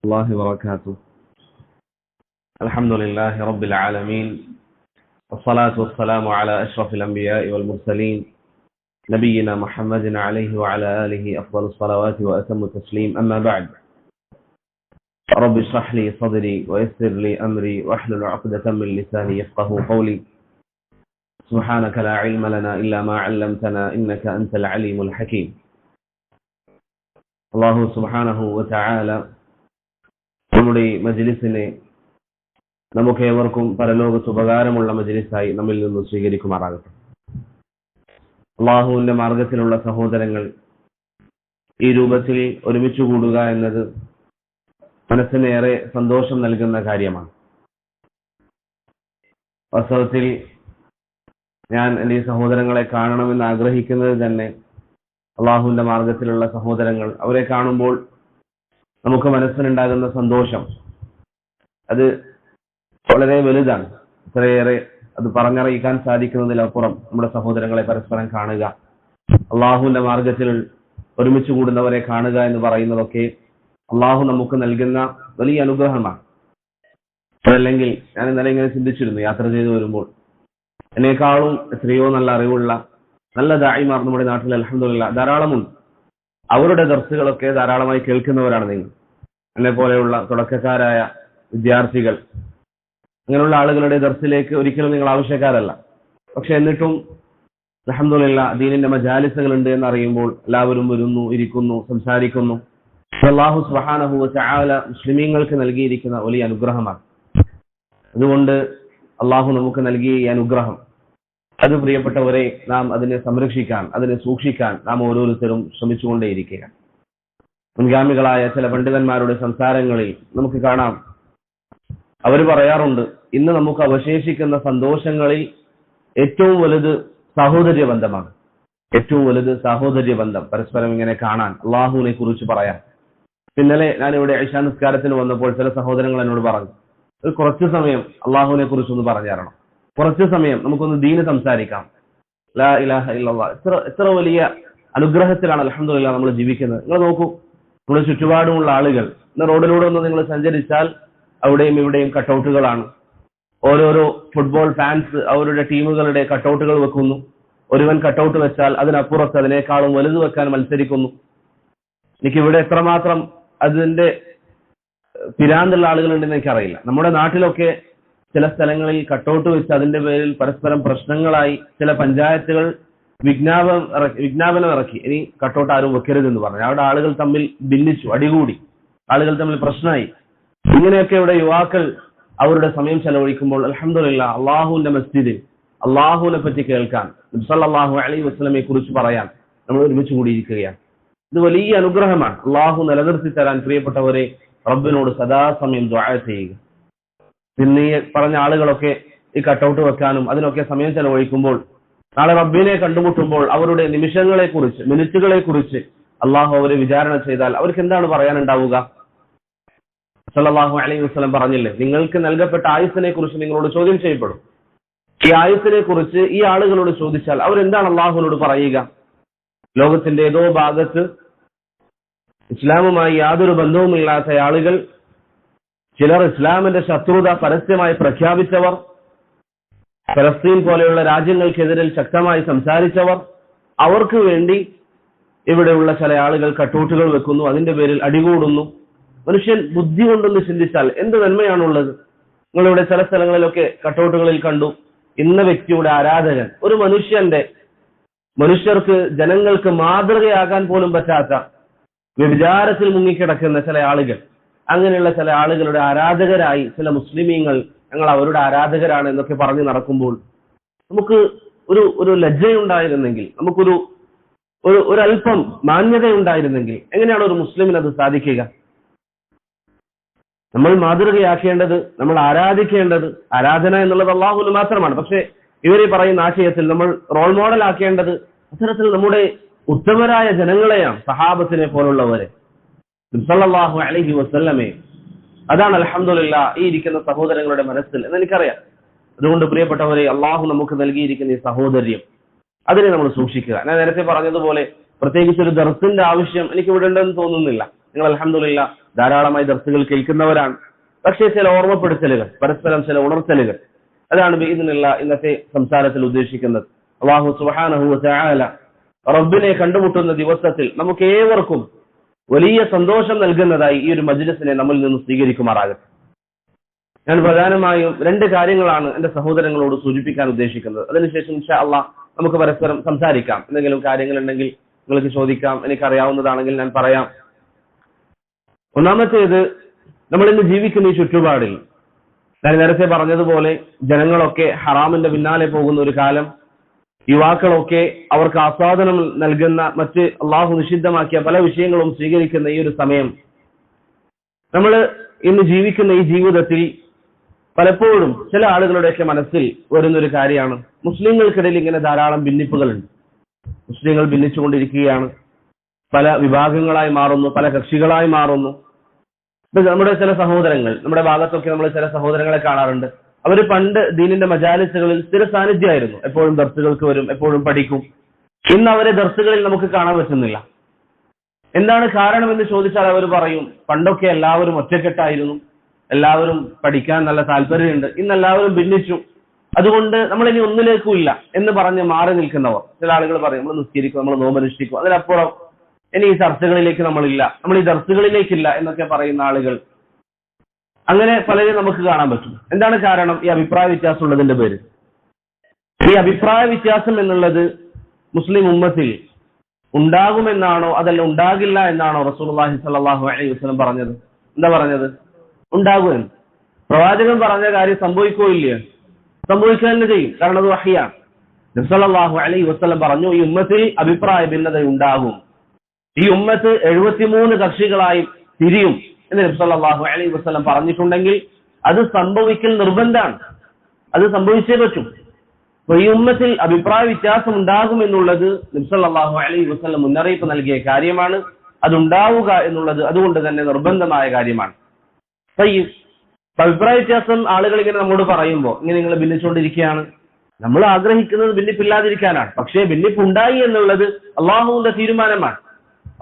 الله وبركاته. الحمد لله رب العالمين، والصلاة والسلام على أشرف الأنبياء والمرسلين نبينا محمد عليه وعلى آله أفضل الصلوات وأتم التسليم. أما بعد، رب اشرح لي صدري ويسر لي أمري واحلل عقدة من لساني يفقه قولي. سبحانك لا علم لنا إلا ما علمتنا إنك أنت العليم الحكيم. الله سبحانه وتعالى നമ്മുടെ മജ്ലിസിനെ നമുക്കേവർക്കും പരലോകത്ത് ഉപകാരമുള്ള മജ്ലിസായി നമ്മിൽ നിന്ന് സ്വീകരിക്കുമാറാകട്ടെ. അള്ളാഹുവിന്റെ മാർഗത്തിലുള്ള സഹോദരങ്ങൾ ഈ രൂപത്തിൽ ഒരുമിച്ച് കൂടുക എന്നത് മനസ്സിനേറെ സന്തോഷം നൽകുന്ന കാര്യമാണ്. വാസ്തവത്തിൽ ഞാൻ എൻ്റെ ഈ സഹോദരങ്ങളെ കാണണമെന്ന് ആഗ്രഹിക്കുന്നത് തന്നെ അള്ളാഹുവിന്റെ മാർഗത്തിലുള്ള സഹോദരങ്ങൾ അവരെ കാണുമ്പോൾ നമുക്ക് മനസ്സിനുണ്ടാകുന്ന സന്തോഷം അത് വളരെ വലുതാണ്. ഇത്രയേറെ അത് പറഞ്ഞറിയിക്കാൻ സാധിക്കുന്നതിലപ്പുറം നമ്മുടെ സഹോദരങ്ങളെ പരസ്പരം കാണുക, അള്ളാഹുവിന്റെ മാർഗത്തിൽ ഒരുമിച്ച് കൂടുന്നവരെ കാണുക എന്ന് പറയുന്നതൊക്കെ അള്ളാഹു നമുക്ക് നൽകുന്ന വലിയ അനുഗ്രഹമാണ്. അതല്ലെങ്കിൽ ഞാൻ ഇന്നലെ ഇങ്ങനെ ചിന്തിച്ചിരുന്നു, യാത്ര ചെയ്തു വരുമ്പോൾ എന്നെക്കാളും എത്രയോ നല്ല അറിവുള്ള നല്ല ദാഇമാർ നമ്മുടെ നാട്ടിൽ അൽഹംദുലില്ലാഹ് ധാരാളമുണ്ട്. അവരുടെ ദർസുകളൊക്കെ ധാരാളമായി കേൾക്കുന്നവരാണ് നിങ്ങൾ. എന്നെ പോലെയുള്ള തുടക്കക്കാരായ വിദ്യാർത്ഥികൾ, അങ്ങനെയുള്ള ആളുകളുടെ ദർസിലേക്ക് ഒരിക്കലും നിങ്ങൾ ആവശ്യക്കാരല്ല. പക്ഷെ എന്നിട്ടും അൽഹംദുലില്ലാഹ് ദീനിന്റെ മജാലിസുകൾ ഉണ്ട് എന്നറിയുമ്പോൾ എല്ലാവരും വരുന്നു, ഇരിക്കുന്നു, സംസാരിക്കുന്നു. അല്ലാഹു സുബ്ഹാനഹു വ തആല മുസ്ലിമീങ്ങൾക്ക് നൽകിയിരിക്കുന്ന വലിയ അനുഗ്രഹമാണ്. അതുകൊണ്ട് അള്ളാഹു നമുക്ക് നൽകിയ ഈ അനുഗ്രഹം അത് പ്രിയപ്പെട്ടവരെ നാം അതിനെ സംരക്ഷിക്കാൻ, അതിനെ സൂക്ഷിക്കാൻ നാം ഓരോരുത്തരും ശ്രമിച്ചുകൊണ്ടേയിരിക്കുക. മുൻഗാമികളായ ചില പണ്ഡിതന്മാരുടെ സംസാരങ്ങളിൽ നമുക്ക് കാണാം, അവർ പറയാറുണ്ട്, ഇന്ന് നമുക്ക് അവശേഷിക്കുന്ന സന്തോഷങ്ങളിൽ ഏറ്റവും വലുത് സാഹോദര്യ ബന്ധമാണ്. ഏറ്റവും വലുത് സാഹോദര്യ ബന്ധം, പരസ്പരം ഇങ്ങനെ കാണാൻ, അള്ളാഹുവിനെ കുറിച്ച് പറയാൻ. ഇന്നലെ ഞാനിവിടെ ഇശാ നിസ്കാരത്തിന് വന്നപ്പോൾ ചില സഹോദരങ്ങൾ എന്നോട് പറഞ്ഞു, കുറച്ചു സമയം അള്ളാഹുവിനെ കുറിച്ചൊന്ന് പറഞ്ഞു തരണം, കുറച്ചു സമയം നമുക്കൊന്ന് ദീന് സംസാരിക്കാം. ലാ ഇലാഹ ഇല്ലല്ലാഹ്, എത്ര വലിയ അനുഗ്രഹത്തിലാണ് അൽഹംദുലില്ലാഹ് നമ്മൾ ജീവിക്കുന്നത്. നിങ്ങൾ നോക്കൂ, നമ്മുടെ ചുറ്റുപാടുമുള്ള ആളുകൾ, ഇന്ന് റോഡിലൂടെ ഒന്ന് നിങ്ങൾ സഞ്ചരിച്ചാൽ അവിടെയും ഇവിടെയും കട്ടൗട്ടുകളാണ്. ഓരോരോ ഫുട്ബോൾ ഫാൻസ് അവരുടെ ടീമുകളുടെ കട്ടൗട്ടുകൾ വെക്കുന്നു. ഒരുവൻ കട്ടൗട്ട് വെച്ചാൽ അതിനപ്പുറത്ത് അതിനേക്കാളും വലുത് വെക്കാൻ മത്സരിക്കുന്നു. എനിക്കിവിടെ എത്രമാത്രം അതിന്റെ പിരാന്തുള്ള ആളുകളുണ്ടെന്ന് എനിക്കറിയില്ല. നമ്മുടെ നാട്ടിലൊക്കെ ചില സ്ഥലങ്ങളിൽ കട്ടൗട്ട് വെച്ച് അതിന്റെ പേരിൽ പരസ്പരം പ്രശ്നങ്ങളായി ചില പഞ്ചായത്തുകൾ വിജ്ഞാപനം ഇറക്കി, ഇനി കട്ടൗട്ട് ആരും വെക്കരുതെന്ന് പറഞ്ഞു. അവിടെ ആളുകൾ തമ്മിൽ ഭിന്നിച്ചു, അടികൂടി, ആളുകൾ തമ്മിൽ പ്രശ്നമായി. ഇങ്ങനെയൊക്കെ ഇവിടെ യുവാക്കൾ അവരുടെ സമയം ചെലവഴിക്കുമ്പോൾ അൽഹംദുലില്ലാഹ് അള്ളാഹുവിന്റെ മസ്ജിദിൽ അള്ളാഹുവിനെ പറ്റി കേൾക്കാൻ, നബി സല്ലല്ലാഹു അലൈഹി വസല്ലമയെ കുറിച്ച് പറയാൻ നമ്മൾ ഒരുമിച്ച് കൂടിയിരിക്കുകയാണ്. ഇത് വലിയ അനുഗ്രഹമാണ്. അള്ളാഹു നിലനിർത്തി തരാൻ പ്രിയപ്പെട്ടവരെ റബ്ബിനോട് സദാസമയം ദുആ ചെയ്യുക. പിന്നെ ഈ പറഞ്ഞ ആളുകളൊക്കെ ഈ കട്ടൗട്ട് വെക്കാനും അതിനൊക്കെ സമയം ചെലവഴിക്കുമ്പോൾ നാളെ റബ്ബിനെ കണ്ടുമുട്ടുമ്പോൾ അവരുടെ നിമിഷങ്ങളെ കുറിച്ച്, മിനിറ്റുകളെ കുറിച്ച് അള്ളാഹു അവരെ വിചാരണ ചെയ്താൽ അവർക്ക് എന്താണ് പറയാനുണ്ടാവുക? സല്ലല്ലാഹു അലൈഹി വസല്ലം പറഞ്ഞില്ലേ, നിങ്ങൾക്ക് നൽകപ്പെട്ട ആയുസ്സിനെ കുറിച്ച് നിങ്ങളോട് ചോദ്യം ചെയ്യപ്പെടും. ഈ ആയുസ്സിനെ കുറിച്ച് ഈ ആളുകളോട് ചോദിച്ചാൽ അവരെന്താണ് അള്ളാഹുവിനോട് പറയുക? ലോകത്തിന്റെ ഏതോ ഭാഗത്ത് ഇസ്ലാമുമായി യാതൊരു ബന്ധവുമില്ലാത്ത ആളുകൾ, ചിലർ ഇസ്ലാമിന്റെ ശത്രുത പരസ്യമായി പ്രഖ്യാപിച്ചവർ, ഫലസ്തീൻ പോലെയുള്ള രാജ്യങ്ങൾക്കെതിരെ ശക്തമായി സംസാരിച്ചവർ, അവർക്ക് വേണ്ടി ഇവിടെയുള്ള ചില ആളുകൾ കട്ടൗട്ടുകൾ വെക്കുന്നു, അതിന്റെ പേരിൽ അടികൂടുന്നു. മനുഷ്യൻ ബുദ്ധി കൊണ്ടൊന്ന് ചിന്തിച്ചാൽ എന്ത് നന്മയാണുള്ളത്? നിങ്ങളിവിടെ ചില സ്ഥലങ്ങളിലൊക്കെ കട്ടൗട്ടുകളിൽ കണ്ടു, ഇന്ന വ്യക്തിയുടെ ആരാധകൻ, ഒരു മനുഷ്യർക്ക് ജനങ്ങൾക്ക് മാതൃകയാകാൻ പോലും പറ്റാത്ത വ്യഭിചാരത്തിൽ മുങ്ങിക്കിടക്കുന്ന ചില ആളുകൾ, അങ്ങനെയുള്ള ചില ആളുകളുടെ ആരാധകരായി ചില മുസ്ലിമീങ്ങൾ ഞങ്ങൾ അവരുടെ ആരാധകരാണ് എന്നൊക്കെ പറഞ്ഞു നടക്കുമ്പോൾ നമുക്ക് ഒരു ലജ്ജയുണ്ടായിരുന്നെങ്കിൽ, നമുക്കൊരു ഒരല്പം മാന്യതയുണ്ടായിരുന്നെങ്കിൽ എങ്ങനെയാണ് ഒരു മുസ്ലിമിന് അത് സാധിക്കുക? നമ്മൾ മാതൃകയാക്കേണ്ടത്, നമ്മൾ ആരാധിക്കേണ്ടത്, ആരാധന എന്നുള്ളത് അള്ളാഹുവിന് മാത്രമാണ്. പക്ഷെ ഇവരെ പറയുന്ന ആശയത്തിൽ നമ്മൾ റോൾ മോഡൽ ആക്കേണ്ടത് അത്തരത്തിൽ നമ്മുടെ ഉത്തമരായ ജനങ്ങളെയാണ്, സഹാബത്തിനെ പോലുള്ളവരെ, സല്ലല്ലാഹു അലൈഹി വസല്ലമയെ. അതാണ് അൽഹംദുലില്ലാഹ് ഈ ഇരിക്കുന്ന സഹോദരങ്ങളുടെ മനസ്സിൽ എന്ന് എനിക്കറിയാം. അതുകൊണ്ട് പ്രിയപ്പെട്ടവരെ, അള്ളാഹു നമുക്ക് നൽകിയിരിക്കുന്ന ഈ സഹോദര്യം അതിനെ നമ്മൾ സൂക്ഷിക്കുക. ഞാൻ നേരത്തെ പറഞ്ഞതുപോലെ പ്രത്യേകിച്ച് ഒരു ദർസിന്റെ ആവശ്യം എനിക്ക് ഇവിടെ ഉണ്ടെന്ന് തോന്നുന്നില്ല. നിങ്ങൾ അൽഹംദുലില്ലാഹ് ധാരാളമായി ദർസുകൾ കേൾക്കുന്നവരാണ്. പക്ഷേ ചില ഓർമ്മപ്പെടുത്തലുകൾ, പരസ്പരം ചില ഉണർത്തലുകൾ, അതാണ് ബിഇദ്നില്ലാ ഇന്നത്തെ സംസാരത്തിൽ ഉദ്ദേശിക്കുന്നത്. അല്ലാഹു സുബ്ഹാനഹു വ തആല റബ്ബിനെ കണ്ടുമുട്ടുന്ന ദിവസത്തിൽ നമുക്ക് ഏവർക്കും വലിയ സന്തോഷം നൽകുന്നതായി ഈ ഒരു മജ്ലിസിനെ നമ്മിൽ നിന്ന് സ്വീകരിക്കുമാറാകട്ടെ. ഞാൻ പ്രധാനമായും 2 കാര്യങ്ങളാണ് എന്റെ സഹോദരങ്ങളോട് സൂചിപ്പിക്കാൻ ഉദ്ദേശിക്കുന്നത്. അതിനുശേഷം ഇൻഷാ അല്ലാഹ് നമുക്ക് പരസ്പരം സംസാരിക്കാം. എന്തെങ്കിലും കാര്യങ്ങൾ ഉണ്ടെങ്കിൽ നിങ്ങൾക്ക് ചോദിക്കാം, എനിക്കറിയാവുന്നതാണെങ്കിൽ ഞാൻ പറയാം. ഒന്നാമത്തേത്, നമ്മൾ ഇന്ന് ജീവിക്കുന്ന ഈ ചുറ്റുപാടിൽ ഞാൻ നേരത്തെ പറഞ്ഞതുപോലെ ജനങ്ങളൊക്കെ ഹറാമിന്റെ പിന്നാലെ പോകുന്ന ഒരു കാലം, യുവാക്കളൊക്കെ അവർക്ക് ആസ്വാദനം നൽകുന്ന മറ്റ് അള്ളാഹു നിഷിദ്ധമാക്കിയ പല വിഷയങ്ങളും സ്വീകരിക്കുന്ന ഈ ഒരു സമയം, നമ്മൾ ഇന്ന് ജീവിക്കുന്ന ഈ ജീവിതത്തിൽ പലപ്പോഴും ചില ആളുകളുടെയൊക്കെ മനസ്സിൽ വരുന്നൊരു കാര്യമാണ്, മുസ്ലിങ്ങൾക്കിടയിൽ ഇങ്ങനെ ധാരാളം ഭിന്നിപ്പുകളുണ്ട്. മുസ്ലിങ്ങൾ ഭിന്നിച്ചുകൊണ്ടിരിക്കുകയാണ്, പല വിഭാഗങ്ങളായി മാറുന്നു, പല കക്ഷികളായി മാറുന്നു. നമ്മുടെ ചില സഹോദരങ്ങൾ, നമ്മുടെ ഭാഗത്തൊക്കെ നമ്മൾ ചില സഹോദരങ്ങളെ കാണാറുണ്ട്. അവർ പണ്ട് ദീനിന്റെ മജാലിസുകളിൽ സ്ഥിര സാന്നിധ്യമായിരുന്നു, എപ്പോഴും ദർസുകൾക്ക് വരും, എപ്പോഴും പഠിക്കും. ഇന്ന് അവരെ ദർസുകളിൽ നമുക്ക് കാണാൻ പറ്റുന്നില്ല. എന്താണ് കാരണം എന്ന് ചോദിച്ചാൽ അവർ പറയും, പണ്ടൊക്കെ എല്ലാവരും ഒറ്റക്കെട്ടായിരുന്നു, എല്ലാവരും പഠിക്കാൻ നല്ല താല്പര്യമുണ്ട്, ഇന്ന് എല്ലാവരും ഭിന്നിച്ചു, അതുകൊണ്ട് നമ്മൾ ഇനി ഒന്നിലേക്കും ഇല്ല എന്ന് പറഞ്ഞ് മാറി നിൽക്കുന്നവർ. ചില ആളുകൾ പറയും, നമ്മൾ നിസ്കരിക്കും, നമ്മൾ നോമ്പനുഷ്ഠിക്കും, അതിനപ്പുറം ഇനി ഈ ചർച്ചകളിലേക്ക് നമ്മളില്ല, നമ്മൾ ഈ ദർസുകളിലേക്കില്ല എന്നൊക്കെ പറയുന്ന ആളുകൾ, അങ്ങനെ പലരും നമുക്ക് കാണാൻ പറ്റും. എന്താണ് കാരണം? ഈ അഭിപ്രായ വ്യത്യാസം ഉള്ളതിന്റെ പേര്. ഈ അഭിപ്രായ വ്യത്യാസം എന്നുള്ളത് മുസ്ലിം ഉമ്മത്തിൽ ഉണ്ടാകുമെന്നാണോ അതല്ല ഉണ്ടാകില്ല എന്നാണോ റസൂലുള്ളാഹി സ്വല്ലല്ലാഹു അലൈഹി വസല്ലം പറഞ്ഞത്? എന്താ പറഞ്ഞത്? ഉണ്ടാകുമെന്ന്. പ്രവാചകൻ പറഞ്ഞ കാര്യം സംഭവിക്കോ ഇല്ലയോ? സംഭവിക്കുക തന്നെ ചെയ്യും, കാരണം അത് വഹ്യാണ്. നബി സല്ലല്ലാഹു അലൈഹി വസല്ലം പറഞ്ഞു, ഈ ഉമ്മത്തിൽ അഭിപ്രായ ഭിന്നത ഉണ്ടാകും, ഈ ഉമ്മത്ത് 73 കക്ഷികളായി തിരിയും എന്ന് നബി സല്ലല്ലാഹു അലൈഹി വസല്ലം പറഞ്ഞിട്ടുണ്ടെങ്കിൽ അത് സംഭവിക്കൽ നിർബന്ധമാണ്, അത് സംഭവിച്ചേ പറ്റും. അപ്പൊ ഈ ഉമ്മത്തിൽ അഭിപ്രായ വ്യത്യാസം ഉണ്ടാകും എന്നുള്ളത് നബി സല്ലല്ലാഹു അലൈഹി വസല്ലം മുന്നറിയിപ്പ് നൽകിയ കാര്യമാണ്. അതുണ്ടാവുക എന്നുള്ളത് അതുകൊണ്ട് തന്നെ നിർബന്ധമായ കാര്യമാണ്. അഭിപ്രായ വ്യത്യാസം ആളുകൾ ഇങ്ങനെ നമ്മോട് പറയുമ്പോൾ, ഇങ്ങനെ നിങ്ങൾ ഭിന്നിച്ചുകൊണ്ടിരിക്കുകയാണ്, നമ്മൾ ആഗ്രഹിക്കുന്നത് ഭിന്നിപ്പില്ലാതിരിക്കാനാണ്. പക്ഷേ ഭിന്നിപ്പുണ്ടായി എന്നുള്ളത് അള്ളാഹുവിന്റെ തീരുമാനമാണ്.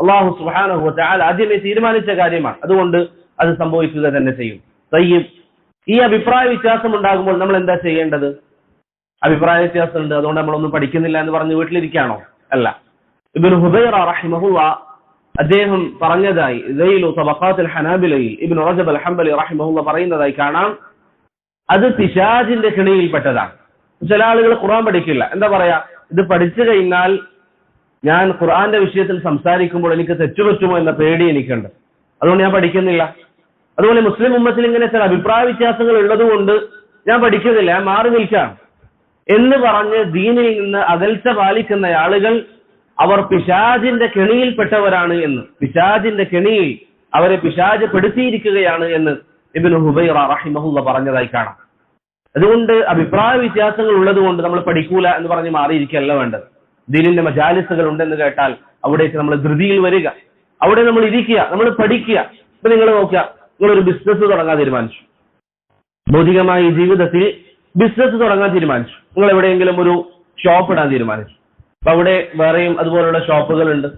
അള്ളാഹു സുബ്ഹാനഹു വ തആല ആദ്യമേ തീരുമാനിച്ച കാര്യമാണ്, അതുകൊണ്ട് അത് സംഭവിക്കുക തന്നെ ചെയ്യും. ഈ അഭിപ്രായ വ്യത്യാസം ഉണ്ടാകുമ്പോൾ നമ്മൾ എന്താ ചെയ്യേണ്ടത്? അഭിപ്രായ വ്യത്യാസം ഉണ്ട്, അതുകൊണ്ട് നമ്മളൊന്നും പഠിക്കുന്നില്ല എന്ന് പറഞ്ഞ് വീട്ടിലിരിക്കുകയാണോ? അല്ല. ഇബ്നു ഹുബൈറ റഹിമഹുല്ലാഹ് അദ്ദേഹം പറഞ്ഞതായി ദൈലു തബഖാത്തുൽ ഹനാബിലയിൽ ഇബ്നു റജബ് അൽ ഹംബലി റഹിമഹുല്ലാഹ് പറയുന്നതായി കാണാം, അത് പിശാചിന്റെ കെണിയിൽപ്പെട്ടതാണ്. ചില ആളുകൾ ഖുർആൻ പഠിക്കില്ല, എന്താ പറയാ, ഇത് പഠിച്ചു കഴിഞ്ഞാൽ ഞാൻ ഖുർആന്റെ വിഷയത്തിൽ സംസാരിക്കുമ്പോൾ എനിക്ക് തെറ്റുപറ്റുമോ എന്ന പേടി എനിക്കുണ്ട്, അതുകൊണ്ട് ഞാൻ പഠിക്കുന്നില്ല. അതുപോലെ മുസ്ലിം ഉമ്മത്തിൽ ഇങ്ങനെ ചില അഭിപ്രായ വ്യത്യാസങ്ങൾ ഉള്ളതുകൊണ്ട് ഞാൻ പഠിക്കുന്നില്ല, ഞാൻ മാറി നിൽക്കാം എന്ന് പറഞ്ഞ് ദീനിൽ നിന്ന് അകൽച്ച പാലിക്കുന്ന ആളുകൾ അവർ പിശാചിന്റെ കെണിയിൽപ്പെട്ടവരാണ് എന്ന്, പിശാചിന്റെ കെണിയിൽ അവരെ പിശാച് പെടുത്തിയിരിക്കുകയാണ് എന്ന് ഇബ്നു ഹുബൈറ റഹിമഹുല്ലാഹ് പറഞ്ഞതായി കാണാം. അതുകൊണ്ട് അഭിപ്രായ വ്യത്യാസങ്ങൾ ഉള്ളത് കൊണ്ട് നമ്മൾ പഠിക്കൂല എന്ന് പറഞ്ഞ് മാറിയിരിക്കുകയല്ല വേണ്ടത്. ദീനിന്റെ മജാലിസുകൾ ഉണ്ടെന്ന് കേട്ടാൽ അവിടേക്ക് നമ്മൾ ധൃതിയിൽ വരിക, അവിടെ നമ്മൾ ഇരിക്കുക, നമ്മൾ പഠിക്കുക. ഇപ്പൊ നിങ്ങൾ നോക്കുക, നിങ്ങളൊരു ബിസിനസ് തുടങ്ങാൻ തീരുമാനിച്ചു, ഭൗതികമായ ഈ ജീവിതത്തിൽ ബിസിനസ് തുടങ്ങാൻ തീരുമാനിച്ചു, നിങ്ങൾ എവിടെയെങ്കിലും ഒരു ഷോപ്പ് ഇടാൻ തീരുമാനിച്ചു. അപ്പൊ അവിടെ വേറെയും അതുപോലുള്ള ഷോപ്പുകളുണ്ട്.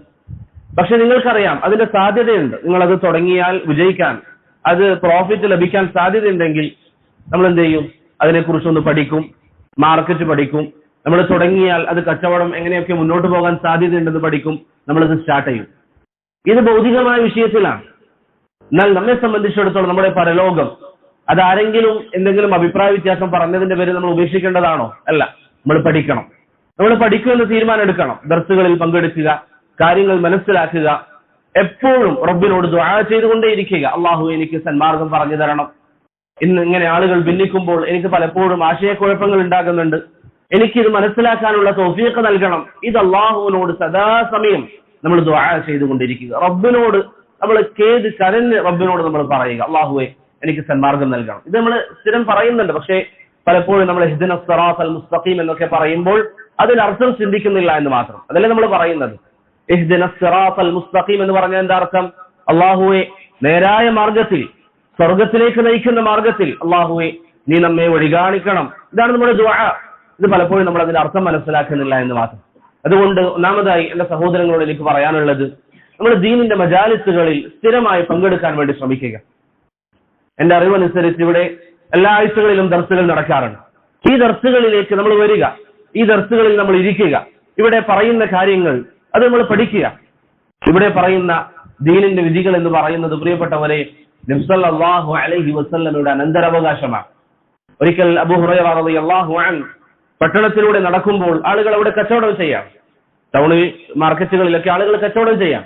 പക്ഷെ നിങ്ങൾക്കറിയാം അതിന്റെ സാധ്യതയുണ്ട്, നിങ്ങളത് തുടങ്ങിയാൽ വിജയിക്കാൻ, അത് പ്രോഫിറ്റ് ലഭിക്കാൻ സാധ്യതയുണ്ടെങ്കിൽ നമ്മൾ എന്ത് ചെയ്യും? അതിനെക്കുറിച്ചൊന്ന് പഠിക്കും, മാർക്കറ്റ് പഠിക്കും, നമ്മൾ തുടങ്ങിയാൽ അത് കച്ചവടം എങ്ങനെയൊക്കെ മുന്നോട്ട് പോകാൻ സാധ്യതയുണ്ടെന്ന് പഠിക്കും, നമ്മളത് സ്റ്റാർട്ട് ചെയ്യും. ഇത് ഭൗതികമായ വിഷയത്തിലാണ്. എന്നാൽ നമ്മെ സംബന്ധിച്ചിടത്തോളം നമ്മുടെ പരലോകം, അതാരെങ്കിലും എന്തെങ്കിലും അഭിപ്രായ വ്യത്യാസം പറഞ്ഞതിന്റെ പേര് നമ്മൾ ഉപേക്ഷിക്കേണ്ടതാണോ? അല്ല, നമ്മൾ പഠിക്കണം, നമ്മൾ പഠിക്കുമെന്ന് തീരുമാനം എടുക്കണം. ദർസുകളിൽ പങ്കെടുക്കുക, കാര്യങ്ങൾ മനസ്സിലാക്കുക, എപ്പോഴും റബ്ബിനോട് ദുആ ചെയ്തുകൊണ്ടേയിരിക്കുക, അള്ളാഹു എനിക്ക് സന്മാർഗം പറഞ്ഞു തരണം. ഇന്ന് ഇങ്ങനെ ആളുകൾ ഭിന്നിക്കുമ്പോൾ എനിക്ക് പലപ്പോഴും ആശയക്കുഴപ്പങ്ങൾ ഉണ്ടാകുന്നുണ്ട്, എനിക്കിത് മനസ്സിലാക്കാനുള്ള തൗഫീഖ് നൽകണം. ഇത് അള്ളാഹുവിനോട് സദാസമയം നമ്മൾ ദുആ ചെയ്തുകൊണ്ടിരിക്കുക, റബ്ബിനോട് നമ്മൾ കരഞ്ഞ് റബ്ബിനോട് നമ്മൾ പറയുക, അള്ളാഹുവെ എനിക്ക് സന്മാർഗം നൽകണം. ഇത് നമ്മൾ സ്ഥിരം പറയുന്നുണ്ട്, പക്ഷേ പലപ്പോഴും നമ്മൾ ഇഹ്ദിനസ് സിറാത്തൽ മുസ്തഖീം എന്നൊക്കെ പറയുമ്പോൾ അതിനർത്ഥം ചിന്തിക്കുന്നില്ല എന്ന് മാത്രം. അതല്ലേ നമ്മൾ പറയുന്നത്. ഇഹ്ദിനസ് സിറാത്തൽ മുസ്തഖീം എന്ന് പറഞ്ഞാൽ എന്താ അർത്ഥം? അള്ളാഹുവെ നേരായ മാർഗത്തിൽ, സ്വർഗത്തിലേക്ക് നയിക്കുന്ന മാർഗത്തിൽ അള്ളാഹുവെ നീ നമ്മെ വഴികാണിക്കണം. ഇതാണ് നമ്മുടെ ദുആ. ഇത് പലപ്പോഴും നമ്മൾ അതിന്റെ അർത്ഥം മനസ്സിലാക്കുന്നില്ല എന്ന് മാത്രം. അതുകൊണ്ട് ഒന്നാമതായി എന്റെ സഹോദരങ്ങളോട് എനിക്ക് പറയാനുള്ളത്, നമ്മൾ ദീനിന്റെ മജാലിസുകളിൽ സ്ഥിരമായി പങ്കെടുക്കാൻ വേണ്ടി ശ്രമിക്കുക. എന്റെ അറിവനുസരിച്ച് ഇവിടെ എല്ലാ ആഴ്ചകളിലും ദർസുകൾ നടക്കാറുണ്ട്. ഈ ദർസുകളിലേക്ക് നമ്മൾ വരിക, ഈ ദർസുകളിൽ നമ്മൾ ഇരിക്കുക, ഇവിടെ പറയുന്ന കാര്യങ്ങൾ അത് നമ്മൾ പഠിക്കുക. ഇവിടെ പറയുന്ന ദീനിന്റെ വിധികൾ എന്ന് പറയുന്നത് പ്രിയപ്പെട്ടവരെ നബി സല്ലല്ലാഹു അലൈഹി വസല്ലമയുടെ അനന്തരാവകാശമാണ്. ഒരിക്കൽ അബൂ ഹുറൈറ റളിയല്ലാഹു അൻഹു പട്ടണത്തിലൂടെ നടക്കുമ്പോൾ ആളുകൾ അവിടെ കച്ചവടം ചെയ്യാം, ടൗണിൽ മാർക്കറ്റുകളിലൊക്കെ ആളുകൾ കച്ചവടം ചെയ്യാം.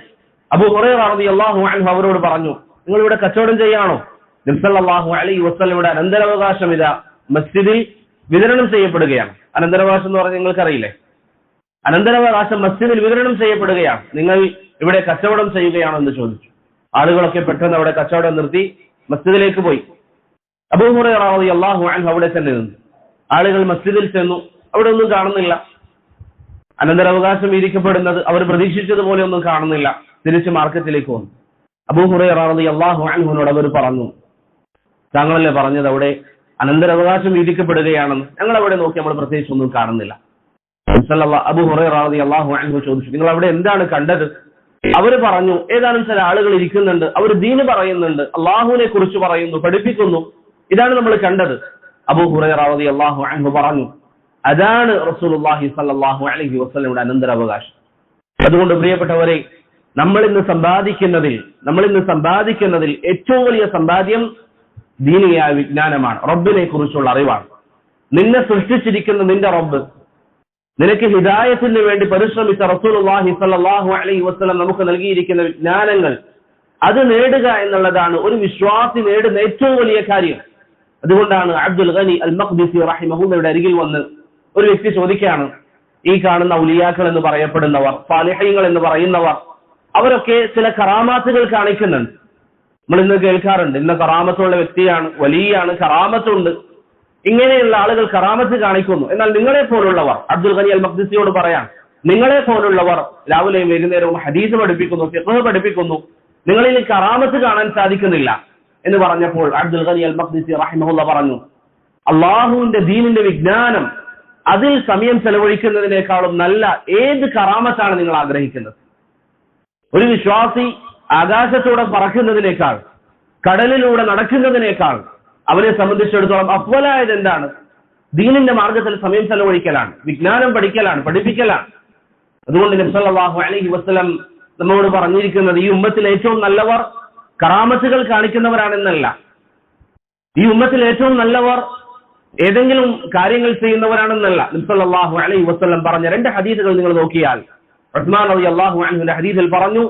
അബൂ ഹുറൈറ റളിയല്ലാഹു അൻഹു അവരോട് പറഞ്ഞു, നിങ്ങൾ ഇവിടെ കച്ചവടം ചെയ്യാണോ? നബി സല്ലല്ലാഹു അലൈഹി വസല്ലമയുടെ അനന്തരാവകാശം ഇതാ മസ്ജിദിൽ വിതരണം ചെയ്യപ്പെടുകയാണ്. അനന്തരാവകാശം എന്ന് പറഞ്ഞാൽ നിങ്ങൾക്കറിയില്ലേ? അനന്തരാവകാശം മസ്ജിദിൽ വിതരണം ചെയ്യപ്പെടുകയാണ്, നിങ്ങൾ ഇവിടെ കച്ചവടം ചെയ്യുകയാണോ എന്ന് ചോദിച്ചു. ആളുകളൊക്കെ പെട്ടെന്ന് അവിടെ കച്ചവടം നിർത്തി മസ്ജിദിലേക്ക് പോയി. അബൂ ഹുറൈറ റളിയല്ലാഹു അൻഹു അവിടെ തന്നെ നിന്നു. ആളുകൾ മസ്ജിദിൽ ചെന്നു, അവിടെ ഒന്നും കാണുന്നില്ല. അനന്തരാവകാശം വീതിക്കപ്പെടുന്നത് അവർ പ്രതീക്ഷിച്ചതുപോലെ ഒന്നും കാണുന്നില്ല. തിരിച്ച് മാർക്കറ്റിലേക്ക് വന്നു. അബൂ ഹുറൈറ റളിയല്ലാഹു അൻഹുവിനോട് അവർ പറഞ്ഞു, താങ്കളല്ലേ പറഞ്ഞത് അവിടെ അനന്തരാവകാശം വീതിക്കപ്പെടുകയാണെന്ന്? ഞങ്ങൾ അവിടെ നോക്കി, നമ്മൾ പ്രത്യേകിച്ച് ഒന്നും കാണുന്നില്ല. അബൂ ഹുറൈറ റളിയല്ലാഹു അൻഹു ചോദിച്ചു, നിങ്ങൾ അവിടെ എന്താണ് കണ്ടത്? അവർ പറഞ്ഞു, ഏതാനും ചില ആളുകൾ ഇരിക്കുന്നുണ്ട്, അവർ ദീന് പറയുന്നുണ്ട്, അള്ളാഹുവിനെ കുറിച്ച് പറയുന്നു, പഠിപ്പിക്കുന്നു, ഇതാണ് നമ്മൾ കണ്ടത്. അബൂ ഹുറൈറ റളിയല്ലാഹു അൻഹു പറഞ്ഞു, അതാണ് റസൂലുള്ളാഹി സ്വല്ലല്ലാഹു അലൈഹി വസല്ലമയുടെ അനന്തരാവകാശം. അതുകൊണ്ട് പ്രിയപ്പെട്ടവരെ, നമ്മൾ ഇന്ന് സമ്പാദിക്കുന്നതിൽ ഏറ്റവും വലിയ സമ്പാദ്യം ദീനിയായ വിജ്ഞാനമാണ്, റബ്ബിനെ കുറിച്ചുള്ള അറിവാണ്. നിന്നെ സൃഷ്ടിച്ചിരിക്കുന്ന നിന്റെ റബ്ബ്, നിനക്ക് ഹിദായത്തിന് വേണ്ടി പരിശ്രമിച്ച റസൂലുള്ളാഹി സ്വല്ലല്ലാഹു അലൈഹി വസല്ലം നമുക്ക് നൽകിയിരിക്കുന്ന വിജ്ഞാനങ്ങൾ അത് നേടുക എന്നുള്ളതാണ് ഒരു വിശ്വാസി നേടുന്ന ഏറ്റവും വലിയ കാര്യം. അതുകൊണ്ടാണ് അബ്ദുൽ ഗനി അൽ മഖ്ദിസി റഹിമഹുള്ളയുടെ അരികിൽ വന്ന് ഒരു വ്യക്തി ചോദിക്കുകയാണ്, ഈ കാണുന്ന ഔലിയാക്കൾ എന്ന് പറയപ്പെടുന്നവർ, സാലിഹീങ്ങൾ എന്ന് പറയുന്നവർ, അവരൊക്കെ ചില കറാമാത്തുകൾ കാണിക്കുന്നുണ്ട്. നമ്മൾ ഇന്ന് കേൾക്കാറുണ്ട്, ഇന്ന കറാമത്തുള്ള വ്യക്തിയാണ്, വലിയാണ്, കറാമത്തുണ്ട്, ഇങ്ങനെയുള്ള ആളുകൾ കറാമത്ത് കാണിക്കുന്നു. എന്നാൽ നിങ്ങളെ പോലുള്ളവർ, അബ്ദുൽ ഗനി അൽ മഖ്ദിസിയോട് പറയാം, നിങ്ങളെ പോലുള്ളവർ രാവിലെയും വൈകുന്നേരവും ഹദീസ് പഠിപ്പിക്കുന്നു, ഫിഖ്ഹ് പഠിപ്പിക്കുന്നു, നിങ്ങളിൽ കറാമത്ത് കാണാൻ സാധിക്കുന്നില്ല എന്ന് പറഞ്ഞപ്പോൾ അബ്ദുൽ ഗനി അൽ മഖ്ദിസി റഹിമഹുള്ള പറഞ്ഞു, അള്ളാഹുവിന്റെ ദീനിന്റെ വിജ്ഞാനം അതിൽ സമയം ചെലവഴിക്കുന്നതിനേക്കാളും നല്ല ഏത് കറാമത്താണ് നിങ്ങൾ ആഗ്രഹിക്കുന്നത്? ഒരു വിശ്വാസി ആകാശത്തൂടെ പറക്കുന്നതിനേക്കാൾ, കടലിലൂടെ നടക്കുന്നതിനേക്കാൾ അവരെ സംബന്ധിച്ചിടത്തോളം അഫ്വലായത് എന്താണ്? ദീനിന്റെ മാർഗത്തിൽ സമയം ചെലവഴിക്കലാണ്, വിജ്ഞാനം പഠിക്കലാണ്, പഠിപ്പിക്കലാണ്. അതുകൊണ്ട് നബി സല്ലല്ലാഹു അലൈഹി വസല്ലം നമ്മോട് പറഞ്ഞിരിക്കുന്നത്, ഈ ഉമ്മത്തിൽ ഏറ്റവും നല്ലവർ കറാമത്തുകൾ കാണിക്കുന്നവരാണെന്നല്ല, ഈ ഉമ്മത്തിൽ ഏറ്റവും നല്ലവർ ഏതെങ്കിലും കാര്യങ്ങൾ ചെയ്യുന്നവരാണെന്നല്ല. നബി സല്ലല്ലാഹു അലൈഹി വസല്ലം പറഞ്ഞ രണ്ട് ഹദീസുകൾ നിങ്ങൾ നോക്കിയാൽ, ഉസ്മാൻ റളിയല്ലാഹു അൻഹുവിന്റെ ഹദീസിൽ പറഞ്ഞു,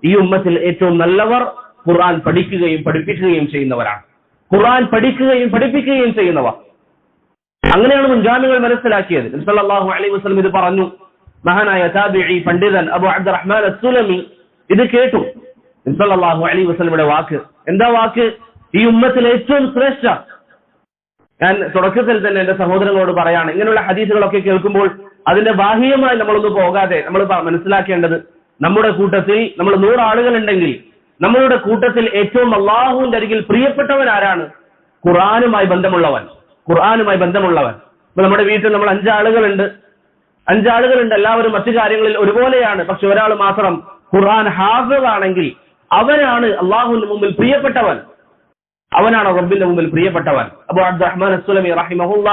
ഈ ഉമ്മത്തിൽ ഏറ്റവും നല്ലവർ ഖുർആൻ പഠിക്കുകയും പഠിപ്പിക്കുകയും ചെയ്യുന്നവരാണ്. ഖുർആൻ പഠിക്കുകയും പഠിപ്പിക്കുകയും ചെയ്യുന്നവർ. അങ്ങനെയാണ് മുൻഗാമികൾ മനസ്സിലാക്കിയത്. നബി സല്ലല്ലാഹു അലൈഹി വസല്ലം ഇത് പറഞ്ഞു. മഹാനായ താബിഈ പണ്ഡിതൻ അബൂ അബ്ദുറഹ്മാൻ അസ്സുലമി ഇത് കേട്ടു. നബി സല്ലല്ലാഹു അലൈഹി വസല്ലമയുടെ വാക്ക്, എന്താ വാക്ക്? ഈ ഉമ്മത്തിൽ ഏറ്റവും ശ്രേഷ്ഠ. ഞാൻ തുടക്കത്തിൽ തന്നെ എന്റെ സഹോദരങ്ങളോട് പറയാണ്, ഇങ്ങനെയുള്ള ഹദീസുകളൊക്കെ കേൾക്കുമ്പോൾ അതിന്റെ ബാഹ്യമായി നമ്മളൊന്നും പോകാതെ നമ്മൾ മനസ്സിലാക്കേണ്ടത്, നമ്മുടെ കൂട്ടത്തിൽ നമ്മൾ 100 ആളുകൾ ഉണ്ടെങ്കിൽ നമ്മളുടെ കൂട്ടത്തിൽ ഏറ്റവും അള്ളാഹുവിന്റെ അരികിൽ പ്രിയപ്പെട്ടവൻ ആരാണ്? ഖുർആനുമായി ബന്ധമുള്ളവൻ. ഇപ്പൊ നമ്മുടെ വീട്ടിൽ നമ്മൾ 5 ആളുകളുണ്ട്, എല്ലാവരും മറ്റു കാര്യങ്ങളിൽ ഒരുപോലെയാണ്. പക്ഷെ ഒരാൾ മാത്രം ഖുർആൻ ഹാഫിള് ആണെങ്കിൽ അവനാണ് അള്ളാഹുവിന്റെ മുമ്പിൽ പ്രിയപ്പെട്ടവൻ, അവനാണ് റബ്ബിന്റെ മുമ്പിൽ പ്രിയപ്പെട്ടവൻ. അബൂ അബ്ദുറഹ്മാൻ അസ്സുലമി റഹിമഹുള്ള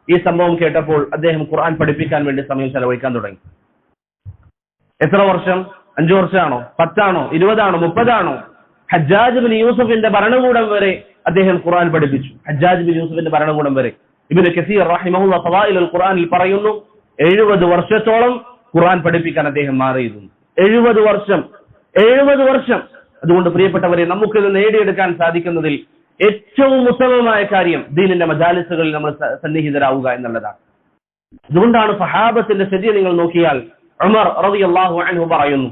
ഈ സംഭവം കേട്ടപ്പോൾ അദ്ദേഹം ഖുർആൻ പഠിപ്പിക്കാൻ വേണ്ടി സമയം ചെലവഴിക്കാൻ തുടങ്ങി. എത്ര വർഷം? 5 വർഷമാണോ, 10 ആണോ, 20 ആണോ, 30 ആണോ? ഹജ്ജാജ് ബിൻ യൂസുഫിന്റെ ഭരണകൂടം വരെ അദ്ദേഹം ഖുർആൻ പഠിപ്പിച്ചു. ഹജ്ജാജ് ബിൻ യൂസുഫിന്റെ ഭരണകൂടം വരെ. ഇബ്നു കസീർ റഹിമഹുള്ള ഫളായിലുൽ ഖുർആനിൽ പറയുന്നു, 70 വർഷത്തോളം ഖുർആൻ പഠിപ്പിക്കാൻ അദ്ദേഹം മാറിയിരുന്നു. 70 വർഷം. അതുകൊണ്ട് പ്രിയപ്പെട്ടവരെ, നമുക്കിത് നേടിയെടുക്കാൻ സാധിക്കുന്നതിൽ ഏറ്റവും ഉത്തമമായ കാര്യം ദീനിന്റെ മജാലിസുകളിൽ നമ്മൾ സന്നിഹിതരാവുക എന്നുള്ളതാണ്. അതുകൊണ്ടാണ് സഹാബത്തിന്റെ ശരിയെ നിങ്ങൾ നോക്കിയാൽ ഉമർ റളിയല്ലാഹു അൻഹു പറയുന്നു,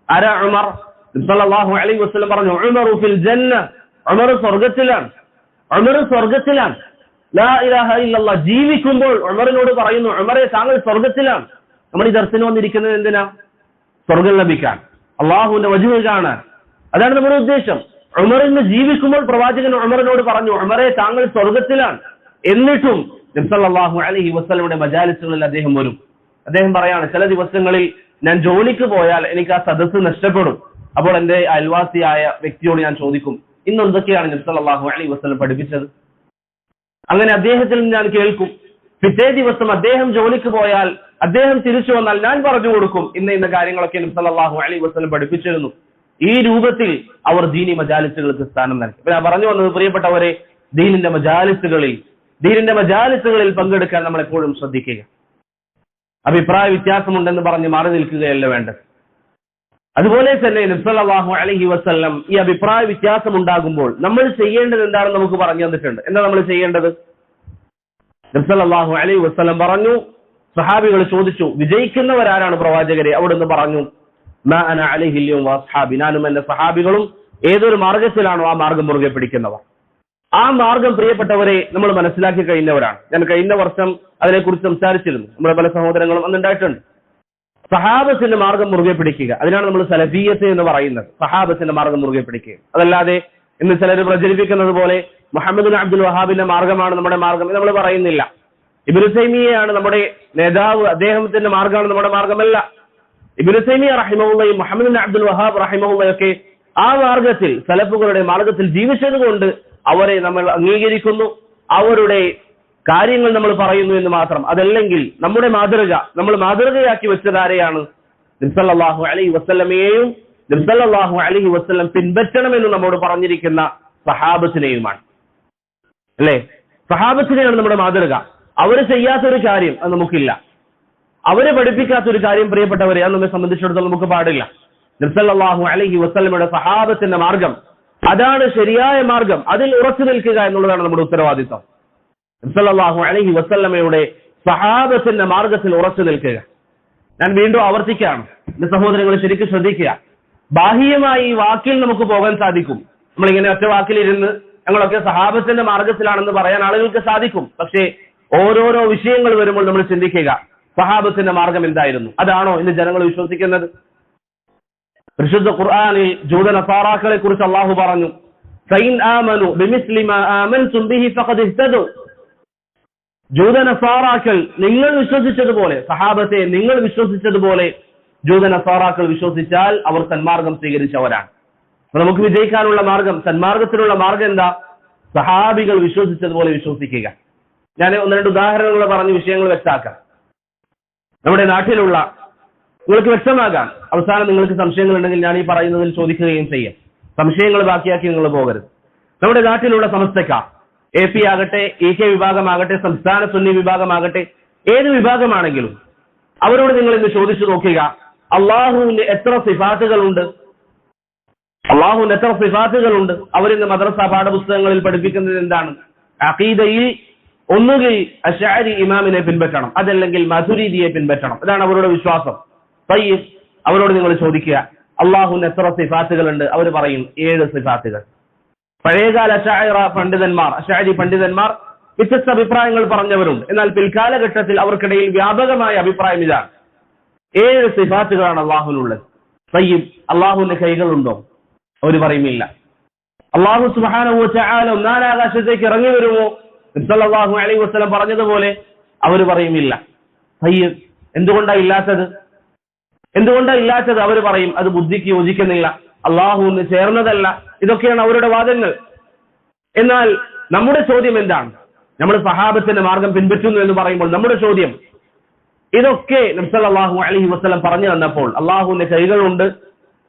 ആരാ ഉമർ? നബി സല്ലല്ലാഹു അലൈഹി വസല്ലം പറഞ്ഞു, ഉമറു ഫിൽ ജന്ന, ഉമർ സ്വർഗ്ഗത്തിലാണ്. ലാ ഇലാഹ ഇല്ലല്ലാഹ്. ജീവിക്കുമ്പോൾ ഉമറിനോട് പറയുന്നു, ഉമറെ താങ്കൾ സ്വർഗ്ഗത്തിലാണ്. നമ്മൾ ഈ ദർശനം വന്നിരിക്കുന്നത് എന്തിനാ? സ്വർഗ്ഗം ലഭിക്കാൻ, അള്ളാഹുവിന്റെ വജ്ഹ് കാണാൻ. അതാണ് നമ്മുടെ ഉദ്ദേശം. ഉമറിന് ജീവിക്കുമ്പോൾ പ്രവാചകൻ ഉമറിനോട് പറഞ്ഞു, ഉമറെ താങ്കൾ സ്വർഗ്ഗത്തിലാണ്. എന്നിട്ടും നബി സല്ലല്ലാഹു അലൈഹി വസല്ലമയുടെ മജാലിസുകളിൽ അദ്ദേഹം വരും. അദ്ദേഹം പറയാണ്, ചില ദിവസങ്ങളിൽ ഞാൻ ജോലിക്ക് പോയാൽ എനിക്ക് ആ സദസ്സ് നഷ്ടപ്പെടും. അപ്പോൾ എന്റെ അയൽവാസിയായ വ്യക്തിയോട് ഞാൻ ചോദിക്കും, ഇന്ന് എന്തൊക്കെയാണ് നബി സല്ലല്ലാഹു അലൈഹി വസല്ലം പഠിപ്പിച്ചത്? അങ്ങനെ അദ്ദേഹത്തിൽ നിന്ന് ഞാൻ കേൾക്കും. പിറ്റേ ദിവസം അദ്ദേഹം ജോലിക്ക് പോയാൽ അദ്ദേഹം തിരിച്ചു വന്നാൽ ഞാൻ പറഞ്ഞു കൊടുക്കും, ഇന്ന കാര്യങ്ങളൊക്കെ നബി സല്ലല്ലാഹു അലൈഹി വസല്ലം പഠിപ്പിച്ചിരുന്നു. ഈ രൂപത്തിൽ അവർ ദീനി മജാലിസുകൾക്ക് സ്ഥാനം നൽകി. അപ്പൊ ഞാൻ പറഞ്ഞു വന്നത്, പ്രിയപ്പെട്ടവരെ, ദീനിന്റെ മജാലിസുകളിൽ പങ്കെടുക്കാൻ നമ്മൾ എപ്പോഴും ശ്രദ്ധിക്കുക. അഭിപ്രായ വ്യത്യാസമുണ്ടെന്ന് പറഞ്ഞ് മാറി നിൽക്കുകയല്ല വേണ്ടത്. അതുപോലെ തന്നെ നബി സല്ലല്ലാഹു അലൈഹി വസല്ലം ഈ അഭിപ്രായ വ്യത്യാസം ഉണ്ടാകുമ്പോൾ നമ്മൾ ചെയ്യേണ്ടത് എന്താണെന്ന് നമുക്ക് പറഞ്ഞു തന്നിട്ടുണ്ട്. എന്താ നമ്മൾ ചെയ്യേണ്ടത്? നബി സല്ലല്ലാഹു അലൈഹി വസല്ലം പറഞ്ഞു, സഹാബികൾ ചോദിച്ചു, വിജയിക്കുന്നവരാരാണ് പ്രവാചകരെ? അവിടുന്ന് പറഞ്ഞു, മാ അന അലൈഹി അൽയൗമ വഅസ്ഹാബി, ഞാനും എന്റെ സഹാബികളും ഏതൊരു മാർഗത്തിലാണോ ആ മാർഗം മുറുകെ പിടിക്കുന്നവർ. ആ മാർഗം, പ്രിയപ്പെട്ടവരെ, നമ്മൾ മനസ്സിലാക്കി കഴിഞ്ഞവരാണ്. ഞാൻ കഴിഞ്ഞ വർഷം അതിനെക്കുറിച്ച് സംസാരിച്ചിരുന്നു. നമ്മുടെ പല സഹോദരങ്ങളും അന്നുണ്ടായിട്ടുണ്ട്. സഹാബത്തിന്റെ മാർഗം മുറുകെ പിടിക്കുക, അതിനാണ് നമ്മൾ സലഫിയ്യത്ത് എന്ന് പറയുന്നത്. സഹാബത്തിന്റെ മാർഗം മുറുകെ പിടിക്കുക. അതല്ലാതെ ഇന്ന് ചിലർ പ്രചരിപ്പിക്കുന്നത് പോലെ മുഹമ്മദ് ബിൻ അബ്ദുൽ വഹാബിന്റെ മാർഗമാണ് നമ്മുടെ മാർഗം എന്ന് നമ്മൾ പറയുന്നില്ല. ഇബ്നു തൈമിയ്യയാണ് നമ്മുടെ നേതാവ്, അദ്ദേഹത്തിന്റെ മാർഗമാണ് നമ്മുടെ മാർഗമല്ല. ഇബ്നു തൈമിയ്യ റഹിമഹുള്ളയും മുഹമ്മദ് ബിൻ അബ്ദുൽ വഹാബ് റഹിമഹുള്ളയൊക്കെ ആ മാർഗത്തിൽ, സലഫുകളുടെ മാർഗത്തിൽ ജീവിച്ചത് കൊണ്ട് അവരെ നമ്മൾ അംഗീകരിക്കുന്നു, അവരുടെ കാര്യങ്ങൾ നമ്മൾ പറയുന്നു എന്ന് മാത്രം. അതല്ലെങ്കിൽ നമ്മുടെ നമ്മൾ മാതൃകയാക്കി വെച്ചത് ആരെയാണ്? നബി സല്ലല്ലാഹു അലൈഹി വസല്ലമയെയും നബി സല്ലല്ലാഹു അലൈഹി വസല്ലം പിൻപറ്റണമെന്ന് നമ്മോട് പറഞ്ഞിരിക്കുന്ന സഹാബത്തിനെയുമാണ്. അല്ലേ? സഹാബത്തിനെയാണ് നമ്മുടെ മാതൃക. അവര് ചെയ്യാത്തൊരു കാര്യം അത് നമുക്കില്ല. അവരെ പഠിപ്പിക്കാത്തൊരു കാര്യം, പ്രിയപ്പെട്ടവരെ, അത് നമ്മെ സംബന്ധിച്ചിടത്തോളം നമുക്ക് പാടില്ല. നബി സല്ലല്ലാഹു അലൈഹി വസല്ലമയുടെ സഹാബത്തിന്റെ മാർഗം, അതാണ് ശരിയായ മാർഗം. അതിൽ ഉറച്ചു നിൽക്കുക എന്നുള്ളതാണ് നമ്മുടെ ഉത്തരവാദിത്വം. നബി സല്ലല്ലാഹു അലൈഹി വസല്ലമയുടെ സഹാബത്തിന്റെ മാർഗത്തിൽ ഉറച്ചു നിൽക്കുക. ഞാൻ വീണ്ടും ആവർത്തിക്കുകയാണ്, എന്റെ സഹോദരങ്ങൾ ശരിക്കും ശ്രദ്ധിക്കുക. ബാഹ്യമായി ഈ വാക്കിൽ നമുക്ക് പോകാൻ സാധിക്കും. നമ്മളിങ്ങനെ ഒറ്റ വാക്കിലിരുന്ന് ഞങ്ങളൊക്കെ സഹാബത്തിന്റെ മാർഗത്തിലാണെന്ന് പറയാൻ ആളുകൾക്ക് സാധിക്കും. പക്ഷേ ഓരോരോ വിഷയങ്ങൾ വരുമ്പോൾ നമ്മൾ ചിന്തിക്കുക, സഹാബത്തിന്റെ മാർഗം എന്തായിരുന്നു? അതാണോ ഇന്ന് ജനങ്ങൾ വിശ്വസിക്കുന്നത്? പരിശുദ്ധ ഖുർആനിൽ ജൂത നസാറാക്കളെ കുറിച്ച് അള്ളാഹു പറഞ്ഞു, ഫൈൻ ആമനു ബിമിസ്ലി മാ ആമൻതും ബിഹി ഫഖദ് ഇഹ്തദു. ജൂത നസാറാക്കൾ നിങ്ങൾ വിശ്വസിച്ചതുപോലെ, സഹാബത്തെ നിങ്ങൾ വിശ്വസിച്ചതുപോലെ ജൂത നസാറാക്കൾ വിശ്വസിച്ചാൽ അവർ സന്മാർഗം സ്വീകരിച്ചവരാണ്. അപ്പൊ നമുക്ക് വിജയിക്കാനുള്ള മാർഗം, സന്മാർഗത്തിനുള്ള മാർഗം എന്താ? സഹാബികൾ വിശ്വസിച്ചതുപോലെ വിശ്വസിക്കുക. ഞാൻ ഒന്ന് രണ്ട് ഉദാഹരണങ്ങൾ പറഞ്ഞ് വിഷയങ്ങൾ വ്യക്തമാക്കാം. നമ്മുടെ നാട്ടിലുള്ള, നിങ്ങൾക്ക് വ്യക്തമാകാം, അവസാനം നിങ്ങൾക്ക് സംശയങ്ങൾ ഉണ്ടെങ്കിൽ ഞാൻ ഈ പറയുന്നതിൽ ചോദിക്കുകയും ചെയ്യാം. സംശയങ്ങൾ ബാക്കിയാക്കി നിങ്ങൾ പോകരുത്. നമ്മുടെ നാട്ടിലുള്ള സമസ്തക്കാർ, AP ആകട്ടെ, EK വിഭാഗമാകട്ടെ, സംസ്ഥാന സുന്നി വിഭാഗമാകട്ടെ, ഏത് വിഭാഗമാണെങ്കിലും അവരോട് നിങ്ങൾ ഇന്ന് ചോദിച്ചു നോക്കുക, അള്ളാഹുവിന്റെ എത്ര സിഫാത്തുകളുണ്ട്? അവരിന്ന് മദ്രസ പാഠപുസ്തകങ്ങളിൽ പഠിപ്പിക്കുന്നത് എന്താണ്? അഖീദയിൽ ഒന്നുകിൽ അശ്അരി ഇമാമിനെ പിൻപറ്റണം, അതല്ലെങ്കിൽ മതുരീദിയെ പിൻപറ്റണം. അതാണ് അവരുടെ വിശ്വാസം. തയ്യിബ്, അവരോട് നിങ്ങൾ ചോദിക്കുക, അള്ളാഹുവിന് എത്ര സിഫാത്തുകളുണ്ട്? അവർ പറയും 7 സിഫാത്തുകൾ. പഴയകാല അശ്അരി പണ്ഡിതന്മാർ വ്യത്യസ്ത അഭിപ്രായങ്ങൾ പറഞ്ഞവരുണ്ട്. എന്നാൽ പിൽക്കാലഘട്ടത്തിൽ അവർക്കിടയിൽ വ്യാപകമായ അഭിപ്രായം ഇതാണ്, 7 സിഫാത്തുകളാണ് അള്ളാഹുവിനുള്ളത്. തയ്യിബ്, അള്ളാഹുവിന്റെ കൈകളുണ്ടോ? അവർ പറയുമില്ല. അള്ളാഹു സുബ്ഹാനഹു വ തആല ഒന്നാം ആകാശത്തേക്ക് ഇറങ്ങി വരുമോ? നബി സല്ലല്ലാഹു അലൈഹി വസല്ലം പറഞ്ഞതുപോലെ അവർ പറയുമില്ല. തയ്യിബ്, എന്തുകൊണ്ടാണ് ഇല്ലാത്തത്? അവർ പറയും അത് ബുദ്ധിക്ക് യോജിക്കുന്നില്ല, അള്ളാഹുവിന് ചേർന്നതല്ല. ഇതൊക്കെയാണ് അവരുടെ വാദങ്ങൾ. എന്നാൽ നമ്മുടെ ചോദ്യം എന്താണ്? നമ്മൾ സഹാബത്തിന്റെ മാർഗം പിൻപറ്റുന്നു എന്ന് പറയുമ്പോൾ നമ്മുടെ ചോദ്യം, ഇതൊക്കെ നബി സല്ലല്ലാഹു അലൈഹി വസല്ലം പറഞ്ഞു തന്നപ്പോൾ അള്ളാഹുവിന്റെ കൈകളുണ്ട്,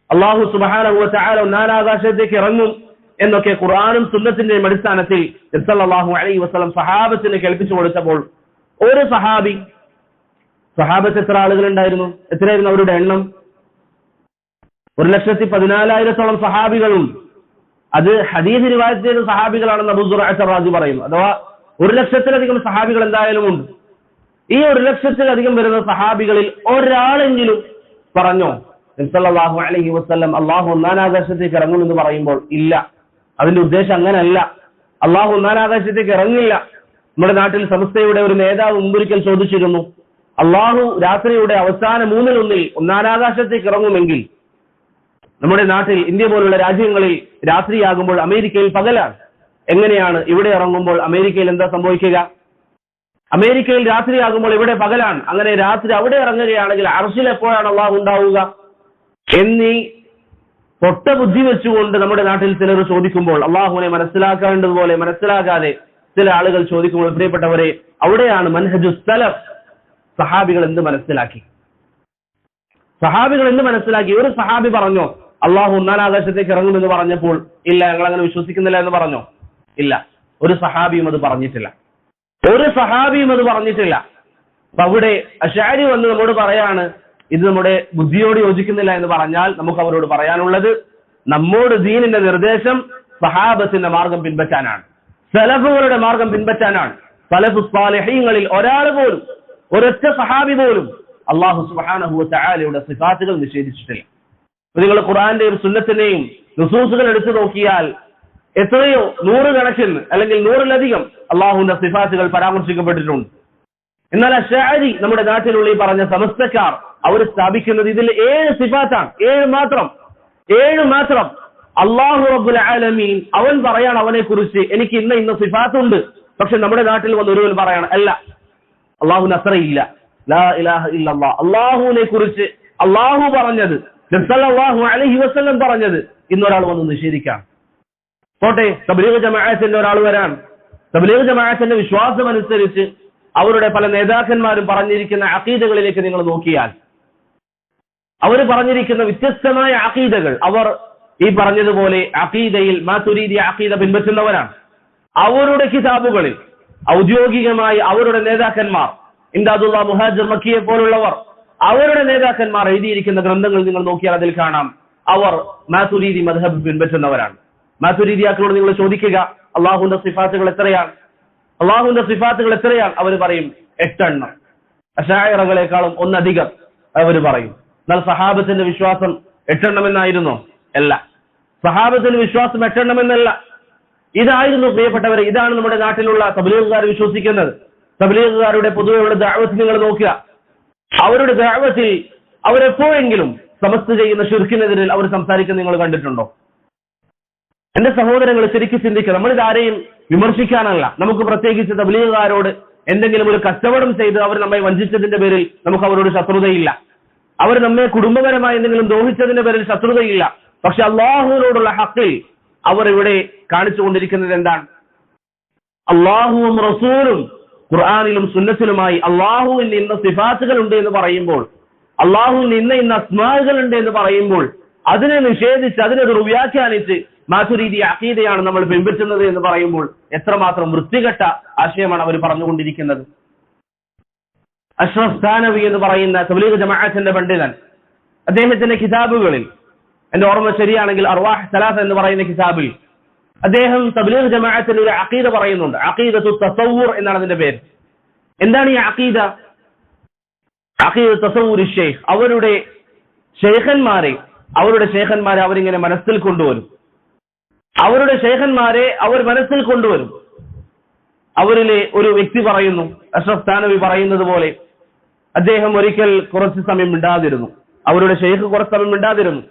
അള്ളാഹു സുബ്ഹാനഹു വ തആല ഒന്നാം ആകാശത്തേക്ക് ഇറങ്ങും എന്നൊക്കെ ഖുർആനും സുന്നത്തിന്റെയും അടിസ്ഥാനത്തിൽ നബി സല്ലല്ലാഹു അലൈഹി വസല്ലം സഹാബത്തിന് കേൾപ്പിച്ചു കൊടുത്തപ്പോൾ, ഒരു സഹാബത്ത് എത്ര ആളുകൾ ഉണ്ടായിരുന്നു? എത്രയായിരുന്നു അവരുടെ എണ്ണം? 1,14,000 സഹാബികളുണ്ട്. അത് ഹദീസ് റിവായത്ത് ചെയ്ത സഹാബികളാണെന്ന് അബൂ സുറഅത്ത് റാസി പറയുന്നു. അഥവാ 1,00,000-ലധികം സഹാബികൾ എന്തായാലും ഉണ്ട്. ഈ 1,00,000-ലധികം വരുന്ന സഹാബികളിൽ ഒരാളെങ്കിലും പറഞ്ഞോ നബി സല്ലല്ലാഹു അലൈഹി വസല്ലം അള്ളാഹു ഒന്നാം ആകാശത്തേക്ക് ഇറങ്ങുമെന്ന് പറയുമ്പോൾ ഇല്ല, അതിന്റെ ഉദ്ദേശം അങ്ങനെയല്ല, അള്ളാഹു ഒന്നാം ആകാശത്തേക്ക് ഇറങ്ങില്ല. നമ്മുടെ നാട്ടിൽ സമസ്തയുടെ ഒരു നേതാവ് മുമ്പൊരിക്കൽ ചോദിച്ചിരുന്നു, അള്ളാഹു രാത്രിയുടെ അവസാന 1/3 ഒന്നാം ആകാശത്തേക്ക് ഇറങ്ങുമെങ്കിൽ നമ്മുടെ നാട്ടിൽ, ഇന്ത്യ പോലുള്ള രാജ്യങ്ങളിൽ രാത്രിയാകുമ്പോൾ അമേരിക്കയിൽ പകലാണ്, എങ്ങനെയാണ് ഇവിടെ ഇറങ്ങുമ്പോൾ അമേരിക്കയിൽ എന്താ സംഭവിക്കുക? അമേരിക്കയിൽ രാത്രിയാകുമ്പോൾ ഇവിടെ പകലാണ്, അങ്ങനെ രാത്രി അവിടെ ഇറങ്ങുകയാണെങ്കിൽ അർശിൽ എപ്പോഴാണ് അള്ളാഹു ഉണ്ടാവുക എന്നീ പൊട്ട ബുദ്ധി വെച്ചുകൊണ്ട് നമ്മുടെ നാട്ടിൽ ചിലർ ചോദിക്കുമ്പോൾ, അള്ളാഹുവിനെ മനസ്സിലാക്കേണ്ടതുപോലെ മനസ്സിലാക്കാതെ ചില ആളുകൾ ചോദിക്കുമ്പോൾ, പ്രിയപ്പെട്ടവരെ, അവിടെയാണ് മൻഹജു സലഫ്. സഹാബികൾ എന്ത് മനസ്സിലാക്കി? സഹാബികൾ എന്ത് മനസ്സിലാക്കി? ഒരു സഹാബി പറഞ്ഞോ അള്ളാഹു ഒന്നാം ആകാശത്തേക്ക് ഇറങ്ങുമെന്ന് പറഞ്ഞപ്പോൾ ഇല്ല, ഞങ്ങൾ അങ്ങനെ വിശ്വസിക്കുന്നില്ല എന്ന് പറഞ്ഞോ? ഇല്ല, ഒരു സഹാബിയും അത് പറഞ്ഞിട്ടില്ല. ഒരു സഹാബിയും അത് പറഞ്ഞിട്ടില്ല. അപ്പൊ അവിടെ അശ്അരി വന്ന് നമ്മോട് പറയാണ്, ഇത് നമ്മുടെ ബുദ്ധിയോട് യോജിക്കുന്നില്ല എന്ന് പറഞ്ഞാൽ നമുക്ക് അവരോട് പറയാനുള്ളത്, നമ്മോട് ദീനിന്റെ നിർദ്ദേശം സഹാബത്തിന്റെ മാർഗം പിൻപറ്റാനാണ്, സലഫുകളുടെ മാർഗം പിൻപറ്റാനാണ്. സലഫു സ്വാലിഹീങ്ങളിൽ ഒരാൾ പോലും, ഒരൊറ്റ സഹാബി പോലും അല്ലാഹു സുബ്ഹാനഹു വ തആലയുടെ സിഫാത്തുകൾ നിഷേധിച്ചിട്ടില്ല. നിങ്ങൾ ഖുർആന്റെയും സുന്നത്തിന്റെയും നുസൂസുകൾ എടുത്തു നോക്കിയാൽ എത്രയോ നൂറുകണക്കിന് അല്ലെങ്കിൽ നൂറിലധികം അള്ളാഹുവിന്റെ സിഫാത്തുകൾ പരാമർശിക്കപ്പെട്ടിട്ടുണ്ട്. എന്നാൽ അശ്അരി നമ്മുടെ നാട്ടിലുള്ള ഈ പറഞ്ഞ സമസ്തക്കാർ അവർ സ്ഥാപിക്കുന്നത് ഇതിൽ 7 സിഫാത്താണ്. 7 മാത്രം. അല്ലാഹു റബ്ബുൽ ആലമീൻ അവൻ പറയാണ് അവനെ കുറിച്ച്, എനിക്ക് ഇന്ന സിഫാത്തുണ്ട്. പക്ഷെ നമ്മുടെ നാട്ടിൽ വന്ന് ഒരുവൻ പറയാണ് അല്ല, അള്ളാഹുവിന് അത്രയില്ല, ലാ ഇലാഹ ഇല്ലല്ലാഹ്. അള്ളാഹുവിനെ കുറിച്ച് അള്ളാഹു പറഞ്ഞത്, നബി സല്ലല്ലാഹു അലൈഹി വസല്ലം പറഞ്ഞത് ഇന്നൊരാൾ വന്ന് നിഷേധിക്കാം. പോട്ടെ, തബ്ലീഗ് ജമാഅത്തിന്റെ ഒരാൾ വരാൻ, തബ്ലീഗ് ജമാഅത്തിന്റെ വിശ്വാസം അനുസരിച്ച് അവരുടെ പല നേതാക്കന്മാരും പറഞ്ഞിരിക്കുന്ന അഖീദകളിലേക്ക് നിങ്ങൾ നോക്കിയാൽ, അവർ പറഞ്ഞിരിക്കുന്ന വ്യത്യസ്തമായ അഖീദകൾ, അവർ ഈ പറഞ്ഞതുപോലെ അഖീദയിൽ മാതുരീദി അഖീദ പിൻപറ്റുന്നവരാണ്. അവരുടെ കിതാബുകളിൽ ഔദ്യോഗികമായി അവരുടെ നേതാക്കന്മാർ, ഇംദാദുല്ലാ മുഹാജിർ മക്കിയെ പോലുള്ളവർ, അവരുടെ നേതാക്കന്മാർ എഴുതിയിരിക്കുന്ന ഗ്രന്ഥങ്ങൾ നിങ്ങൾ നോക്കിയാൽ അതിൽ കാണാം അവർ മാതുരീദി മദ്ഹബ് പിൻപറ്റുന്നവരാണ്. മാതുരീദിയാക്കളോട് നിങ്ങൾ ചോദിക്കുക, അള്ളാഹുവിന്റെ സിഫാത്തുകൾ എത്രയാണ്? അള്ളാഹുവിന്റെ സിഫാത്തുകൾ എത്രയാണ്? അവർ പറയും 8 എണ്ണം. അശാഇറകളെക്കാളും 1 അധികം അവർ പറയും. എന്നാൽ സഹാബത്തിന്റെ വിശ്വാസം 8 എണ്ണം എന്നായിരുന്നോ? അല്ല, സഹാബത്തിന്റെ വിശ്വാസം 8 എണ്ണം എന്നല്ല. ഇതായിരുന്നു പ്രിയപ്പെട്ടവരെ, ഇതാണ് നമ്മുടെ നാട്ടിലുള്ള തബ്ലീഗുകാർ വിശ്വസിക്കുന്നത്. തബ്ലീഗുകാരുടെ പൊതുവെയുള്ള ദഅവത്ത് നിങ്ങൾ നോക്കുക. അവരുടെ ദഅവത്തിൽ അവരെപ്പോഴെങ്കിലും സമസ്ത ചെയ്യുന്ന ശിർക്കിനെതിരെ അവർ സംസാരിക്കുന്നത് നിങ്ങൾ കണ്ടിട്ടുണ്ടോ? എന്റെ സഹോദരങ്ങൾ, ശരിക്കും ചിന്തിക്കുക. നമ്മളിത് ആരെയും വിമർശിക്കാനല്ല, നമുക്ക് പ്രത്യേകിച്ച് തബ്ലീഗുകാരോട് എന്തെങ്കിലും ഒരു കച്ചവടം ചെയ്ത് അവർ നമ്മെ വഞ്ചിച്ചതിന്റെ പേരിൽ നമുക്ക് അവരോട് ശത്രുതയില്ല. അവർ നമ്മെ കുടുംബപരമായി എന്തെങ്കിലും ദ്രോഹിച്ചതിന്റെ പേരിൽ ശത്രുതയില്ല. പക്ഷെ അള്ളാഹുവിനോടുള്ള ഹഖിൽ അവർ ഇവിടെ കാണിച്ചുകൊണ്ടിരിക്കുന്നത് എന്താണ്? അള്ളാഹുവും റസൂലും ഖുർആനിലും സുന്നത്തിലുമായി അള്ളാഹുവിന് ഇന്ന സിഫാത്തുകൾ ഉണ്ട് എന്ന് പറയുമ്പോൾ, അള്ളാഹുവിന് ഇന്ന അസ്മാകൾ ഉണ്ട് എന്ന് പറയുമ്പോൾ, അതിനെ നിഷേധിച്ച് അതിനെ ദുർവ്യാഖ്യാനിച്ച് മാതുരീദി അഖീദയാണ് നമ്മൾ പിൻപറ്റുന്നത് എന്ന് പറയുമ്പോൾ എത്രമാത്രം വൃത്തികെട്ട ആശയമാണ് അവർ പറഞ്ഞുകൊണ്ടിരിക്കുന്നത്. അഷ്റഫ് ഥാനവി എന്ന് പറയുന്ന തബ്ലീഗ് ജമാഅത്തിന്റെ പണ്ഡിതൻ, അദ്ദേഹത്തിന്റെ കിതാബുകളിൽ, എന്റെ ഓർമ്മ ശരിയാണെങ്കിൽ അർവാഹ് സലാസ എന്ന് പറയുന്ന കിതാബിൽ അദ്ദേഹം തബ്ലീഗ് ജമാഅത്തിന്റെ ഒരു അഖീദ പറയുന്നുണ്ട്. അഖീദത്തു തസവ്വുർ എന്നാണ് അതിന്റെ പേര്. എന്താണ് ഈ അഖീദ? അഖീദത്തു തസവ്വുർ ശൈഖ്. അവരുടെ ശൈഖന്മാരെ അവരിങ്ങനെ മനസ്സിൽ കൊണ്ടുവരും. അവരുടെ ശൈഖന്മാരെ അവർ മനസ്സിൽ കൊണ്ടുവരും. അവരിലെ ഒരു വ്യക്തി പറയുന്നു, അഷ്റഫ് ഥാനവി പറയുന്നത് പോലെ, അദ്ദേഹം ഒരിക്കൽ കുറച്ച് സമയം മിണ്ടാതിരുന്നു. അവരുടെ ശൈഖ് കുറച്ച് സമയം മിണ്ടാതിരുന്നു.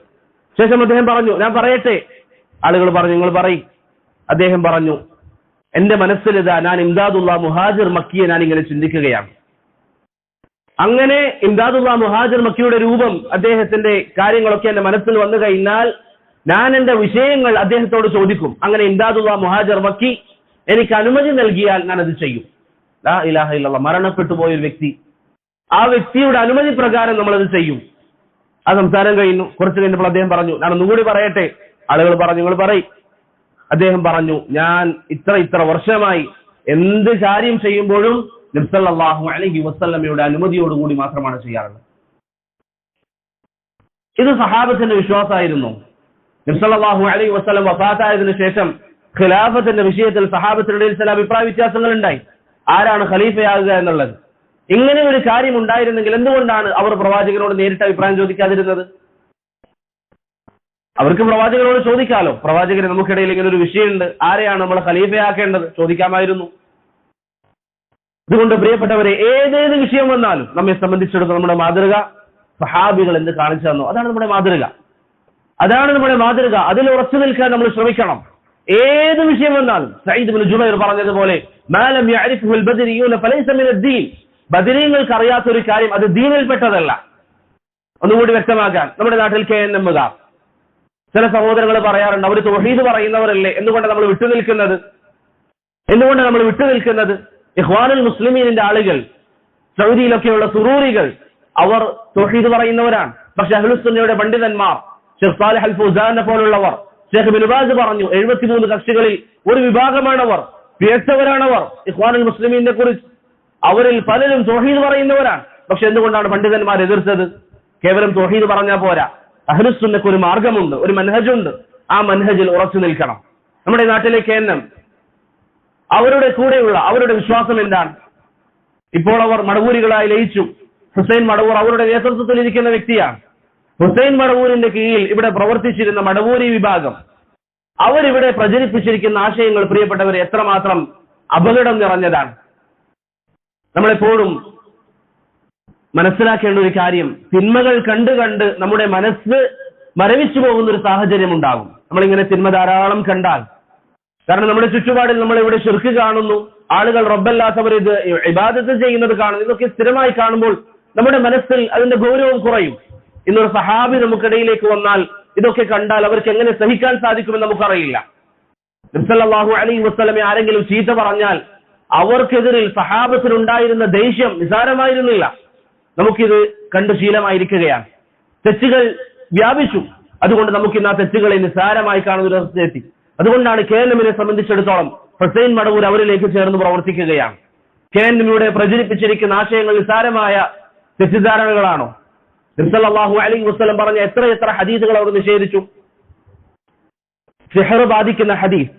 ശേഷം അദ്ദേഹം പറഞ്ഞു, ഞാൻ പറയട്ടെ. ആളുകൾ പറഞ്ഞു, നിങ്ങൾ പറയും. അദ്ദേഹം പറഞ്ഞു, എന്റെ മനസ്സിലിതാ ഞാൻ ഇംദാദുല്ലാ മുഹാജിർ മക്കിയെ ഞാൻ ഇങ്ങനെ ചിന്തിക്കുകയാണ്. അങ്ങനെ ഇംദാദുല്ലാ മുഹാജിർ മക്കിയുടെ രൂപം, അദ്ദേഹത്തിന്റെ കാര്യങ്ങളൊക്കെ എന്റെ മനസ്സിൽ വന്നു കഴിഞ്ഞാൽ ഞാൻ എന്റെ വിഷയങ്ങൾ അദ്ദേഹത്തോട് ചോദിക്കും. അങ്ങനെ ഇംദാദുല്ലാ മുഹാജിർ മക്കി എനിക്ക് അനുമതി നൽകിയാൽ ഞാൻ അത് ചെയ്യും. ലാ ഇലാഹ ഇല്ലല്ലാഹ്. മരണപ്പെട്ടു പോയൊരു വ്യക്തി, ആ വ്യക്തിയുടെ അനുമതി പ്രകാരം നമ്മളത് ചെയ്യും. ആ സംസാരം കഴിഞ്ഞു. കുറച്ച് കഴിഞ്ഞപ്പോൾ അദ്ദേഹം പറഞ്ഞു, ഞാൻ ഒന്നുകൂടി പറയട്ടെ. ആളുകൾ പറഞ്ഞു, നിങ്ങൾ പറയും. അദ്ദേഹം പറഞ്ഞു, ഞാൻ ഇത്ര വർഷമായി എന്ത് കാര്യം ചെയ്യുമ്പോഴും നബി സല്ലല്ലാഹു അലൈഹി വസല്ലമയുടെ അനുമതിയോടുകൂടി മാത്രമാണ് ചെയ്യാറുള്ളത്. ഇത് സഹാബത്തിന്റെ വിശ്വാസമായിരുന്നു. നബി സല്ലല്ലാഹു അലൈഹി വസല്ലം വഫാത്തായതിനു ശേഷം ഖിലാഫത്തിന്റെ വിഷയത്തിൽ സഹാബത്തിനിടയിൽ ചില അഭിപ്രായ വ്യത്യാസങ്ങൾ ഉണ്ടായി. ആരാണ് ഖലീഫയാകുക എന്നുള്ളത്. ഇങ്ങനെ ഒരു കാര്യം ഉണ്ടായിരുന്നെങ്കിൽ എന്തുകൊണ്ടാണ് അവർ പ്രവാചകനോട് നേരിട്ട് അഭിപ്രായം ചോദിക്കാതിരുന്നത്? അവർക്ക് പ്രവാചകനോട് ചോദിക്കാലോ, പ്രവാചകന് നമുക്കിടയിൽ ഇങ്ങനെ ഒരു വിഷയമുണ്ട്, ആരെയാണ് നമ്മൾ ഖലീഫയാക്കേണ്ടത്, ചോദിക്കാമായിരുന്നു. അതുകൊണ്ട് പ്രിയപ്പെട്ടവരെ, ഏതേത് വിഷയം വന്നാലും നമ്മെ സംബന്ധിച്ചിടത്തോളം നമ്മുടെ മാതൃക സഹാബികൾ എന്ത് കാണിച്ചു തന്നു, അതാണ് നമ്മുടെ മാതൃക. അതിൽ ഉറച്ചു നിൽക്കാൻ നമ്മൾ ശ്രമിക്കണം. ഏത് വിഷയം വന്നാലും സഈദ് ഇബ്നു ജുബൈർ പറഞ്ഞതുപോലെ, മാ ലം യഅരിഫുൽ ബദരിയൂന ഫലൈസ മിനദ്ദീൻ. ബദരീങ്ങൾക്ക് അറിയാത്ത ഒരു കാര്യം അത് ദീനിൽപ്പെട്ടതല്ല. ഒന്നുകൂടി വ്യക്തമാക്കാൻ, നമ്മുടെ നാട്ടിൽ KNM കാർ, ചില സഹോദരങ്ങൾ പറയാറുണ്ട്, അവർ തൗഹീദ് പറയുന്നവരല്ലേ, എന്തുകൊണ്ട് നമ്മൾ വിട്ടുനിൽക്കുന്നത്? ഇഖ്വാനുൽ മുസ്ലിമീനിന്റെ ആളുകൾ, സൗദിയിലൊക്കെയുള്ള സുറൂറികൾ, അവർ തൗഹീദ് പറയുന്നവരാണ്. പക്ഷെ അഹ്ലുസുന്നയുടെ പണ്ഡിതന്മാർ, ഷെയ്ഖ് സാലിഹ് അൽ ഫൗസാനെ പോലുള്ളവർ, ഷെയ്ഖ് ഇബ്നു ബാസ് പറഞ്ഞു, 73 കക്ഷികളിൽ ഒരു വിഭാഗമാണവർ, പിഴച്ചവരാണവർ. ഇഖ്വാനുൽ മുസ്ലിമീനെ കുറിച്ച് അവരിൽ പലരും തൗഹീദ് പറയുന്നവരാണ്. പക്ഷെ എന്തുകൊണ്ടാണ് പണ്ഡിതന്മാർ എതിർത്തത്? കേവലം തൗഹീദ് പറഞ്ഞാൽ പോരാ, അഹ്ലുസുന്നക്ക് ഒരു മാർഗമുണ്ട്, ഒരു മൻഹജുണ്ട്. ആ മൻഹജിൽ ഉറച്ചു നിൽക്കണം. നമ്മുടെ നാട്ടിലെ കേന്ദ്രം, അവരുടെ കൂടെയുള്ള അവരുടെ വിശ്വാസം എന്താണ്? ഇപ്പോൾ അവർ മടവൂരികളായി ലയിച്ചു. ഹുസൈൻ മടവൂർ അവരുടെ നേതൃത്വത്തിൽ ഇരിക്കുന്ന വ്യക്തിയാണ്. ഹുസൈൻ മടവൂരിന്റെ കീഴിൽ ഇവിടെ പ്രവർത്തിച്ചിരുന്ന മടവൂരി വിഭാഗം, അവരിവിടെ പ്രചരിപ്പിച്ചിരിക്കുന്ന ആശയങ്ങൾ പ്രിയപ്പെട്ടവരെ എത്രമാത്രം അപകടം നിറഞ്ഞതാണ്. നമ്മളെപ്പോഴും മനസ്സിലാക്കേണ്ട ഒരു കാര്യം, തിന്മകൾ കണ്ട് കണ്ട് നമ്മുടെ മനസ്സ് മരവിച്ചു പോകുന്ന ഒരു സാഹചര്യം ഉണ്ടാകും. നമ്മളിങ്ങനെ തിന്മ ധാരാളം കണ്ടാൽ, കാരണം നമ്മുടെ ചുറ്റുപാടിൽ നമ്മൾ ഇവിടെ ശിർക്ക് കാണുന്നു, ആളുകൾ റബ്ബല്ലാത്തവർ ഇത് ഇബാദത്ത് ചെയ്യുന്നത് കാണുന്നു. ഇതൊക്കെ സ്ഥിരമായി കാണുമ്പോൾ നമ്മുടെ മനസ്സിൽ അതിന്റെ ഗൗരവം കുറയും. ഇന്നൊരു സഹാബി നമുക്കിടയിലേക്ക് വന്നാൽ ഇതൊക്കെ കണ്ടാൽ അവർക്ക് എങ്ങനെ സഹിക്കാൻ സാധിക്കുമെന്ന് നമുക്കറിയില്ല. നബി സല്ലല്ലാഹു അലൈഹി വസല്ലമയെ ആരെങ്കിലും ചീത്ത പറഞ്ഞാൽ അവർക്കെതിരിൽ സഹാബത്തിനുണ്ടായിരുന്ന ദേഷ്യം നിസാരമായിരുന്നില്ല. നമുക്കിത് കണ്ടു ശീലമായിരിക്കുകയാണ്. തെറ്റുകൾ വ്യാപിച്ചു, അതുകൊണ്ട് നമുക്കിന്ന് ആ തെറ്റുകളെ നിസാരമായി കാണുന്ന ഒരു അവസ്ഥയെത്തി. അതുകൊണ്ടാണ് KNM-നെ സംബന്ധിച്ചിടത്തോളം ഹുസൈൻ മടവൂർ അവരിലേക്ക് ചേർന്ന് പ്രവർത്തിക്കുകയാണ്. KNM-യുടെ പ്രചരിപ്പിച്ചിരിക്കുന്ന ആശയങ്ങൾ നിസാരമായ തെറ്റിദ്ധാരണകളാണോ? നബി സല്ലല്ലാഹു അലൈഹി വസല്ലം പറഞ്ഞ എത്ര ഹദീസുകൾ അവർ നിഷേധിച്ചു. സിഹർ ബാധിക്കുന്ന ഹദീസ്,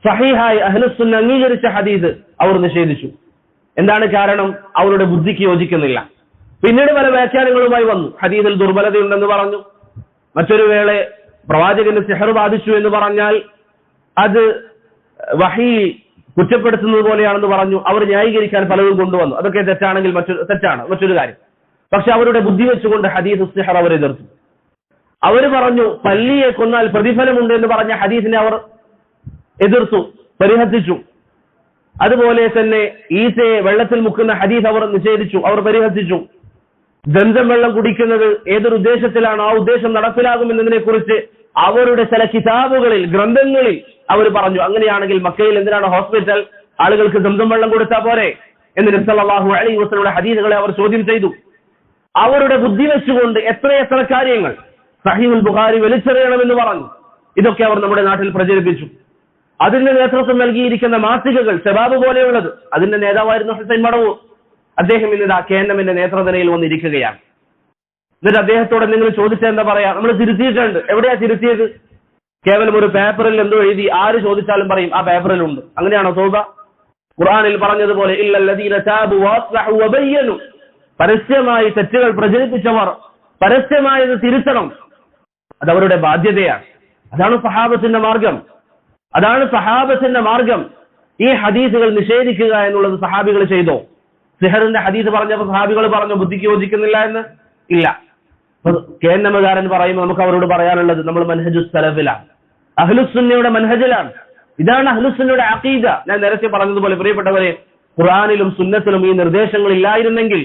സഹീഹായി അഹ്ലുസുന്ന അംഗീകരിച്ച ഹദീസ് അവർ നിഷേധിച്ചു. എന്താണ് കാരണം? അവരുടെ ബുദ്ധിക്ക് യോജിക്കുന്നില്ല. പിന്നീട് പല വ്യാഖ്യാനങ്ങളുമായി വന്നു. ഹദീസിൽ ദുർബലതയുണ്ടെന്ന് പറഞ്ഞു. മറ്റൊരു വേള പ്രവാചകന് സിഹർ ബാധിച്ചു എന്ന് പറഞ്ഞാൽ അത് വഹി കുറ്റപ്പെടുത്തുന്നത് പോലെയാണെന്ന് പറഞ്ഞു. അവർ ന്യായീകരിക്കാൻ പലരും കൊണ്ടുവന്നു. അതൊക്കെ തെറ്റാണെങ്കിൽ തെറ്റാണ്, മറ്റൊരു കാര്യം. പക്ഷെ അവരുടെ ബുദ്ധി വെച്ചുകൊണ്ട് ഹദീസ് സിഹർ അവർ എതിർത്തു. അവർ പറഞ്ഞു പല്ലിയെ കൊന്നാൽ പ്രതിഫലമുണ്ട് എന്ന് പറഞ്ഞ ഹദീസിനെ അവർ എതിർത്തു, പരിഹസിച്ചു. അതുപോലെ തന്നെ ഈസയെ വെള്ളത്തിൽ മുക്കുന്ന ഹദീസ് അവർ നിഷേധിച്ചു, അവർ പരിഹസിച്ചു. ദന്തം വെള്ളം കുടിക്കുന്നത് ഏതൊരു ഉദ്ദേശത്തിലാണ് ആ ഉദ്ദേശം നടപ്പിലാകുമെന്നതിനെ കുറിച്ച് അവരുടെ ചില കിതാബുകളിൽ, ഗ്രന്ഥങ്ങളിൽ അവർ പറഞ്ഞു. അങ്ങനെയാണെങ്കിൽ മക്കയിൽ എന്തിനാണ് ഹോസ്പിറ്റൽ? ആളുകൾക്ക് ദന്തം വെള്ളം കൊടുത്താൽ പോരെ എന്ന് നബി സല്ലല്ലാഹു അലൈഹി വസല്ലമയുടെ ഹദീസുകളെ അവർ ചോദ്യം ചെയ്തു. അവരുടെ ബുദ്ധി വെച്ചുകൊണ്ട് എത്ര കാര്യങ്ങൾ സഹീഹുൽ ബുഖാരി വലിച്ചെറിയണമെന്ന് പറഞ്ഞു. ഇതൊക്കെ അവർ നമ്മുടെ നാട്ടിൽ പ്രചരിപ്പിച്ചു. അതിന് നേതൃത്വം നൽകിയിരിക്കുന്ന മാസികകൾ ശബാബ് പോലെയുള്ളത്, അതിന്റെ നേതാവായിരുന്നു ഹുസൈൻ മടവൂർ. അദ്ദേഹം ഇന്ന് KNM-ന്റെ നേതൃനിരയിൽ വന്നിരിക്കുകയാണ്. എന്നിട്ട് അദ്ദേഹത്തോട് നിങ്ങൾ ചോദിച്ചാൽ എന്താ പറയാ? നമ്മൾ തിരുത്തിയിട്ടുണ്ട്. എവിടെയാ തിരുത്തിയത്? കേവലം ഒരു പേപ്പറിൽ എന്തോ എഴുതി ആര് ചോദിച്ചാലും പറയും ആ പേപ്പറിലുണ്ട്. അങ്ങനെയാണോ തൗബ? ഖുർആനിൽ പറഞ്ഞതുപോലെ ഇല്ലല്ലദീന താബു വഅസ്ലഹു വബയ്യനു, പരസ്യമായി തെറ്റുകൾ പ്രചരിപ്പിച്ചവർ പരസ്യമായത് തിരുത്തണം. അത് അവരുടെ ബാധ്യതയാണ്. അതാണ് സഹാബത്തിന്റെ മാർഗം. ഈ ഹദീസുകൾ നിഷേധിക്കുക എന്നുള്ളത് സഹാബികൾ ചെയ്തോ? സിഹറിന്റെ ഹദീസ് പറഞ്ഞപ്പോൾ സഹാബികൾ പറഞ്ഞു ബുദ്ധിക്ക് യോജിക്കുന്നില്ല എന്ന്? ഇല്ല. KNM-കാരൻ പറയുമ്പോൾ നമുക്ക് അവരോട് പറയാനുള്ളത് നമ്മൾ മൻഹജുസ് സലഫിലാണ്, അഹ്ലുസുന്നയുടെ മൻഹജിലാണ്. ഇതാണ് അഹ്ലുസുന്നയുടെ അഖീദ. ഞാൻ നേരത്തെ പറഞ്ഞതുപോലെ പ്രിയപ്പെട്ടവരെ, ഖുർആനിലും സുന്നത്തിലും ഈ നിർദ്ദേശങ്ങൾ ഇല്ലായിരുന്നെങ്കിൽ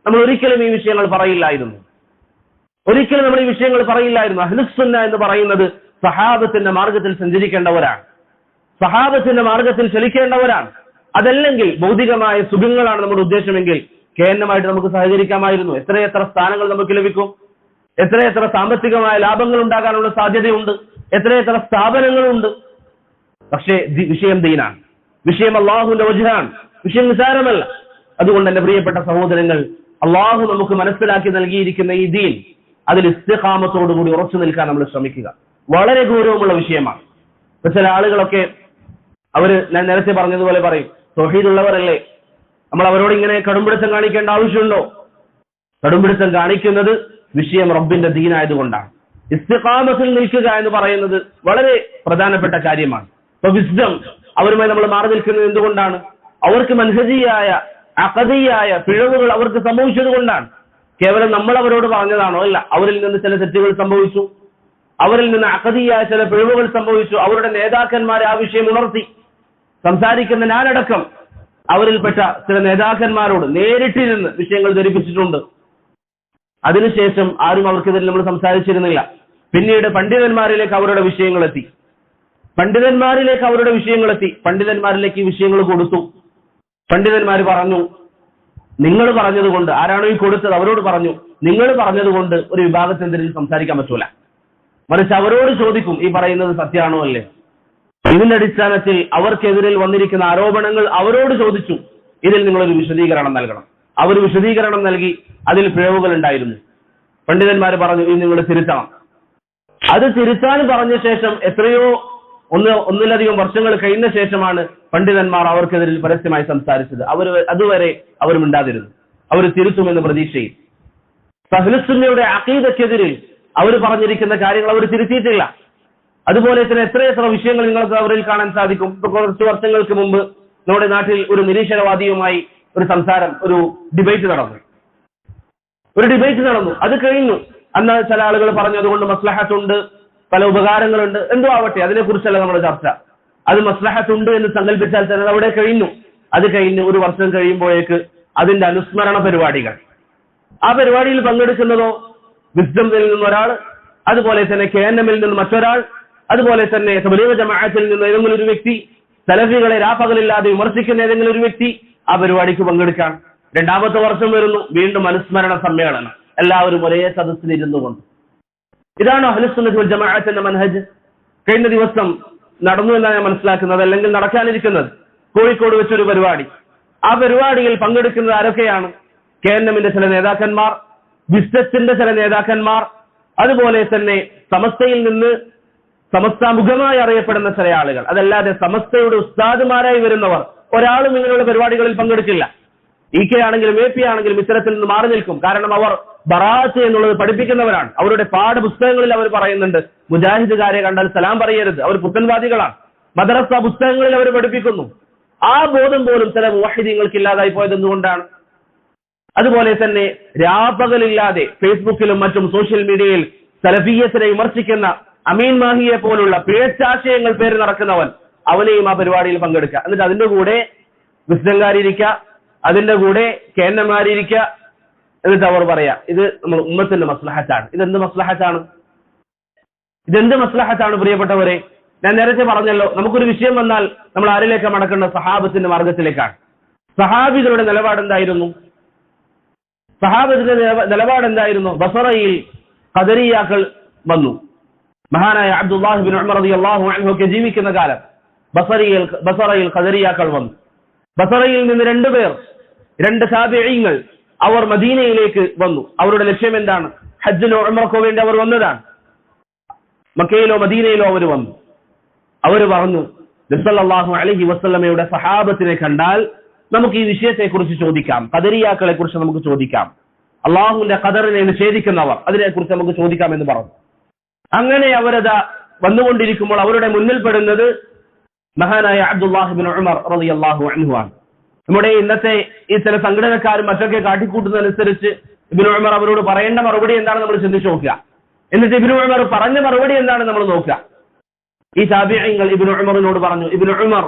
നമ്മൾ ഒരിക്കലും ഈ വിഷയങ്ങൾ പറയില്ലായിരുന്നു. അഹ്ലുസുന്ന എന്ന് പറയുന്നത് സഹാബത്തിന്റെ മാർഗത്തിൽ സഞ്ചരിക്കേണ്ടവരാണ്, സഹാബത്തിന്റെ മാർഗത്തിൽ ചലിക്കേണ്ടവരാണ്. അതല്ലെങ്കിൽ ഭൗതികമായ സുഖങ്ങളാണ് നമ്മുടെ ഉദ്ദേശമെങ്കിൽ KNM-ആയിട്ട് നമുക്ക് സഹകരിക്കാമായിരുന്നു. എത്രയെത്ര സ്ഥാനങ്ങൾ നമുക്ക് ലഭിക്കും, എത്രയെത്ര സാമ്പത്തികമായ ലാഭങ്ങൾ ഉണ്ടാകാനുള്ള സാധ്യതയുണ്ട്, എത്രയെത്ര സ്ഥാപനങ്ങളുണ്ട്. പക്ഷേ വിഷയം ദീനാണ്, വിഷയം അള്ളാഹുവിന്റെ വജ്ഹാണ്, വിഷയം നിസാരമല്ല. അതുകൊണ്ട് എന്റെ പ്രിയപ്പെട്ട സഹോദരങ്ങൾ, അള്ളാഹു നമുക്ക് മനസ്സിലാക്കി നൽകിയിരിക്കുന്ന ഈ ദീൻ, അതിൽ ഇസ്തിഖാമത്തോടുകൂടി ഉറച്ചു നിൽക്കാൻ നമ്മൾ ശ്രമിക്കുക. വളരെ ഗൗരവമുള്ള വിഷയമാണ്. ചില ആളുകളൊക്കെ ഞാൻ നേരത്തെ പറഞ്ഞതുപോലെ പറയും, തൗഹീദുള്ളവരല്ലേ, നമ്മൾ അവരോട് ഇങ്ങനെ കടുംപിടുത്തം കാണിക്കേണ്ട ആവശ്യമുണ്ടോ? കടുംപിടുത്തം കാണിക്കുന്നത് വിഷയം റബ്ബിന്റെ ദീനായതുകൊണ്ടാണ്. ഇസ്തിഖാമത്തിൽ നിൽക്കുക എന്ന് പറയുന്നത് വളരെ പ്രധാനപ്പെട്ട കാര്യമാണ്. ഇപ്പൊ വിസ്ഡം, അവരുമായി നമ്മൾ മാറി നിൽക്കുന്നത് എന്തുകൊണ്ടാണ്? അവർക്ക് മൻഹജിയായ അഖദിയായ പിഴവുകൾ അവർക്ക് സംഭവിച്ചത് കൊണ്ടാണ്. കേവലം നമ്മൾ അവരോട് പറഞ്ഞതാണോ? അല്ല, അവരിൽ നിന്ന് ചില തെറ്റുകൾ സംഭവിച്ചു, അവരിൽ നിന്ന് അഖദിയായ ചില പിഴവുകൾ സംഭവിച്ചു. അവരുടെ നേതാക്കന്മാരെ ആ വിഷയം ഉണർത്തി. സംസാരിക്കുന്ന ഞാനടക്കം അവരിൽപ്പെട്ട ചില നേതാക്കന്മാരോട് നേരിട്ടിരുന്ന് വിഷയങ്ങൾ ധരിപ്പിച്ചിട്ടുണ്ട്. അതിനുശേഷം ആരും അവർക്കെതിരെ നമ്മൾ സംസാരിച്ചിരുന്നില്ല. പിന്നീട് പണ്ഡിതന്മാരിലേക്ക് അവരുടെ വിഷയങ്ങളെത്തി. പണ്ഡിതന്മാരിലേക്ക് ഈ വിഷയങ്ങൾ കൊടുത്തു. പണ്ഡിതന്മാർ പറഞ്ഞു, നിങ്ങൾ പറഞ്ഞതുകൊണ്ട്, ആരാണോ ഈ കൊടുത്തത് അവരോട് പറഞ്ഞു, നിങ്ങൾ പറഞ്ഞതുകൊണ്ട് ഒരു വിഭാഗത്തിനെതിരിൽ സംസാരിക്കാൻ പറ്റൂല. മറിച്ച് അവരോട് ചോദിക്കും, ഈ പറയുന്നത് സത്യമാണോ അല്ലേ? ഇതിന്റെ അടിസ്ഥാനത്തിൽ അവർക്കെതിരിൽ വന്നിരിക്കുന്ന ആരോപണങ്ങൾ അവരോട് ചോദിച്ചു, ഇതിൽ നിങ്ങളൊരു വിശദീകരണം നൽകണം. അവർ വിശദീകരണം നൽകി. അതിൽ പിഴവുകൾ ഉണ്ടായിരുന്നു. പണ്ഡിതന്മാർ പറഞ്ഞു, ഇത് നിങ്ങൾ തിരുത്തണം. അത് തിരുത്താൻ പറഞ്ഞ ശേഷം എത്രയോ ഒന്നിലധികം വർഷങ്ങൾ കഴിഞ്ഞ ശേഷമാണ് പണ്ഡിതന്മാർ അവർക്കെതിരിൽ പരസ്യമായി സംസാരിച്ചത്. അതുവരെ അവർ മിണ്ടാതിരുന്നു. അവർ തിരുത്തുമെന്ന് പ്രതീക്ഷയിൽ. അഹ്ലുസുന്നയുടെ അഖീദക്കെതിരിൽ അവർ പറഞ്ഞിരിക്കുന്ന കാര്യങ്ങൾ അവർ തിരുത്തിയിട്ടില്ല. അതുപോലെ തന്നെ എത്രയെത്ര വിഷയങ്ങൾ നിങ്ങൾക്ക് അവരിൽ കാണാൻ സാധിക്കും. ഇപ്പൊ കുറച്ച് വർഷങ്ങൾക്ക് മുമ്പ് നമ്മുടെ നാട്ടിൽ ഒരു നിരീശ്വരവാദിയുമായി ഒരു സംസാരം, ഒരു ഡിബേറ്റ് നടന്നു. അത് കഴിഞ്ഞു. അന്ന് ചില ആളുകൾ പറഞ്ഞു അതുകൊണ്ട് മസ്ലഹത്തുണ്ട്, പല ഉപകാരങ്ങളുണ്ട്, എന്തോ ആവട്ടെ, അതിനെക്കുറിച്ചല്ല നമ്മുടെ ചർച്ച. അത് മസ്ലഹത്തുണ്ട് എന്ന് സങ്കല്പിച്ചാൽ തന്നെ അവിടെ കഴിഞ്ഞു. അത് കഴിഞ്ഞ് ഒരു വർഷം കഴിയുമ്പോഴേക്ക് അതിന്റെ അനുസ്മരണ പരിപാടികൾ, ആ പരിപാടിയിൽ പങ്കെടുക്കുന്നതോ വിസ്ഡമിൽ നിന്നൊരാൾ, അതുപോലെ തന്നെ KNM-ൽ നിന്ന് മറ്റൊരാൾ, അതുപോലെ തന്നെ തബ്ലീഗ് ജമാഅത്തിൽ നിന്ന് ഏതെങ്കിലും ഒരു വ്യക്തി, സലഫികളെ രാപ്പകലില്ലാതെ വിമർശിക്കുന്ന ഏതെങ്കിലും ഒരു വ്യക്തി ആ പരിപാടിക്ക് പങ്കെടുക്കാൻ. രണ്ടാമത്തെ വർഷം വരുന്നു, വീണ്ടും അനുസ്മരണ സമ്മേളനം, എല്ലാവരും ഒരേ സദസ്സിലിരുന്നു കൊണ്ട്. ഇതാണ് അഹ്ലുസുന്നത്ത് വൽ ജമാഅത്തിന്റെ മനഹജ്. കഴിഞ്ഞ ദിവസം നടന്നു എന്നാണ് ഞാൻ മനസ്സിലാക്കുന്നത്, അല്ലെങ്കിൽ നടക്കാനിരിക്കുന്നത് കോഴിക്കോട് വെച്ചൊരു പരിപാടി. ആ പരിപാടിയിൽ പങ്കെടുക്കുന്നത് ആരൊക്കെയാണ്? KNM-ന്റെ ചില നേതാക്കന്മാർ, വിസ്ഡത്തിന്റെ ചില നേതാക്കന്മാർ, അതുപോലെ തന്നെ സമസ്തയിൽ നിന്ന് സമസ്താമുഖമായി അറിയപ്പെടുന്ന ചില ആളുകൾ. അതല്ലാതെ സമസ്തയുടെ ഉസ്താദുമാരായി വരുന്നവർ ഒരാളും ഇങ്ങനെയുള്ള പരിപാടികളിൽ പങ്കെടുക്കില്ല. EK ആണെങ്കിലും AP ആണെങ്കിലും ഇത്തരത്തിൽ നിന്ന് മാറി നിൽക്കും. കാരണം അവർ ബറാഅത്ത് എന്നുള്ളത് പഠിപ്പിക്കുന്നവരാണ്. അവരുടെ പാഠപുസ്തകങ്ങളിൽ അവർ പറയുന്നുണ്ട്, മുജാഹിദുകാരെ കണ്ടാൽ സലാം പറയരുത്, അവർ പുത്തൻവാദികളാണ്. മദ്രസ പുസ്തകങ്ങളിൽ അവർ പഠിപ്പിക്കുന്നു. ആ ബോധം പോലും ചില മുവഹിദീങ്ങൾക്ക് ഇല്ലാതായി പോയത് എന്തുകൊണ്ടാണ്? അതുപോലെ തന്നെ രാപകലില്ലാതെ ഫേസ്ബുക്കിലും മറ്റും സോഷ്യൽ മീഡിയയിൽ സലഫിയ്യത്തിനെ വിമർശിക്കുന്ന അമീൻ മാഹിയെ പോലുള്ള പേച്ചാശയങ്ങൾ പേര് നടക്കുന്നവൻ, അവനെയും ആ പരിപാടിയിൽ പങ്കെടുക്കുക. എന്നിട്ട് അതിന്റെ കൂടെ വിസ്ഡംകാരിയിരിക്കുക, അതിന്റെ കൂടെ KNM-മാരിയിരിക്കുക. എന്നിട്ട് അവർ പറയാ, ഇത് നമ്മൾ ഉമ്മത്തിന്റെ മസ്ലഹത്താണ്. ഇതെന്ത് മസ്ലഹത്താണ് പ്രിയപ്പെട്ടവരെ? ഞാൻ നേരത്തെ പറഞ്ഞല്ലോ, നമുക്കൊരു വിഷയം വന്നാൽ നമ്മൾ ആരിലേക്കാണ് മടക്കേണ്ട? സഹാബത്തിന്റെ മാർഗത്തിലേക്കാണ്. സഹാബികളുടെ നിലപാടെന്തായിരുന്നു? ബസറയിൽ ഖദരിയാക്കൾ വന്നു. മഹാനായ അബ്ദുല്ലാഹ് ബിൻ ഉമർ റളിയല്ലാഹു അൻഹു ഒക്കെ ജീവിക്കുന്ന കാലം ബസറയിൽ ഖദരിയാക്കൾ വന്നു. ബസറയിൽ നിന്ന് രണ്ട് താബിഈങ്ങൾ അവർ മദീനയിലേക്ക് വന്നു. അവരുടെ ലക്ഷ്യം എന്താണ്? ഹജ്ജിനോ ഉംറക്കോ വേണ്ടി അവർ വന്നതാണ്. മക്കയിലോ മദീനയിലോ അവർ വന്നു. അവർ പറഞ്ഞു, നബി സല്ലല്ലാഹു അലൈഹി വസല്ലമയുടെ സഹാബത്തിനെ കണ്ടാൽ നമുക്ക് ഈ വിഷയത്തെക്കുറിച്ച് ചോദിക്കാം, ഖദരിയാക്കളെ കുറിച്ച് നമുക്ക് ചോദിക്കാം, അള്ളാഹുവിന്റെ ഖദറിനെ നിഷേധിക്കുന്നവർ, അതിനെക്കുറിച്ച് നമുക്ക് ചോദിക്കാം എന്ന് പറഞ്ഞു. അങ്ങനെ അവരത് വന്നുകൊണ്ടിരിക്കുമ്പോൾ അവരുടെ മുന്നിൽപ്പെടുന്നത് മഹാനായ അബ്ദുല്ലാഹ് ബിൻ ഉമർ റളിയല്ലാഹു അൻഹു ആണ്. നമ്മുടെ ഇന്നത്തെ ഈ ചില സംഘടനക്കാരും മറ്റൊക്കെ കാട്ടിക്കൂട്ടുന്നതനുസരിച്ച് ഇബ്നു ഉമർ അവരോട് പറയേണ്ട മറുപടി എന്താണ് നമ്മൾ ചിന്തിച്ചു നോക്കുക. എന്നിട്ട് ഇബ്നു ഉമർ പറഞ്ഞ മറുപടി എന്താണ് നമ്മൾ നോക്കുക. ഈ താബിഈങ്ങൾ ഇബ്നു ഉമറിനോട് പറഞ്ഞു, ഇബ്നു ഉമർ,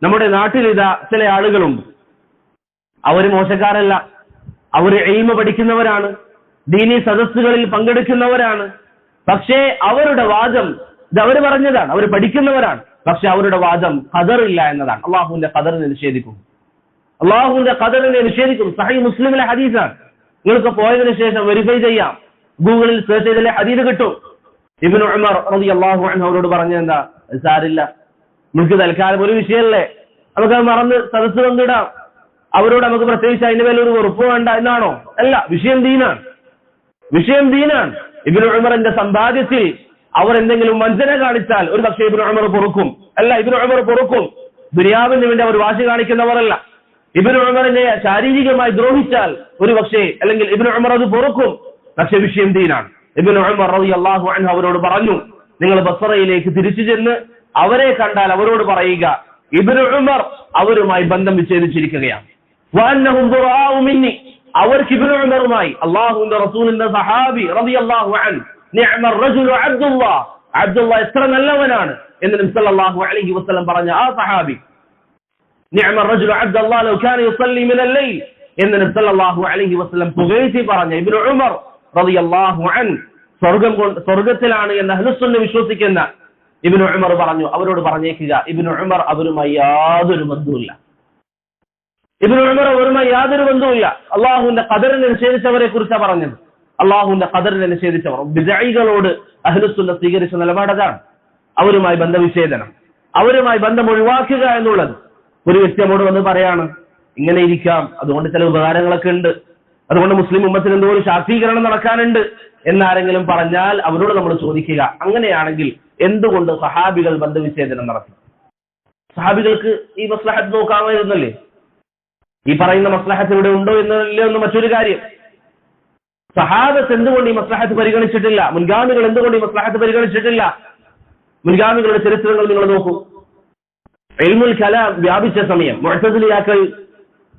നമ്മുടെ നാട്ടിൽ ഇതാ ചില ആളുകളുണ്ട്, അവർ മോശക്കാരല്ല, അവർ ഇൽമ പഠിക്കുന്നവരാണ്, ദീനി സദസ്സുകളിൽ പങ്കെടുക്കുന്നവരാണ്. പക്ഷേ അവരുടെ വാദം, ഇത് അവർ പറഞ്ഞതാണ്, അവർ പഠിക്കുന്നവരാണ്, പക്ഷെ അവരുടെ വാദം ഖദറില്ല എന്നതാണ്. അള്ളാഹുവിന്റെ ഖദറിനെ നിഷേധിക്കും. സഹീഹ് മുസ്ലിമിലെ ഹദീസാണ്. നിങ്ങൾക്ക് പോയതിനു ശേഷം വെരിഫൈ ചെയ്യാം, ഗൂഗിളിൽ സെർച്ച് ചെയ്താലേ ഹദീസ് കിട്ടും. ഇബ്നു ഉമർ റളിയല്ലാഹു അൻഹു അവരോട് പറഞ്ഞ എന്താ? സാരില്ല, നമുക്ക് തൽക്കാലം ഒരു വിഷയമല്ലേ, നമുക്കത് മറന്ന് സദസ്സ് പങ്കിടാം, അവരോട് നമുക്ക് പ്രത്യേകിച്ച് അതിന്റെ മേലെ ഒരു വെറുപ്പ് വേണ്ട എന്നാണോ? അല്ല, വിഷയം ദീനാണ്. ഇബ്നു ഉമറിന്റെ സമ്പാദ്യത്തിൽ അവർ എന്തെങ്കിലും വഞ്ചന കാണിച്ചാൽ ഒരു പക്ഷേ ഇബ്നു ഉമർ പൊറുക്കും. ദുനിയാവിന് വേണ്ടി അവർ വാശി കാണിക്കുന്നവരല്ല. ഇബ്നു ഉമറിനെ ശാരീരികമായി ദ്രോഹിച്ചാൽ ഒരു പക്ഷേ, അല്ലെങ്കിൽ ഇബ്നു ഉമർ അത് പൊറുക്കും, പക്ഷെ വിഷയം ദീനാണ്. ഇബ്നു ഉമർ റളിയല്ലാഹു അൻഹു അവരോട് പറഞ്ഞു, നിങ്ങൾ ബസ്റയിലേക്ക് തിരിച്ചു ചെന്ന് അവരെ കണ്ടാൽ അവരോട് പറയുക, ഇബ്നു ഉമർ അവരുമായി ബന്ധം വിച്ഛേദിച്ചിരിക്കുകയാണ്. വഅന്നഹും ദുറാഉ മിന്നി, അവർക്ക് ഇബ്നു ഉമറുമായി, അല്ലാഹുവിന്റെ റസൂലിന്റെ സഹാബി റളിയല്ലാഹു അൻഹു, നിഅമർ റജുലു അബ്ദുല്ലാഹ് എത്ര നല്ലവനാണ് എന്ന് നബി സല്ലല്ലാഹു അലൈഹി വസല്ലം പറഞ്ഞ ആ സഹാബി, നിഅമർ റജുലു അബ്ദുല്ലാഹ് ലൗ കാന യുസല്ലി മിനൽ ലൈൽ എന്ന് നബി സല്ലല്ലാഹു അലൈഹി വസല്ലം പുകഴ്ത്തി പറഞ്ഞ ഇബ്നു ഉമർ റളിയല്ലാഹു അൻഹു സ്വർഗത്തിലാണ് എന്ന് അഹ്ലുസുന്ന വിശ്വസിക്കുന്ന ഇബ്നു ഉമർ പറഞ്ഞു, അവരോട് പറഞ്ഞേക്കുക, ഇബ്നു ഉമർ അവരുമായി യാതൊരു ബന്ധവുമില്ല. ഇബ്നു ഉമർ അവരുമായി യാതൊരു ബന്ധവുമില്ല. അള്ളാഹുവിന്റെ ഖദറിനെ നിഷേധിച്ചവരെ കുറിച്ചാണ് പറഞ്ഞത്. അള്ളാഹുവിന്റെ ഖദറിനെ നിഷേധിച്ചവർ, ബിദ്അഇകളോട് അഹ്ലുസുന്ന സ്വീകരിച്ച നിലപാടതാണ് അവരുമായി ബന്ധവിച്ഛേദനം, അവരുമായി ബന്ധം ഒഴിവാക്കുക എന്നുള്ളത്. ഒരു വ്യക്തി നമ്മോട് വന്ന് പറയാണ്, ഇങ്ങനെ ഇരിക്കാം, അതുകൊണ്ട് ചില ഉപകാരങ്ങളൊക്കെ ഉണ്ട്, അതുകൊണ്ട് മുസ്ലിം ഉമ്മത്തിന് എന്തോ ഒരു ശാക്തീകരണം നടക്കാനുണ്ട് എന്നാരെങ്കിലും പറഞ്ഞാൽ അവരോട് നമ്മൾ ചോദിക്കുക, അങ്ങനെയാണെങ്കിൽ എന്തുകൊണ്ട് സഹാബികൾ ബന്ധവിച്ഛേദനം നടത്തി? സഹാബികൾക്ക് ഈ മസ്ലഹത്ത് നോക്കാമായിരുന്നല്ലേ? ഈ പറയുന്ന മസ്ലഹത്ത് ഇവിടെ ഉണ്ടോ എന്നല്ലേ ഒന്ന് മറ്റൊരു കാര്യം. സഹാബത്ത് എന്തുകൊണ്ട് ഈ മസ്ലഹത്ത് പരിഗണിച്ചിട്ടില്ല? മുൻഗാമികൾ എന്തുകൊണ്ട് ഈ മസ്ലഹത്ത് പരിഗണിച്ചിട്ടില്ല? മുൻഗാമികളുടെ ചരിത്രങ്ങൾ നിങ്ങൾ നോക്കൂ. ഇൽമുൽ കലാം വ്യാപിച്ച സമയം, മുഅ്തസിലിയാക്കൾ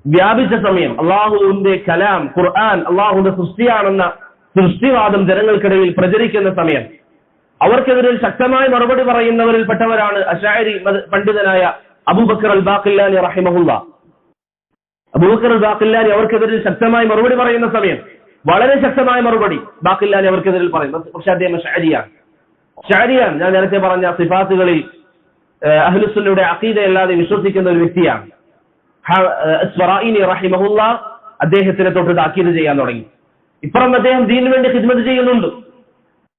വ്യാപിച്ച സമയം, അള്ളാഹുവിന്റെ കലാം ഖുർആൻ അള്ളാഹുവിന്റെ സൃഷ്ടിയാണെന്ന സൃഷ്ടിവാദം ജനങ്ങൾക്കിടയിൽ പ്രചരിക്കുന്ന സമയം, അവർക്കെതിരിൽ ശക്തമായി മറുപടി പറയുന്നവരിൽ പെട്ടവരാണ് അശ്അരി പണ്ഡിതനായ അബൂബക്കർ അൽ ബാഖില്ലാനി റഹിമഹുല്ലാ. അബൂബക്കർ അൽ ബാഖില്ലാനി അവർക്കെതിരിൽ ശക്തമായി മറുപടി പറയുന്ന സമയം, വളരെ ശക്തമായ മറുപടി ബാഖില്ലാനി അവർക്കെതിരിൽ പറയും. പക്ഷെ അദ്ദേഹം അശ്അരിയാണ്. ഞാൻ നേരത്തെ പറഞ്ഞ സിഫാത്തുകളിൽ അഹ്ലുസുന്നയുടെ അഖീദ അല്ലാതെ വിശ്വസിക്കുന്ന ഒരു വ്യക്തിയാണ്. അസ്വറായിനി റഹിമഹുല്ലാ അദ്ദേഹത്തിനെ തൊട്ട് താക്കീത് ചെയ്യാൻ തുടങ്ങി. ഇപ്പുറം അദ്ദേഹം ദീനിന് വേണ്ടി ഖിദ്മത്ത് ചെയ്യുന്നുണ്ട്.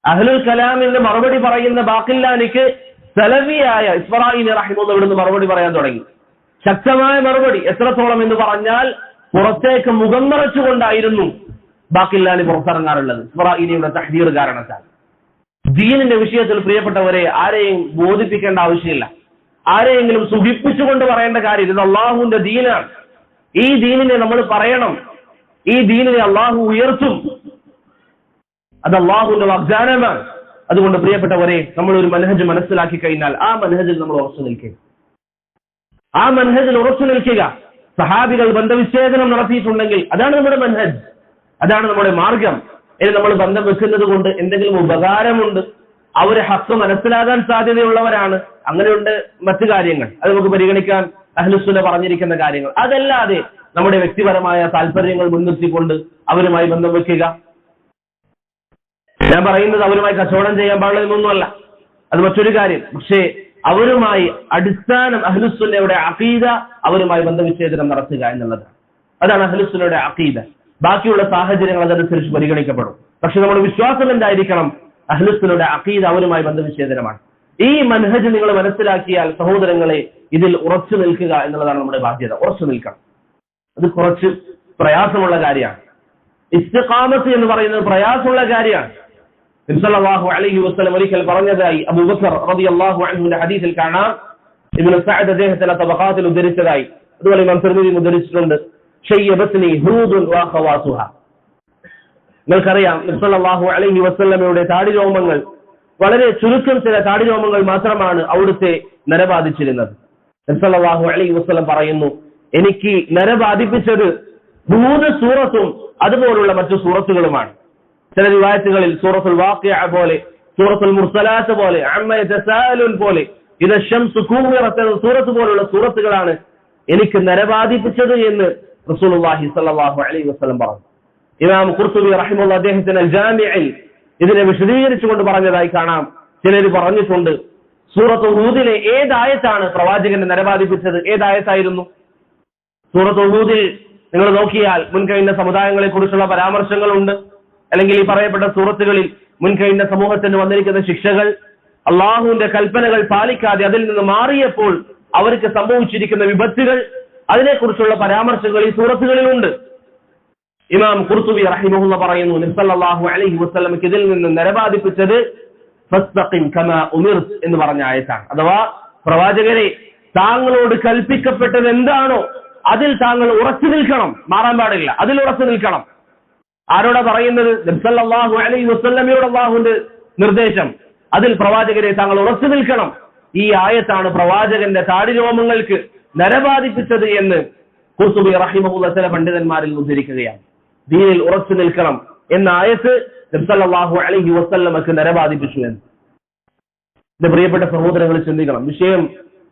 അഹ്ലുൽ കലാമിന് മറുപടി പറയുന്ന ബാഖില്ലാനിക്ക് സലഫിയായ ഇസ്വറായിനി റഹിമഹുല്ല ഇവിടുന്ന് മറുപടി പറയാൻ തുടങ്ങി. ശക്തമായ മറുപടി. എത്രത്തോളം എന്ന് പറഞ്ഞാൽ പുറത്തേക്ക് മുഖം നിറച്ചുകൊണ്ടായിരുന്നു ബാഖില്ലാനി പുറത്തിറങ്ങാറുള്ളത് ഇസ്വറായിനിയുടെ തഹ്ദീർ കാരണത്താൽ. ദീനിന്റെ വിഷയത്തിൽ പ്രിയപ്പെട്ടവരെ ആരെയും ബോധിപ്പിക്കേണ്ട ആവശ്യമില്ല, ആരെയെങ്കിലും സുഖിപ്പിച്ചുകൊണ്ട് പറയേണ്ട കാര്യം. ഇത് അള്ളാഹുവിന്റെ ദീനാണ്, ഈ ദീനിനെ നമ്മൾ പറയണം, ഈ ദീനിനെ അള്ളാഹു ഉയർത്തും, അത് അള്ളാഹുവിന്റെ വാഗ്ദാനമാണ്. അതുകൊണ്ട് പ്രിയപ്പെട്ടവരെ, നമ്മൾ ഒരു മനഹജ് മനസ്സിലാക്കി കഴിഞ്ഞാൽ ആ മനഹജിൽ നമ്മൾ ഉറച്ചു നിൽക്കുക, ആ മനഹജിൽ ഉറച്ചു നിൽക്കുക. സഹാബികൾ ബന്ധവിച്ഛേദനം നടത്തിയിട്ടുണ്ടെങ്കിൽ അതാണ് നമ്മുടെ മനഹജ്, അതാണ് നമ്മുടെ മാർഗം. ഇനി നമ്മൾ ബന്ധം വെക്കുന്നത് കൊണ്ട് എന്തെങ്കിലും ഉപകാരമുണ്ട്, അവരെ ഹക്ക് മനസ്സിലാകാൻ സാധ്യതയുള്ളവരാണ്, അങ്ങനെയുണ്ട് മറ്റു കാര്യങ്ങൾ, അത് നമുക്ക് പരിഗണിക്കാൻ അഹ്ലുസുന്ന പറഞ്ഞിരിക്കുന്ന കാര്യങ്ങൾ. അതല്ലാതെ നമ്മുടെ വ്യക്തിപരമായ താല്പര്യങ്ങൾ മുൻനിർത്തിക്കൊണ്ട് അവരുമായി ബന്ധം വെക്കുക, ഞാൻ പറയുന്നത് അവരുമായി കച്ചവടം ചെയ്യാൻ പാടില്ലെന്നൊന്നുമല്ല, അത് മറ്റൊരു കാര്യം. പക്ഷേ അവരുമായി അടിസ്ഥാനം അഹ്ലുസുന്നയുടെ അഖീദ, അവരുമായി ബന്ധവിച്ഛേദനം നടത്തുക എന്നുള്ളതാണ്. അതാണ് അഹ്ലുസുന്നയുടെ അഖീദ. ബാക്കിയുള്ള സാഹചര്യങ്ങൾ അതനുസരിച്ച് പരിഗണിക്കപ്പെടും. പക്ഷെ നമ്മുടെ വിശ്വാസം എന്തായിരിക്കണം? അഹ്ലുസുന്നയുടെ അഖീദ അവരുമായി ബന്ധവിച്ഛേദനമാണ്. ഈ മനഹജ് നിങ്ങൾ മനസ്സിലാക്കിയാൽ സഹോദരങ്ങളെ, ഇതിൽ ഉറച്ചു നിൽക്കുക എന്നുള്ളതാണ് നമ്മുടെ ബാധ്യത. ഉറച്ചു നിൽക്കണം. അത് കുറച്ച് പ്രയാസമുള്ള കാര്യമാണ്. ഇസ്തിഖാമത്ത് എന്ന് പറയുന്നത് പ്രയാസമുള്ള കാര്യമാണ്. നബി സല്ലല്ലാഹു അലൈഹി വസല്ലം ഒരിക്കൽ പറഞ്ഞതായി അബൂബക്കർ റളിയല്ലാഹു അൻഹുവിന്റെ ഹദീസിൽ കാണാം. ഇബ്നു സഅദ് അദ്ദേഹത്തിന്റെ തബഖാത്തിൽ ഉദ്ധരിച്ചതായി, അതുപോലെ ഇമാം തിർമിദി ഉദ്ധരിച്ചിട്ടുണ്ട്. ഷയ്യബത്നി ഹൂദുൻ വഅഖവാതുഹ. നിങ്ങൾക്കറിയാം, നബി സല്ലല്ലാഹു അലൈഹി വസല്ലമയുടെ താടിരോമങ്ങൾ, വളരെ ചുരുക്കം ചില താടിരോമങ്ങൾ മാത്രമാണ് അവിടുത്തെ നരബാധിച്ചിരുന്നത്. നബി സല്ലല്ലാഹു അലൈഹി വസല്ലം പറയുന്നു, എനിക്ക് നരബാധിപ്പിച്ചത് ഹൂദ് സൂറത്തും അതുപോലുള്ള മറ്റു സൂറത്തുകളുമാണ്. ചില റിവായത്തുകളിൽ സൂറത്തുൽ വാഖിഅ പോലെ, സൂറത്തുൽ മുർസലാത്ത് പോലെ, അമ്മ യതസാഅലുൻ പോലെ, ഇദ ശംസു കുവിറത് സൂറത്ത് പോലുള്ള സൂറത്തുകളാണ് എനിക്ക് നരബാധിപ്പിച്ചത് എന്ന് റസൂലുള്ളാഹി സ്വല്ലല്ലാഹു അലൈഹി വസല്ലം പറഞ്ഞു. ഇമാം ഖുർതുബി റഹിമഹുല്ലാഹ് അദ്ദേഹത്തിന്റെ അൽ ജാമിഇൽ ഇതിനെ വിശദീകരിച്ചുകൊണ്ട് പറഞ്ഞതായി കാണാം. ചിലർ പറഞ്ഞിട്ടുണ്ട്, സൂറത്ത് ഹൂദിലെ ഏതായത്താണ് പ്രവാചകനെ നരബാധിപ്പിച്ചത്? ഏതായത്തായിരുന്നു? സൂറത്ത് ഹൂദിൽ നിങ്ങൾ നോക്കിയാൽ മുൻകഴിഞ്ഞ സമുദായങ്ങളെ കുറിച്ചുള്ള പരാമർശങ്ങളുണ്ട്. അല്ലെങ്കിൽ ഈ പറയപ്പെട്ട സൂറത്തുകളിൽ മുൻകഴിഞ്ഞ സമൂഹത്തിന് വന്നിരിക്കുന്ന ശിക്ഷകൾ, അള്ളാഹുവിന്റെ കൽപ്പനകൾ പാലിക്കാതെ അതിൽ നിന്ന് മാറിയപ്പോൾ അവർക്ക് സംഭവിച്ചിരിക്കുന്ന വിപത്തുകൾ, അതിനെക്കുറിച്ചുള്ള പരാമർശങ്ങൾ ഈ സൂറത്തുകളിലുണ്ട്. ഇമാം ഖുർതുബി റഹിമഹുല്ലാഹ് പറയുന്നു, നബി സല്ലല്ലാഹു അലൈഹി വസല്ലമക്ക് ഇതിൽ നിന്ന് നരബാധിപ്പിച്ചത് ഫസ്തഖിം കമാ ഉമിർത് എന്ന് പറഞ്ഞ ആയത്താണ്. അഥവാ പ്രവാചകരെ, താങ്കളോട് കൽപ്പിക്കപ്പെട്ടത് എന്താണോ അതിൽ താങ്കൾ ഉറച്ചു നിൽക്കണം, മാറാൻ പാടില്ല, അതിൽ ഉറച്ചു നിൽക്കണം. ആരോടാ പറയുന്നത്? നബി സല്ലല്ലാഹു അലൈഹി വസല്ലമയോട് അല്ലാഹുവിന്റെ നിർദ്ദേശം, അതിൽ പ്രവാചകരെ താങ്കൾ ഉറച്ചു നിൽക്കണം. ഈ ആയത്താണ് പ്രവാചകന്റെ താടിരോമങ്ങൾക്ക് നരബാധിപ്പിച്ചത് എന്ന് ഖുർതുബി റഹിമഹുല്ലാഹ് ചില പണ്ഡിതന്മാരിൽ ഉദ്ധരിക്കുകയാണ്. ദീനിൽ ഉറച്ചു നിൽക്കണം എന്ന ആയത്ത് നബി സല്ലല്ലാഹു അലൈഹി വസല്ലമക്ക് നരബാധിപ്പിച്ചു എന്ന്. എന്റെ പ്രിയപ്പെട്ട സഹോദരങ്ങൾ ചിന്തിക്കണം, വിഷയം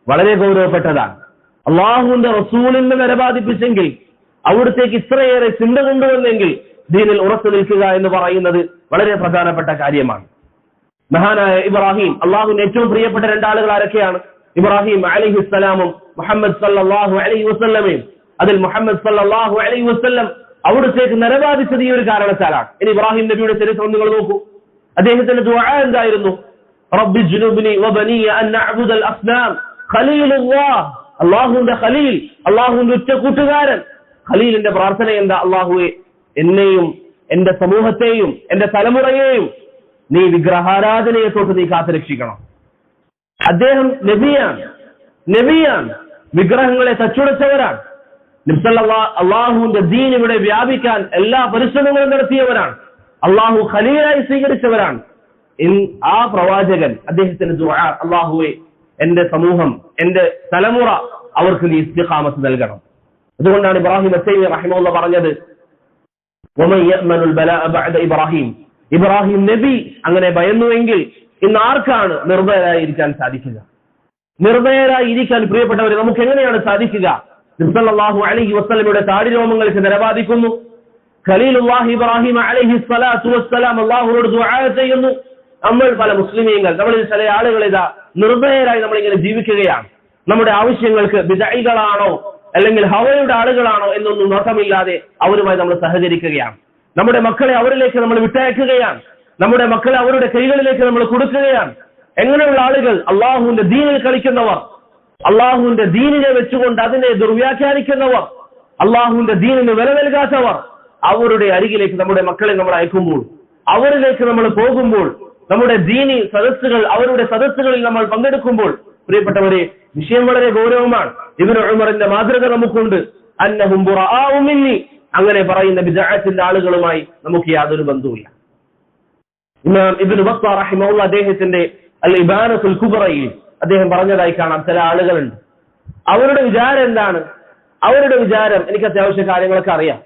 വളരെ ഗൗരവപ്പെട്ടതാണ്. അള്ളാഹുവിന്റെ റസൂലിനെ നരബാധിപ്പിച്ചെങ്കിൽ, അവിടത്തേക്ക് ഇത്രയേറെ ചിന്ത കൊണ്ടുവന്നെങ്കിൽ ദീനിൽ ഉറച്ചു നിൽക്കുക എന്ന് പറയുന്നത് വളരെ പ്രധാനപ്പെട്ട കാര്യമാണ്. മഹാനായ ഇബ്രാഹിം, അള്ളാഹുവിന്റെ ഏറ്റവും പ്രിയപ്പെട്ട രണ്ടാളുകൾ ആരൊക്കെയാണ്? ഇബ്രാഹിം അലൈഹിസ്സലാമും മുഹമ്മദ് സല്ലല്ലാഹു അലൈഹി വസല്ലമയും. അതിൽ മുഹമ്മദ് സല്ലല്ലാഹു അലൈഹി വസല്ലം അവിടത്തേക്ക് നരബാധിച്ചത് ഈ ഒരു കാരണത്താലാണ്. ഇനി ഇബ്രാഹിം നബിയുടെ ചരിത്രം നിങ്ങൾ നോക്കൂ. അദ്ദേഹത്തിന്റെ ദുആ എന്തായിരുന്നു? റബ്ബി ജ്നുബ്നി വബനിയ അൻ നഅ്ബുദൽ അസ്നാം. ഖലീലുല്ലാഹ്, അല്ലാഹുവിന്റെ ഖലീൽ, അല്ലാഹുവിന്റെ ഉറ്റ കൂട്ടുകാരൻ. ഖലീലിന്റെ പ്രാർത്ഥന എന്താ? അല്ലാഹുവേ, എന്നെയും എന്റെ സമൂഹത്തെയും എന്റെ തലമുറയെയും നീ വിഗ്രഹാരാധനയെ തൊട്ട് നീ കാത്തുരക്ഷിക്കണം. അദ്ദേഹം നബിയാണ്, വിഗ്രഹങ്ങളെ തച്ചുടച്ചവരാണ്. അള്ളാഹുവിന്റെ ദീൻ ഇവിടെ വ്യാപിക്കാൻ എല്ലാ പരിശ്രമങ്ങളും നടത്തിയവരാണ്. അള്ളാഹു ഖലീലായി സ്വീകരിച്ചവരാണ്. ആ പ്രവാചകൻ അദ്ദേഹത്തിന് ദുആ, അള്ളാഹുവേ, എന്റെ സമൂഹം, എന്റെ തലമുറ, അവർക്ക് നീ ഇസ്തിഖാമത്ത് നൽകണം. അതുകൊണ്ടാണ് ഇബ്രാഹിം അത്തൈമി റഹിമഹുല്ലാഹ് പറഞ്ഞത്, വമൻ യഅ്മനുൽ ബലാഅ ബഅദ ഇബ്രാഹിം. ഇബ്രാഹിം നബി അങ്ങനെ ഭയന്നുവെങ്കിൽ ഇന്ന് ആർക്കാണ് നിർഭയരായിരിക്കാൻ സാധിക്കുക? നിർഭയരായിരിക്കാൻ പ്രിയപ്പെട്ടവരെ നമുക്ക് എങ്ങനെയാണ് സാധിക്കുക? നബി സല്ലല്ലാഹു അലൈഹി വസല്ലമയുടെ താടിരോമങ്ങൾക്ക് നിരബാധിക്കുന്നു. ഖലീലുല്ലാഹി ഇബ്രാഹിം അലൈഹി സ്വലാത്തു വസ്സലാം അല്ലാഹുവോട് ദുആ ചെയ്യുന്നു. നമ്മൾ പല മുസ്ലിമീങ്ങൾ, നമ്മളിൽ ചില ആളുകൾ ഇതാ നിർഭയരായി നമ്മളിങ്ങനെ ജീവിക്കുകയാണ്. നമ്മുടെ ആവശ്യങ്ങൾക്ക് ബിദ്അഇകളാണോ അല്ലെങ്കിൽ ഹവയുടെ ആളുകളാണോ എന്നൊന്നും നോട്ടമില്ലാതെ അവരുമായി നമ്മൾ സഹകരിക്കുകയാണ്. നമ്മുടെ മക്കളെ അവരിലേക്ക് നമ്മൾ വിട്ടയക്കുകയാണ്. നമ്മുടെ മക്കളെ അവരുടെ കൈകളിലേക്ക് നമ്മൾ കൊടുക്കുകയാണ്. എങ്ങനെയുള്ള ആളുകൾ? അള്ളാഹുവിന്റെ ദീനിൽ കളിക്കുന്നവർ, അള്ളാഹുവിന്റെ ദീനിനെ വെച്ചുകൊണ്ട് അതിനെ ദുർവ്യാഖ്യാനിക്കുന്നവർ, അള്ളാഹുവിന്റെ ദീനിന് വില നൽകാത്തവർ. അവരുടെ അരികിലേക്ക് നമ്മുടെ മക്കളെ നമ്മൾ അയക്കുമ്പോൾ, അവരിലേക്ക് നമ്മൾ പോകുമ്പോൾ, നമ്മുടെ ദീനി സദസ്സുകൾ, അവരുടെ സദസ്സുകളിൽ നമ്മൾ പങ്കെടുക്കുമ്പോൾ, പ്രിയപ്പെട്ടവരെ, വിഷയം വളരെ ഗൗരവമാണ്. ഇബ്നു ഉമറിന്റെ മാതൃക നമുക്കുണ്ട്. അന്നഹും ബുറാഉ മിന്നി, അങ്ങനെ പറയുന്ന ബിദ്അത്തിന്റെ ആളുകളുമായി നമുക്ക് യാതൊരു ബന്ധവുമില്ല. ഇമാം ഇബ്നു ബത്വ റഹിമഹുല്ലാഹ് അദ്ദേഹത്തിന്റെ അൽ ഇബാനത്തുൽ കുബ്രയിൽ അദ്ദേഹം പറഞ്ഞതായി കാണാം, ചില ആളുകളുണ്ട്, അവരുടെ വിചാരം എന്താണ്? അവരുടെ വിചാരം, എനിക്ക് അത്യാവശ്യ കാര്യങ്ങളൊക്കെ അറിയാം,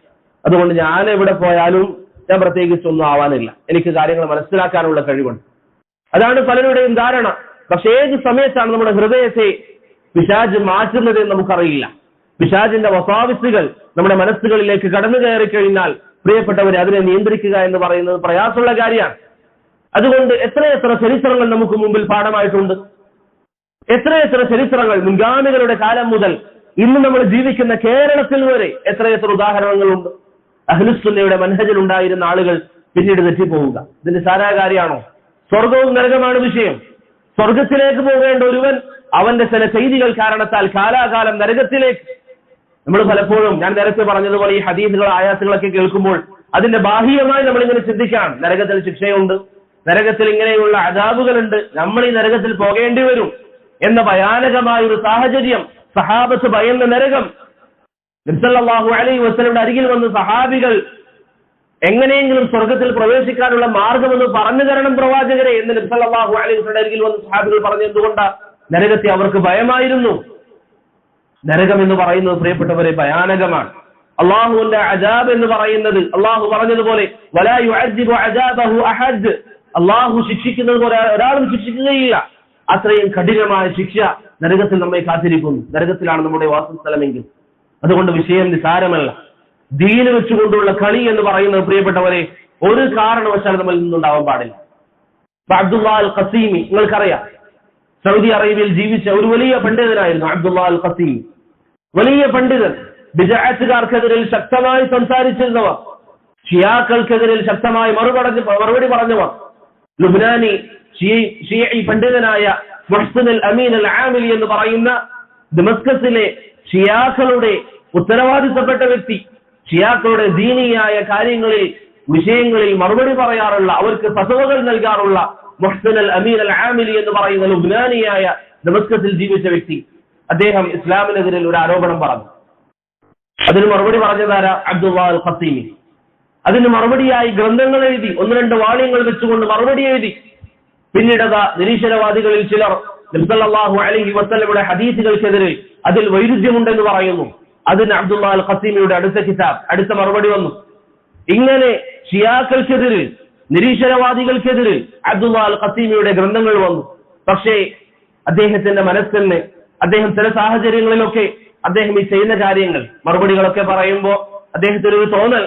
അതുകൊണ്ട് ഞാൻ എവിടെ പോയാലും ഞാൻ പ്രത്യേകിച്ചൊന്നും ആവാനില്ല, എനിക്ക് കാര്യങ്ങൾ മനസ്സിലാക്കാനുള്ള കഴിവുണ്ട്. അതാണ് പലരുടെയും ധാരണ. പക്ഷെ ഏത് സമയത്താണ് നമ്മുടെ ഹൃദയത്തെ പിശാച് മാറ്റുന്നത് എന്ന് നമുക്കറിയില്ല. പിശാചിന്റെ വസാവിസുകൾ നമ്മുടെ മനസ്സുകളിലേക്ക് കടന്നു കയറി കഴിഞ്ഞാൽ പ്രിയപ്പെട്ടവരെ അതിനെ നിയന്ത്രിക്കുക എന്ന് പറയുന്നത് പ്രയാസമുള്ള കാര്യമാണ്. അതുകൊണ്ട് എത്രയെത്ര ചരിത്രങ്ങൾ നമുക്ക് മുമ്പിൽ പാഠമായിട്ടുണ്ട്. എത്രയെത്ര ചരിത്രങ്ങൾ മുൻഗാമികളുടെ കാലം മുതൽ ഇന്ന് നമ്മൾ ജീവിക്കുന്ന കേരളത്തിൽ വരെ എത്രയെത്ര ഉദാഹരണങ്ങളുണ്ട്. അഹ്ലുസുന്നയുടെ മനഹജിൽ ഉണ്ടായിരുന്ന ആളുകൾ പിന്നീട് തെറ്റിപ്പോവുക. ഇതിന്റെ സാരാ കാര്യമാണോ? സ്വർഗവും നരകമാണ് വിഷയം. സ്വർഗത്തിലേക്ക് പോകേണ്ട ഒരുവൻ അവന്റെ ചില ചെയ്തികൾ കാരണത്താൽ കാലാകാലം നരകത്തിലേക്ക്. നമ്മൾ പലപ്പോഴും, ഞാൻ നേരത്തെ പറഞ്ഞതുപോലെ, ഈ ഹദീസുകൾ, ആയാത്തുകളൊക്കെ കേൾക്കുമ്പോൾ അതിന്റെ ബാഹ്യമായി നമ്മളിങ്ങനെ ചിന്തിക്കാം, നരകത്തിൽ ശിക്ഷയുണ്ട്, നരകത്തിൽ ഇങ്ങനെയുള്ള അദാബുകളുണ്ട്, നമ്മൾ ഈ നരകത്തിൽ പോകേണ്ടി വരും എന്ന ഭയാനകമായ ഒരു സാഹചര്യം. സഹാബത്ത് ഭയന്ന നരകം. നബി സല്ലല്ലാഹു അലൈഹി വസല്ലമയുടെ അരികിൽ വന്ന് സഹാബികൾ എങ്ങനെയെങ്കിലും സ്വർഗത്തിൽ പ്രവേശിക്കാനുള്ള മാർഗമെന്ന് പറഞ്ഞു തരണം പ്രവാചകരെ എന്ന് നബി സല്ലല്ലാഹു അലൈഹി വസല്ലമയുടെ അരികിൽ വന്ന് സഹാബികൾ പറഞ്ഞു. എന്തുകൊണ്ടാ? നരകത്തെ അവർക്ക് ഭയമായിരുന്നു. നരകം എന്ന് പറയുന്നത് പ്രിയപ്പെട്ടവരെ ഭയാനകമാണ്. അള്ളാഹുവിന്റെ അജാബ് എന്ന് പറയുന്നത്, അള്ളാഹു പറഞ്ഞതുപോലെ വലാ യുഅദ്ദിബു അജാബഹു അഹദ്, അള്ളാഹു ശിക്ഷിക്കുന്നത് പോലെ ഒരാളും ശിക്ഷിക്കുകയില്ല. അത്രയും കഠിനമായ ശിക്ഷ നരകത്തിൽ നമ്മെ കാത്തിരിക്കുന്നു. നരകത്തിലാണ് നമ്മുടെ വാസസ്ഥലമെങ്കിൽ. അതുകൊണ്ട് വിഷയം നിസാരമല്ല. ദീന് വെച്ചുകൊണ്ടുള്ള കളി എന്ന് പറയുന്നത് പ്രിയപ്പെട്ടവരെ ഒരു കാരണവശാലും നമ്മളിൽ നിന്നുണ്ടാവാൻ പാടില്ല. അബ്ദുല്ലാഹ് അൽ ഖസീമി നിങ്ങൾക്കറിയാം, സൗദി അറേബ്യയിൽ ജീവിച്ച ഒരു വലിയ പണ്ഡിതനായിരുന്നു അബ്ദുല്ലാഹ് അൽ ഖസീമി. വലിയ പണ്ഡിതൻ, ബിദ്അത്തുകാർക്കെതിരെ ശക്തമായി സംസാരിച്ചിരുന്നവർ, ഷിയാക്കൾക്കെതിരെ ശക്തമായി മറുപടി പറഞ്ഞവർ. ലുബ്നാനി ഷിയഈ പണ്ഡിതനായ മുഹ്സിൻ അൽ അമീൻ അൽ ആമിലി എന്ന് പറയുന്ന ദമസ്കസിലെ ഷിയാക്കളുടെ ഉത്തരവാദിത്തപ്പെട്ട വ്യക്തി, ഷിയാക്കളുടെ ദീനിയായ കാര്യങ്ങളിൽ, വിഷയങ്ങളിൽ മറുപടി പറയാറുള്ള, അവർക്ക് ഫത്വകൾ നൽകാറുള്ള മുഹ്സിൻ അൽ അമീൻ അൽ ആമിലി എന്ന് പറയുന്ന ലുബ്നാനിയായ ദമസ്കസിൽ ജീവിച്ച വ്യക്തി, അദ്ദേഹം ഇസ്ലാമിനെതിരെ ഒരു ആരോപണം പറഞ്ഞു. അതിന് മറുപടി പറഞ്ഞതാരാ? അബ്ദുല്ലാഹ് അൽ ഖസീമി. അതിന് മറുപടിയായി ഗ്രന്ഥങ്ങൾ എഴുതി, 1-2 വാള്യങ്ങൾ വെച്ചുകൊണ്ട് മറുപടി എഴുതി. പിന്നീട് നിരീശ്വരവാദികളിൽ ചിലർ നബി സല്ലല്ലാഹു അലൈഹി വസല്ലമയുടെ ഹദീസുകൾക്കെതിരെ അതിൽ വൈരുദ്ധ്യമുണ്ടെന്ന് പറയുന്നു. അതിന് അബ്ദുല്ലാഹ് അൽ ഖസീമിയുടെ അടുത്ത കിതാബ്, അടുത്ത മറുപടി വന്നു. ഇങ്ങനെ ഷിയാക്കൾക്കെതിരെ, നിരീശ്വരവാദികൾക്കെതിരെ അബ്ദുല്ലാഹ് അൽ ഖസീമിയുടെ ഗ്രന്ഥങ്ങൾ വന്നു. പക്ഷേ അദ്ദേഹത്തിന്റെ മനസ്സിന്, അദ്ദേഹം ചില സാഹചര്യങ്ങളിലൊക്കെ അദ്ദേഹം ഈ ചെയ്യുന്ന കാര്യങ്ങൾ, മറുപടികളൊക്കെ പറയുമ്പോൾ അദ്ദേഹത്തിന് ഒരു തോന്നൽ,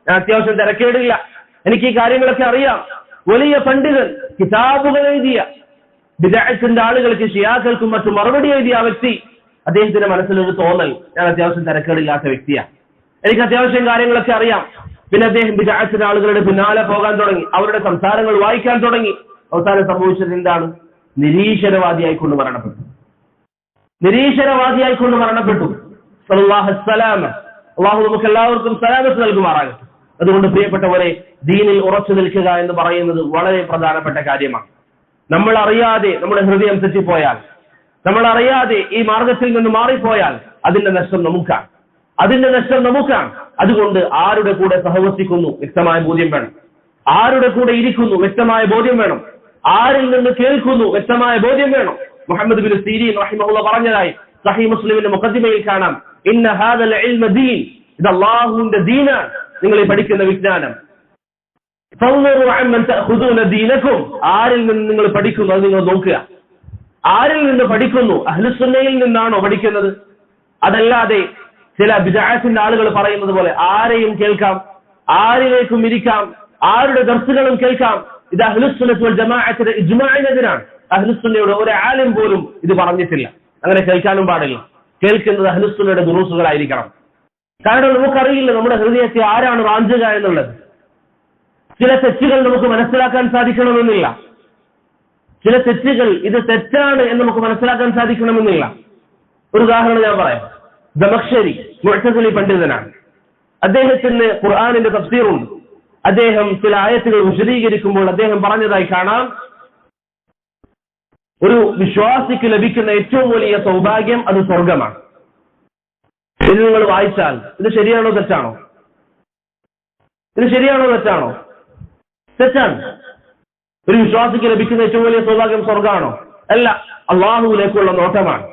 ഞാൻ അത്യാവശ്യം തിരക്കേടില്ല, എനിക്ക് ഈ കാര്യങ്ങളൊക്കെ അറിയാം. വലിയ പണ്ഡിതൻ, കിതാബുകൾ എഴുതിയ, ബിദ്അത്തിന്റെ ആളുകൾക്ക് ഷിയാക്കൾക്കും മറ്റും മറുപടി എഴുതിയ ആ വ്യക്തി, അദ്ദേഹത്തിന്റെ മനസ്സിലൊരു തോന്നൽ, ഞാൻ അത്യാവശ്യം തിരക്കേടില്ലാത്ത വ്യക്തിയാണ്, എനിക്ക് അത്യാവശ്യം കാര്യങ്ങളൊക്കെ അറിയാം. പിന്നെ അദ്ദേഹം ബിദ്അത്തിന്റെ ആളുകളുടെ പിന്നാലെ പോകാൻ തുടങ്ങി, അവരുടെ സംസാരങ്ങൾ വായിക്കാൻ തുടങ്ങി. അവസാനം സംഭവിച്ചത് എന്താണ്? നിരീശ്വരവാദിയായിക്കൊണ്ട് മരണപ്പെട്ടു. നിരീശ്വരവാദിയായിക്കൊണ്ട് മരണപ്പെട്ടു. സല്ലല്ലാഹു അലൈഹി വസല്ലം. അല്ലാഹു നമുക്ക് എല്ലാവർക്കും സലാമത്ത് നൽകുമാറാകട്ടെ. അതുകൊണ്ട് പ്രിയപ്പെട്ടവരെ, ദീനിൽ ഉറച്ചു നിൽക്കുക എന്ന് പറയുന്നത് വളരെ പ്രധാനപ്പെട്ട കാര്യമാണ്. നമ്മൾ അറിയാതെ നമ്മുടെ ഹൃദയം തെറ്റിപ്പോയാൽ, നമ്മൾ അറിയാതെ ഈ മാർഗത്തിൽ നിന്ന് മാറിപ്പോയാൽ അതിന്റെ നഷ്ടം നമുക്കാണ്, അതിന്റെ നഷ്ടം നമുക്കാണ്. അതുകൊണ്ട് ആരുടെ കൂടെ സഹവസിക്കുന്നു വ്യക്തമായ ബോധ്യം വേണം, ആരുടെ കൂടെ ഇരിക്കുന്നു വ്യക്തമായ ബോധ്യം വേണം, ആരിൽ നിന്ന് കേൾക്കുന്നു വ്യക്തമായ ബോധ്യം വേണം. മുഹമ്മദ് ബിൻ സീരീൻ റഹിമഹുല്ലാഹ് പറഞ്ഞതായി സഹീഹ് മുസ്ലിമിന്റെ മുഖദ്ദിമയിൽ കാണാം, ഇന്ന ഹാദൽ ഇൽമ ദീൻ, ഇത് അല്ലാഹുവിന്റെ ദീനാണ്, നിങ്ങൾ ഈ പഠിക്കുന്ന വിജ്ഞാനം. ഫൻദുറു അമ്മൻ തഅഖുദൂന ദീനകും, ആരിൽ നിന്ന് നിങ്ങൾ പഠിക്കുന്നു അത് നിങ്ങൾ നോക്കുക. ആരിൽ നിന്ന് പഠിക്കുന്നു? അഹ്ലുസുന്നയിൽ നിന്നാണോ പഠിക്കുന്നത്? അതല്ലാതെ ചില ബിദ്അത്തിന്റെ ആളുകൾ പറയുന്നത് പോലെ ആരെയും കേൾക്കാം, ആരിലേക്കും ഇരിക്കാം, ആരുടെ ദർസുകളും കേൾക്കാം. ഇത് അഹ്ലുസുന്നത്ത് വൽ ജമാഅത്തിന്റെ ഇജ്മാഇനെതിരാണ്. അഹ്ലുസുന്നയുടെ ഒരു ആലിം പോലും ഇത് പറഞ്ഞിട്ടില്ല. അങ്ങനെ കേൾക്കാനും പാടില്ല. കേൾക്കുന്നത് അഹ്ലുസുന്നയുടെ ദുറൂസുകളായിരിക്കണം. കാരണം നമുക്കറിയില്ല നമ്മുടെ ഹൃദയത്തെ ആരാണ് റാഞ്ചുക എന്നുള്ളത്. ചില തെറ്റുകൾ നമുക്ക് മനസ്സിലാക്കാൻ സാധിക്കണമെന്നില്ല, ചില തെറ്റുകൾ ഇത് തെറ്റാണ് എന്ന് നമുക്ക് മനസ്സിലാക്കാൻ സാധിക്കണമെന്നില്ല. ഒരു ഉദാഹരണം ഞാൻ പറയാം. ദമഖ്ശരി മുഅ്തസിലി പണ്ഡിതനാണ്. അദ്ദേഹത്തിന് ഖുർആനിന്റെ തഫ്സീറുണ്ട്. അദ്ദേഹം ചില ആയത്തുകൾ വിശദീകരിക്കുമ്പോൾ അദ്ദേഹം പറഞ്ഞതായി കാണാം, ഒരു വിശ്വാസിക്ക് ലഭിക്കുന്ന ഏറ്റവും വലിയ സൗഭാഗ്യം അത് സ്വർഗമാണ്. ഇത് നിങ്ങൾ വായിച്ചാൽ ഇത് ശരിയാണോ തെറ്റാണോ? ഇത് ശരിയാണോ തെറ്റാണോ? തെറ്റാണ്. ഒരു വിശ്വാസിക്ക് ലഭിക്കുന്ന ഏറ്റവും വലിയ സൗഭാഗ്യം സ്വർഗമാണോ? അല്ല, അള്ളാഹുവിലേക്കുള്ള നോട്ടമാണ്.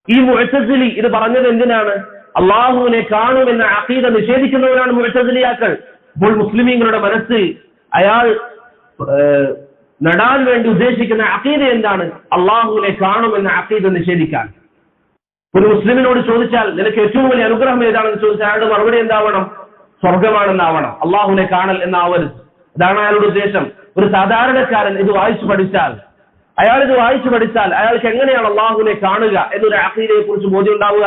ഈ മുഅ്തസിലി ഇത് പറഞ്ഞത് എന്തിനാണ്? അള്ളാഹുവിനെ കാണുമെന്ന അഖീദ നിഷേധിക്കുന്നവരാണ് മുഅ്തസിലിയാക്കൾ. അപ്പോൾ മുസ്ലിമീങ്ങളുടെ മനസ്സിൽ അയാൾ നടാൻ വേണ്ടി ഉദ്ദേശിക്കുന്ന അഖീദ എന്താണ്? അള്ളാഹുവിനെ കാണുമെന്ന അഖീദ നിഷേധിക്കാൻ. ഒരു മുസ്ലിമിനോട് ചോദിച്ചാൽ നിനക്ക് ഏറ്റവും വലിയ അനുഗ്രഹം ഏതാണെന്ന് ചോദിച്ചാൽ അയാളുടെ മറുപടി എന്താവണം? സ്വർഗമാണെന്നാവണം, അള്ളാഹുവിനെ കാണൽ എന്നാവരുത്. ഇതാണ് അയാളുടെ ഉദ്ദേശം. ഒരു സാധാരണക്കാരൻ ഇത് വായിച്ചു പഠിച്ചാൽ, അയാൾക്ക് എങ്ങനെയാണ് അള്ളാഹുവിനെ കാണുക എന്നൊരു അഖീദയെ കുറിച്ച് ബോധ്യം ഉണ്ടാവുക?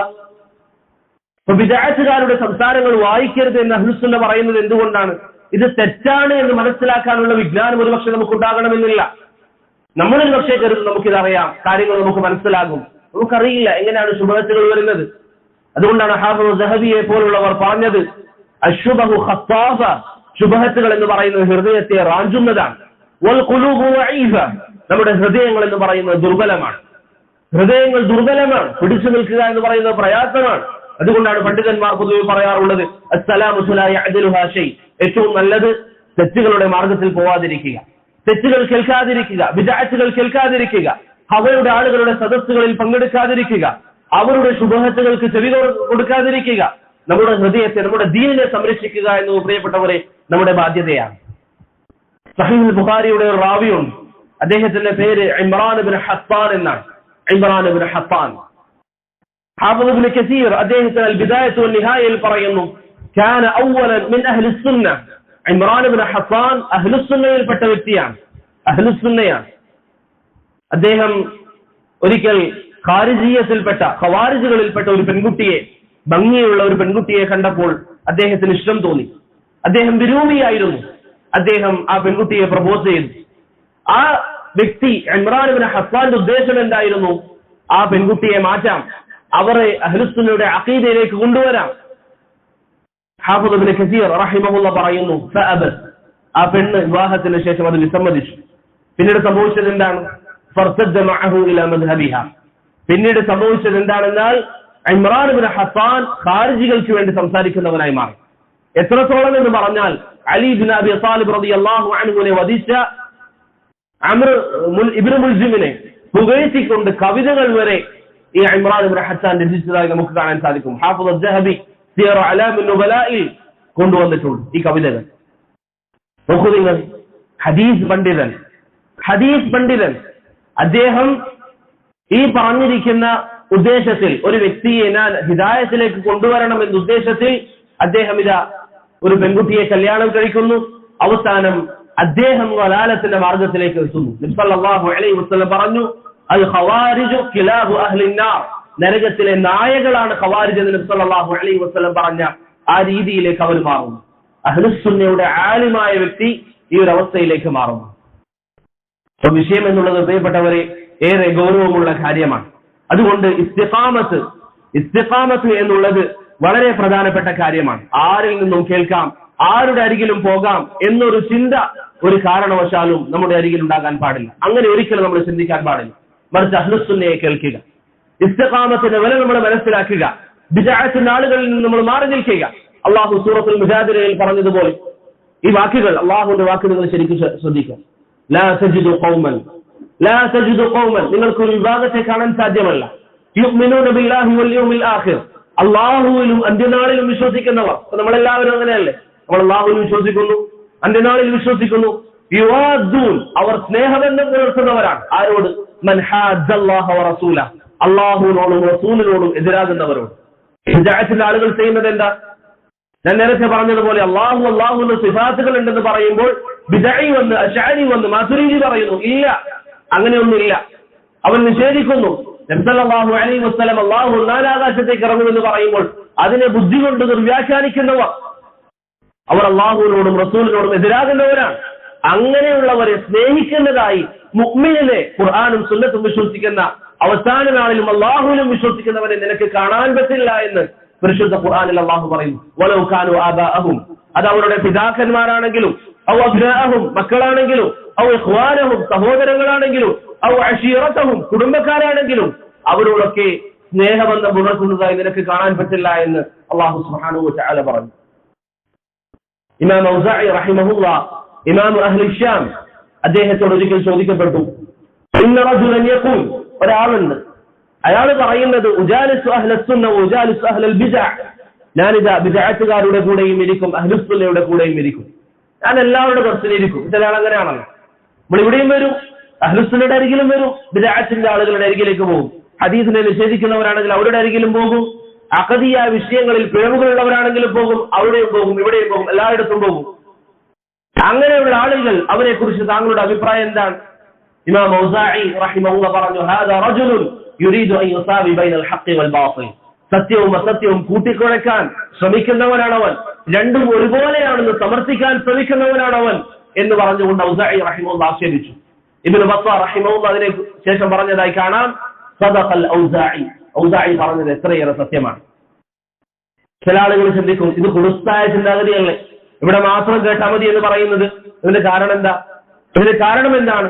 അപ്പൊ ബിദ്അത്തുകാരുടെ സംസാരങ്ങൾ വായിക്കരുത് എന്ന് അഹ്ലുസുന്ന പറയുന്നത് എന്തുകൊണ്ടാണ്? ഇത് തെറ്റാണ് എന്ന് മനസ്സിലാക്കാനുള്ള വിജ്ഞാനം ഒരുപക്ഷെ നമുക്ക് ഉണ്ടാകണമെന്നില്ല. നമ്മളിൽ പക്ഷേ കരുതും നമുക്കിതറിയാം, കാര്യങ്ങൾ നമുക്ക് മനസ്സിലാകും. നമുക്കറിയില്ല എങ്ങനെയാണ് ശുബഹത്തുകൾ വരുന്നത്. അതുകൊണ്ടാണ് ഹാഫിദ് ദഹബിയെ പോലുള്ളവർ പറഞ്ഞത്, അശ്ശുബഹു ഖത്താഫ, ശുബഹത്തുകൾ എന്ന് പറയുന്നത് ഹൃദയത്തെ റാഞ്ചുന്നതാണ്. വൽ ഖുലൂബു വഈഫ, നമ്മുടെ ഹൃദയങ്ങൾ എന്ന് പറയുന്നത് ദുർബലമാണ്. ഹൃദയങ്ങൾ ദുർബലമാണ്, പിടിച്ചു നിൽക്കുക എന്ന് പറയുന്നത് പ്രയാസമാണ്. അതുകൊണ്ടാണ് പണ്ഡിതന്മാർ പൊതുവെ പറയാറുള്ളത്, അസ്സലാമു ലാ യഅദിലുഹാ ഷൈ, ഏറ്റവും നല്ലത് തെറ്റുകളുടെ മാർഗത്തിൽ പോവാതിരിക്കുക, തെറ്റുകൾ കേൾക്കാതിരിക്കുക, ബിദ്അത്തുകൾ കേൾക്കാതിരിക്കുക, അവരുടെ ആളുകളുടെ സദസ്സുകളിൽ പങ്കെടുക്കാതിരിക്കുക, അവരുടെ ശുബഹത്തുകൾക്ക് ചെവി കൊടുക്കാതിരിക്കുക. നമ്മുടെ ഹൃദയത്തെ, നമ്മുടെ ദീനിനെ സംരക്ഷിക്കുക എന്ന് പ്രിയപ്പെട്ടവരെ നമ്മുടെ ബാധ്യതയാണ്. സഹീഹുൽ ബുഖാരിയുടെ ഒരു റാവിയുണ്ട്, അദ്ദേഹത്തിന്റെ പേര് ഇമ്രാൻ ഇബ്നു ഹത്താൻ എന്നാണ്. ഇമ്രാൻ ഇബ്നു ഹത്താൻ ഹാഫിദ് ഇബ്നു കസീർ അദ്ദേഹത്തിന് അൽ ബിദായത്തു വൻ നിഹായയിൽ പറയുന്നു, കാന അവ്വലൻ മിൻ അഹ്ലി സുന്ന. ഇമ്രാൻ ഇബ്നു ഹത്താൻ അഹ്ലുസുന്നയിൽപ്പെട്ട വ്യക്തിയാണ്, അഹ്ലുസുന്നയാണ്. അദ്ദേഹം ഒരിക്കൽ ഖാരിജിയത്തിൽപ്പെട്ട, ഖവാരിജുകളിൽപ്പെട്ട ഒരു പെൺകുട്ടിയെ, ഭംഗിയുള്ള ഒരു പെൺകുട്ടിയെ കണ്ടപ്പോൾ അദ്ദേഹത്തിന് ഇഷ്ടം തോന്നി. അദ്ദേഹം വിരൂപിയായിരുന്നു. അദ്ദേഹം ആ പെൺകുട്ടിയെ പ്രപ്പോസ് ചെയ്തു. ആ വ്യക്തി ഇമ്രാൻ ഇബ്നു ഹത്താന്റെ ഉദ്ദേശം എന്തായിരുന്നു? ആ പെൺകുട്ടിയെ മാറ്റാം, അവരെ അഹ്ലുസുന്നയുടെ അഖീദയിലേക്ക് കൊണ്ടുവരാം. ഹാഫിദ് ഇബ്നു കസീർ റഹിമഹുല്ലാഹ് പറയുന്നു, ഫഅബത്, ആ പെണ്ണ് വിവാഹത്തിന് ശേഷം അത് വിസമ്മതിച്ചു. പിന്നീട് സംഭവിച്ചത് എന്താണ്? ഫർസദ്ദ മഅഹു ഇലാ മദ്ഹബിഹാ. പിന്നീട് സംഭവിച്ചത് എന്താണെന്നാൽ ഇമ്രാൻ ഇബ്നു ഹത്താൻ ഖാരിജികൾക്ക് വേണ്ടി സംസാരിക്കുന്നവനായി മാറി. എത്രത്തോളം എന്ന് പറഞ്ഞാൽ അലി ഇബ്നു അബി ത്വാലിബ് റളിയല്ലാഹു അൻഹുവിനെ വധിച്ച അംർ ഇബ്നു മുൽജിമിനെ പുകഴ്ത്തിക്കൊണ്ട് കവിതകൾ വരെ ഈ ഇമ്രാൻ ഇബ്നു ഹത്താൻ രചിച്ചതായി നമുക്ക് കാണാൻ സാധിക്കും. ഹാഫിദ് അസ്സഹബി സിയർ അലാമിൻ നുബലായിൽ കൊണ്ടുവന്നിട്ടുണ്ട് ഈ കവിതകൾ. നോക്കൂ നിങ്ങൾ, ഹദീസ് പണ്ഡിതൻ അദ്ദേഹം ഈ പറഞ്ഞിരിക്കുന്ന ഉദ്ദേശത്തിൽ, ഒരു വ്യക്തിയെ ഞാൻ ഹിദായത്തിലേക്ക് കൊണ്ടുവരണം എന്ന ഉദ്ദേശത്തിൽ അദ്ദേഹം ഇതാ ഒരു പെൺകുട്ടിയെ കല്യാണം കഴിക്കുന്നു, അവസാനം അദ്ദേഹം വലാലത്തിന്റെ മാർഗത്തിലേക്ക് എത്തുന്നു. നബി സല്ലല്ലാഹു അലൈഹി വസല്ലം പറഞ്ഞു, അൽ ഖവാരിജു കിലാബു അഹ്ലിന്നാർ, നരകത്തിലെ നായകളാണ് ഖവാരിജ് എന്ന് നബി സല്ലല്ലാഹു അലൈഹി വസല്ലം പറഞ്ഞ ആ രീതിയിലേക്ക് അവർ മാറുന്നു. അഹ്ലുസുന്നയുടെ ആലിമായ വ്യക്തി ഈ ഒരു അവസ്ഥയിലേക്ക് മാറുന്നു. അപ്പോൾ വിഷയം എന്നുള്ളത് പ്രിയപ്പെട്ടവരെ ഏറെ ഗൗരവമുള്ള കാര്യമാണ്. അതുകൊണ്ട് ഇസ്തിഖാമത്ത് എന്നുള്ളത് വളരെ പ്രധാനപ്പെട്ട കാര്യമാണ്. ആരിൽ നിന്നും കേൾക്കാം, ആരുടെ അരികിലും പോകാം എന്നൊരു ചിന്ത ഒരു കാരണവശാലും നമ്മുടെ അരികിൽ ഉണ്ടാകാൻ പാടില്ല. അങ്ങനെ ഒരിക്കലും നമ്മൾ ചിന്തിക്കാൻ പാടില്ല. മറിച്ച് അഹ്ലുസുന്നയെ കേൾക്കുക, ഇസ്തിഖാമത്തിന്റെ വില നമ്മൾ മനസ്സിലാക്കുക, ബിദ്അത്തിന്റെ ആളുകളിൽ നിന്ന് നമ്മൾ മാറി നിൽക്കുക. അള്ളാഹു സൂറത്തുൽ മുജാദിലയിൽ പറഞ്ഞതുപോലെ ഈ വാക്കുകൾ, അള്ളാഹുവിന്റെ വാക്കുകൾ ശരിക്കും ശ്രദ്ധിക്കുക. ലാ തജിദു ഖൗമൻ, നിങ്ങൾക്കൊരു വിഭാഗത്തെ കാണാൻ സാധ്യമല്ല, യുഅ്മിനൂന ബില്ലാഹി വൽ യൗമിൽ ആഖിർ, അള്ളാഹുവിലും അന്ത്യനാളിലും വിശ്വസിക്കുന്നവർ. നമ്മളെല്ലാവരും അങ്ങനെയല്ലേ? നമ്മൾ അള്ളാഹുവിൽ വിശ്വസിക്കുന്നു, അന്ത്യനാളിൽ വിശ്വസിക്കുന്നു. യുവാദൂൻ, അവർ സ്നേഹബന്ധം പുലർത്തുന്നവരാണ്. ആരോട്? മൻ ഹാദ്ദല്ലാഹ വറസൂല, അള്ളാഹുവിനോടും റസൂലിനോടും എതിരാകുന്നവരോട്. ബിദ്അത്തിന്റെ ആളുകൾ ചെയ്യുന്നത് എന്താ? ഞാൻ നേരത്തെ പറഞ്ഞതുപോലെ അള്ളാഹുവിന്റെ സിഫാത്തുകൾ ഉണ്ടെന്ന് പറയുമ്പോൾ ബിദ്അഇ വന്ന്, അശ്അരി വന്ന്, മാതുരീദി പറയുന്നു ഇല്ല, അങ്ങനെയൊന്നുമില്ല, അവൻ നിഷേധിക്കുന്നു. നബി സല്ലല്ലാഹു അലൈഹി വസല്ലം അള്ളാഹു നാലാകാശത്തേക്ക് ഇറങ്ങുമെന്ന് പറയുമ്പോൾ അതിനെ ബുദ്ധി കൊണ്ട് ദുർവ്യാഖ്യാനിക്കുന്നവർ, അവർ അള്ളാഹുവിനോടും റസൂലിനോടും എതിരാകുന്നവരാണ്. അങ്ങനെയുള്ളവരെ സ്നേഹിക്കുന്നതായി മുഅ്മിനിനെ ഖുർആനും സുന്നത്തും വിശ്വസിക്കുന്ന, അവസാന നാളിലും അള്ളാഹുവിലും വിശ്വസിക്കുന്നവരെ നിനക്ക് കാണാൻ പറ്റില്ല എന്ന് പരിശുദ്ധ ഖുർആനിൽ അള്ളാഹു പറയുന്നു. വലൗ കാനു ആബാഅഹും, അത് അവരുടെ പിതാക്കന്മാരാണെങ്കിലും, ഔ അബ്നാഅഹും, മക്കളാണെങ്കിലും, ഔ ഇഖ്വാനഹും, സഹോദരങ്ങളാണെങ്കിലും, ഔ അശീറതഹും, കുടുംബക്കാരാണെങ്കിലും, അവരോടൊക്കെ സ്നേഹബന്ധം പുലർത്തുന്നതായി നിനക്ക് കാണാൻ പറ്റില്ല എന്ന് അള്ളാഹു സുബ്ഹാനഹു വ തആല പറഞ്ഞു. ഇമാം ഔസാഇ റഹിമഹുല്ലാഹ്, ഇമാം അഹ്ലി ശ്യാം, അദ്ദേഹത്തോട് ഒരിക്കൽ ചോദിക്കപ്പെട്ടു, ഇന്ന റജുലൻ യഖൂൽ, ഒരാളുണ്ട്, അയാൾ പറയുന്നത് ഉജാലിസു അഹ്ലസുന്ന ഉജാലിസു അഹ്ലൽ ബിദ്അ, ഞാനിതാ ബിദ്അത്തുകാരുടെ കൂടെയും ഇരിക്കും, അഹ്ലുസുന്നയുടെ കൂടെയും ഇരിക്കും, ഞാൻ എല്ലാവരുടെ ദർശനയിരിക്കും. ചില ആൾ അങ്ങനെയാണല്ലോ, നമ്മൾ ഇവിടെയും വരും, അഹ്ലുസുന്നയുടെ അരികിലും വരും, ബിദ്അത്തിന്റെ ആളുകളുടെ അരികിലേക്ക് പോകും. ഹദീസിനെ നിഷേധിക്കുന്നവരാണെങ്കിൽ അവരുടെ അരികിലും പോകും, അഖദിയ വിഷയങ്ങളിൽ പിഴവുകളുള്ളവരാണെങ്കിലും പോകും, അവിടെയും പോകും, ഇവിടെയും പോകും, എല്ലായിടത്തും പോകും. അങ്ങനെയുള്ള ആളുകൾ, അവരെ കുറിച്ച് താങ്കളുടെ അഭിപ്രായം എന്താണ്? ഇമാം ഔസാഇ റഹിമഹുല്ലാഹ് പറഞ്ഞു, ഹാദാ റജുലുൻ യുരീദു അൻ യുസാവി ബൈനൽ ഹഖ് വൽ ബാത്തിൽ, സത്യവും അസത്യവും കൂട്ടിക്കുഴയ്ക്കാൻ ശ്രമിക്കുന്നവനാണവൻ, രണ്ടും ഒരുപോലെയാണെന്ന് സമർത്ഥിക്കാൻ ശ്രമിക്കുന്നവനാണവൻ എന്ന് പറഞ്ഞുകൊണ്ട് ഔസാഇ റഹിമഹുല്ലാഹ് ആക്ഷേപിച്ചു. ഇബ്നു ബത്താ റഹിമഹുല്ലാഹ് അതിനെ ശേഷം പറഞ്ഞതായി കാണാം, സദഖൽ ഔസാഇ, ഔസാഇ പറഞ്ഞത് എത്രയേറെ സത്യമാണ്. ചില ആളുകൾ ചിന്തിക്കും, ഇത് കുടുസ്തായ ചിന്താഗതിയല്ലേ, ഇവിടെ മാത്രം കേട്ടാൽ മതി എന്ന് പറയുന്നത്. ഇതിന്റെ കാരണം എന്താ? ഇതിന്റെ കാരണം എന്താണ്?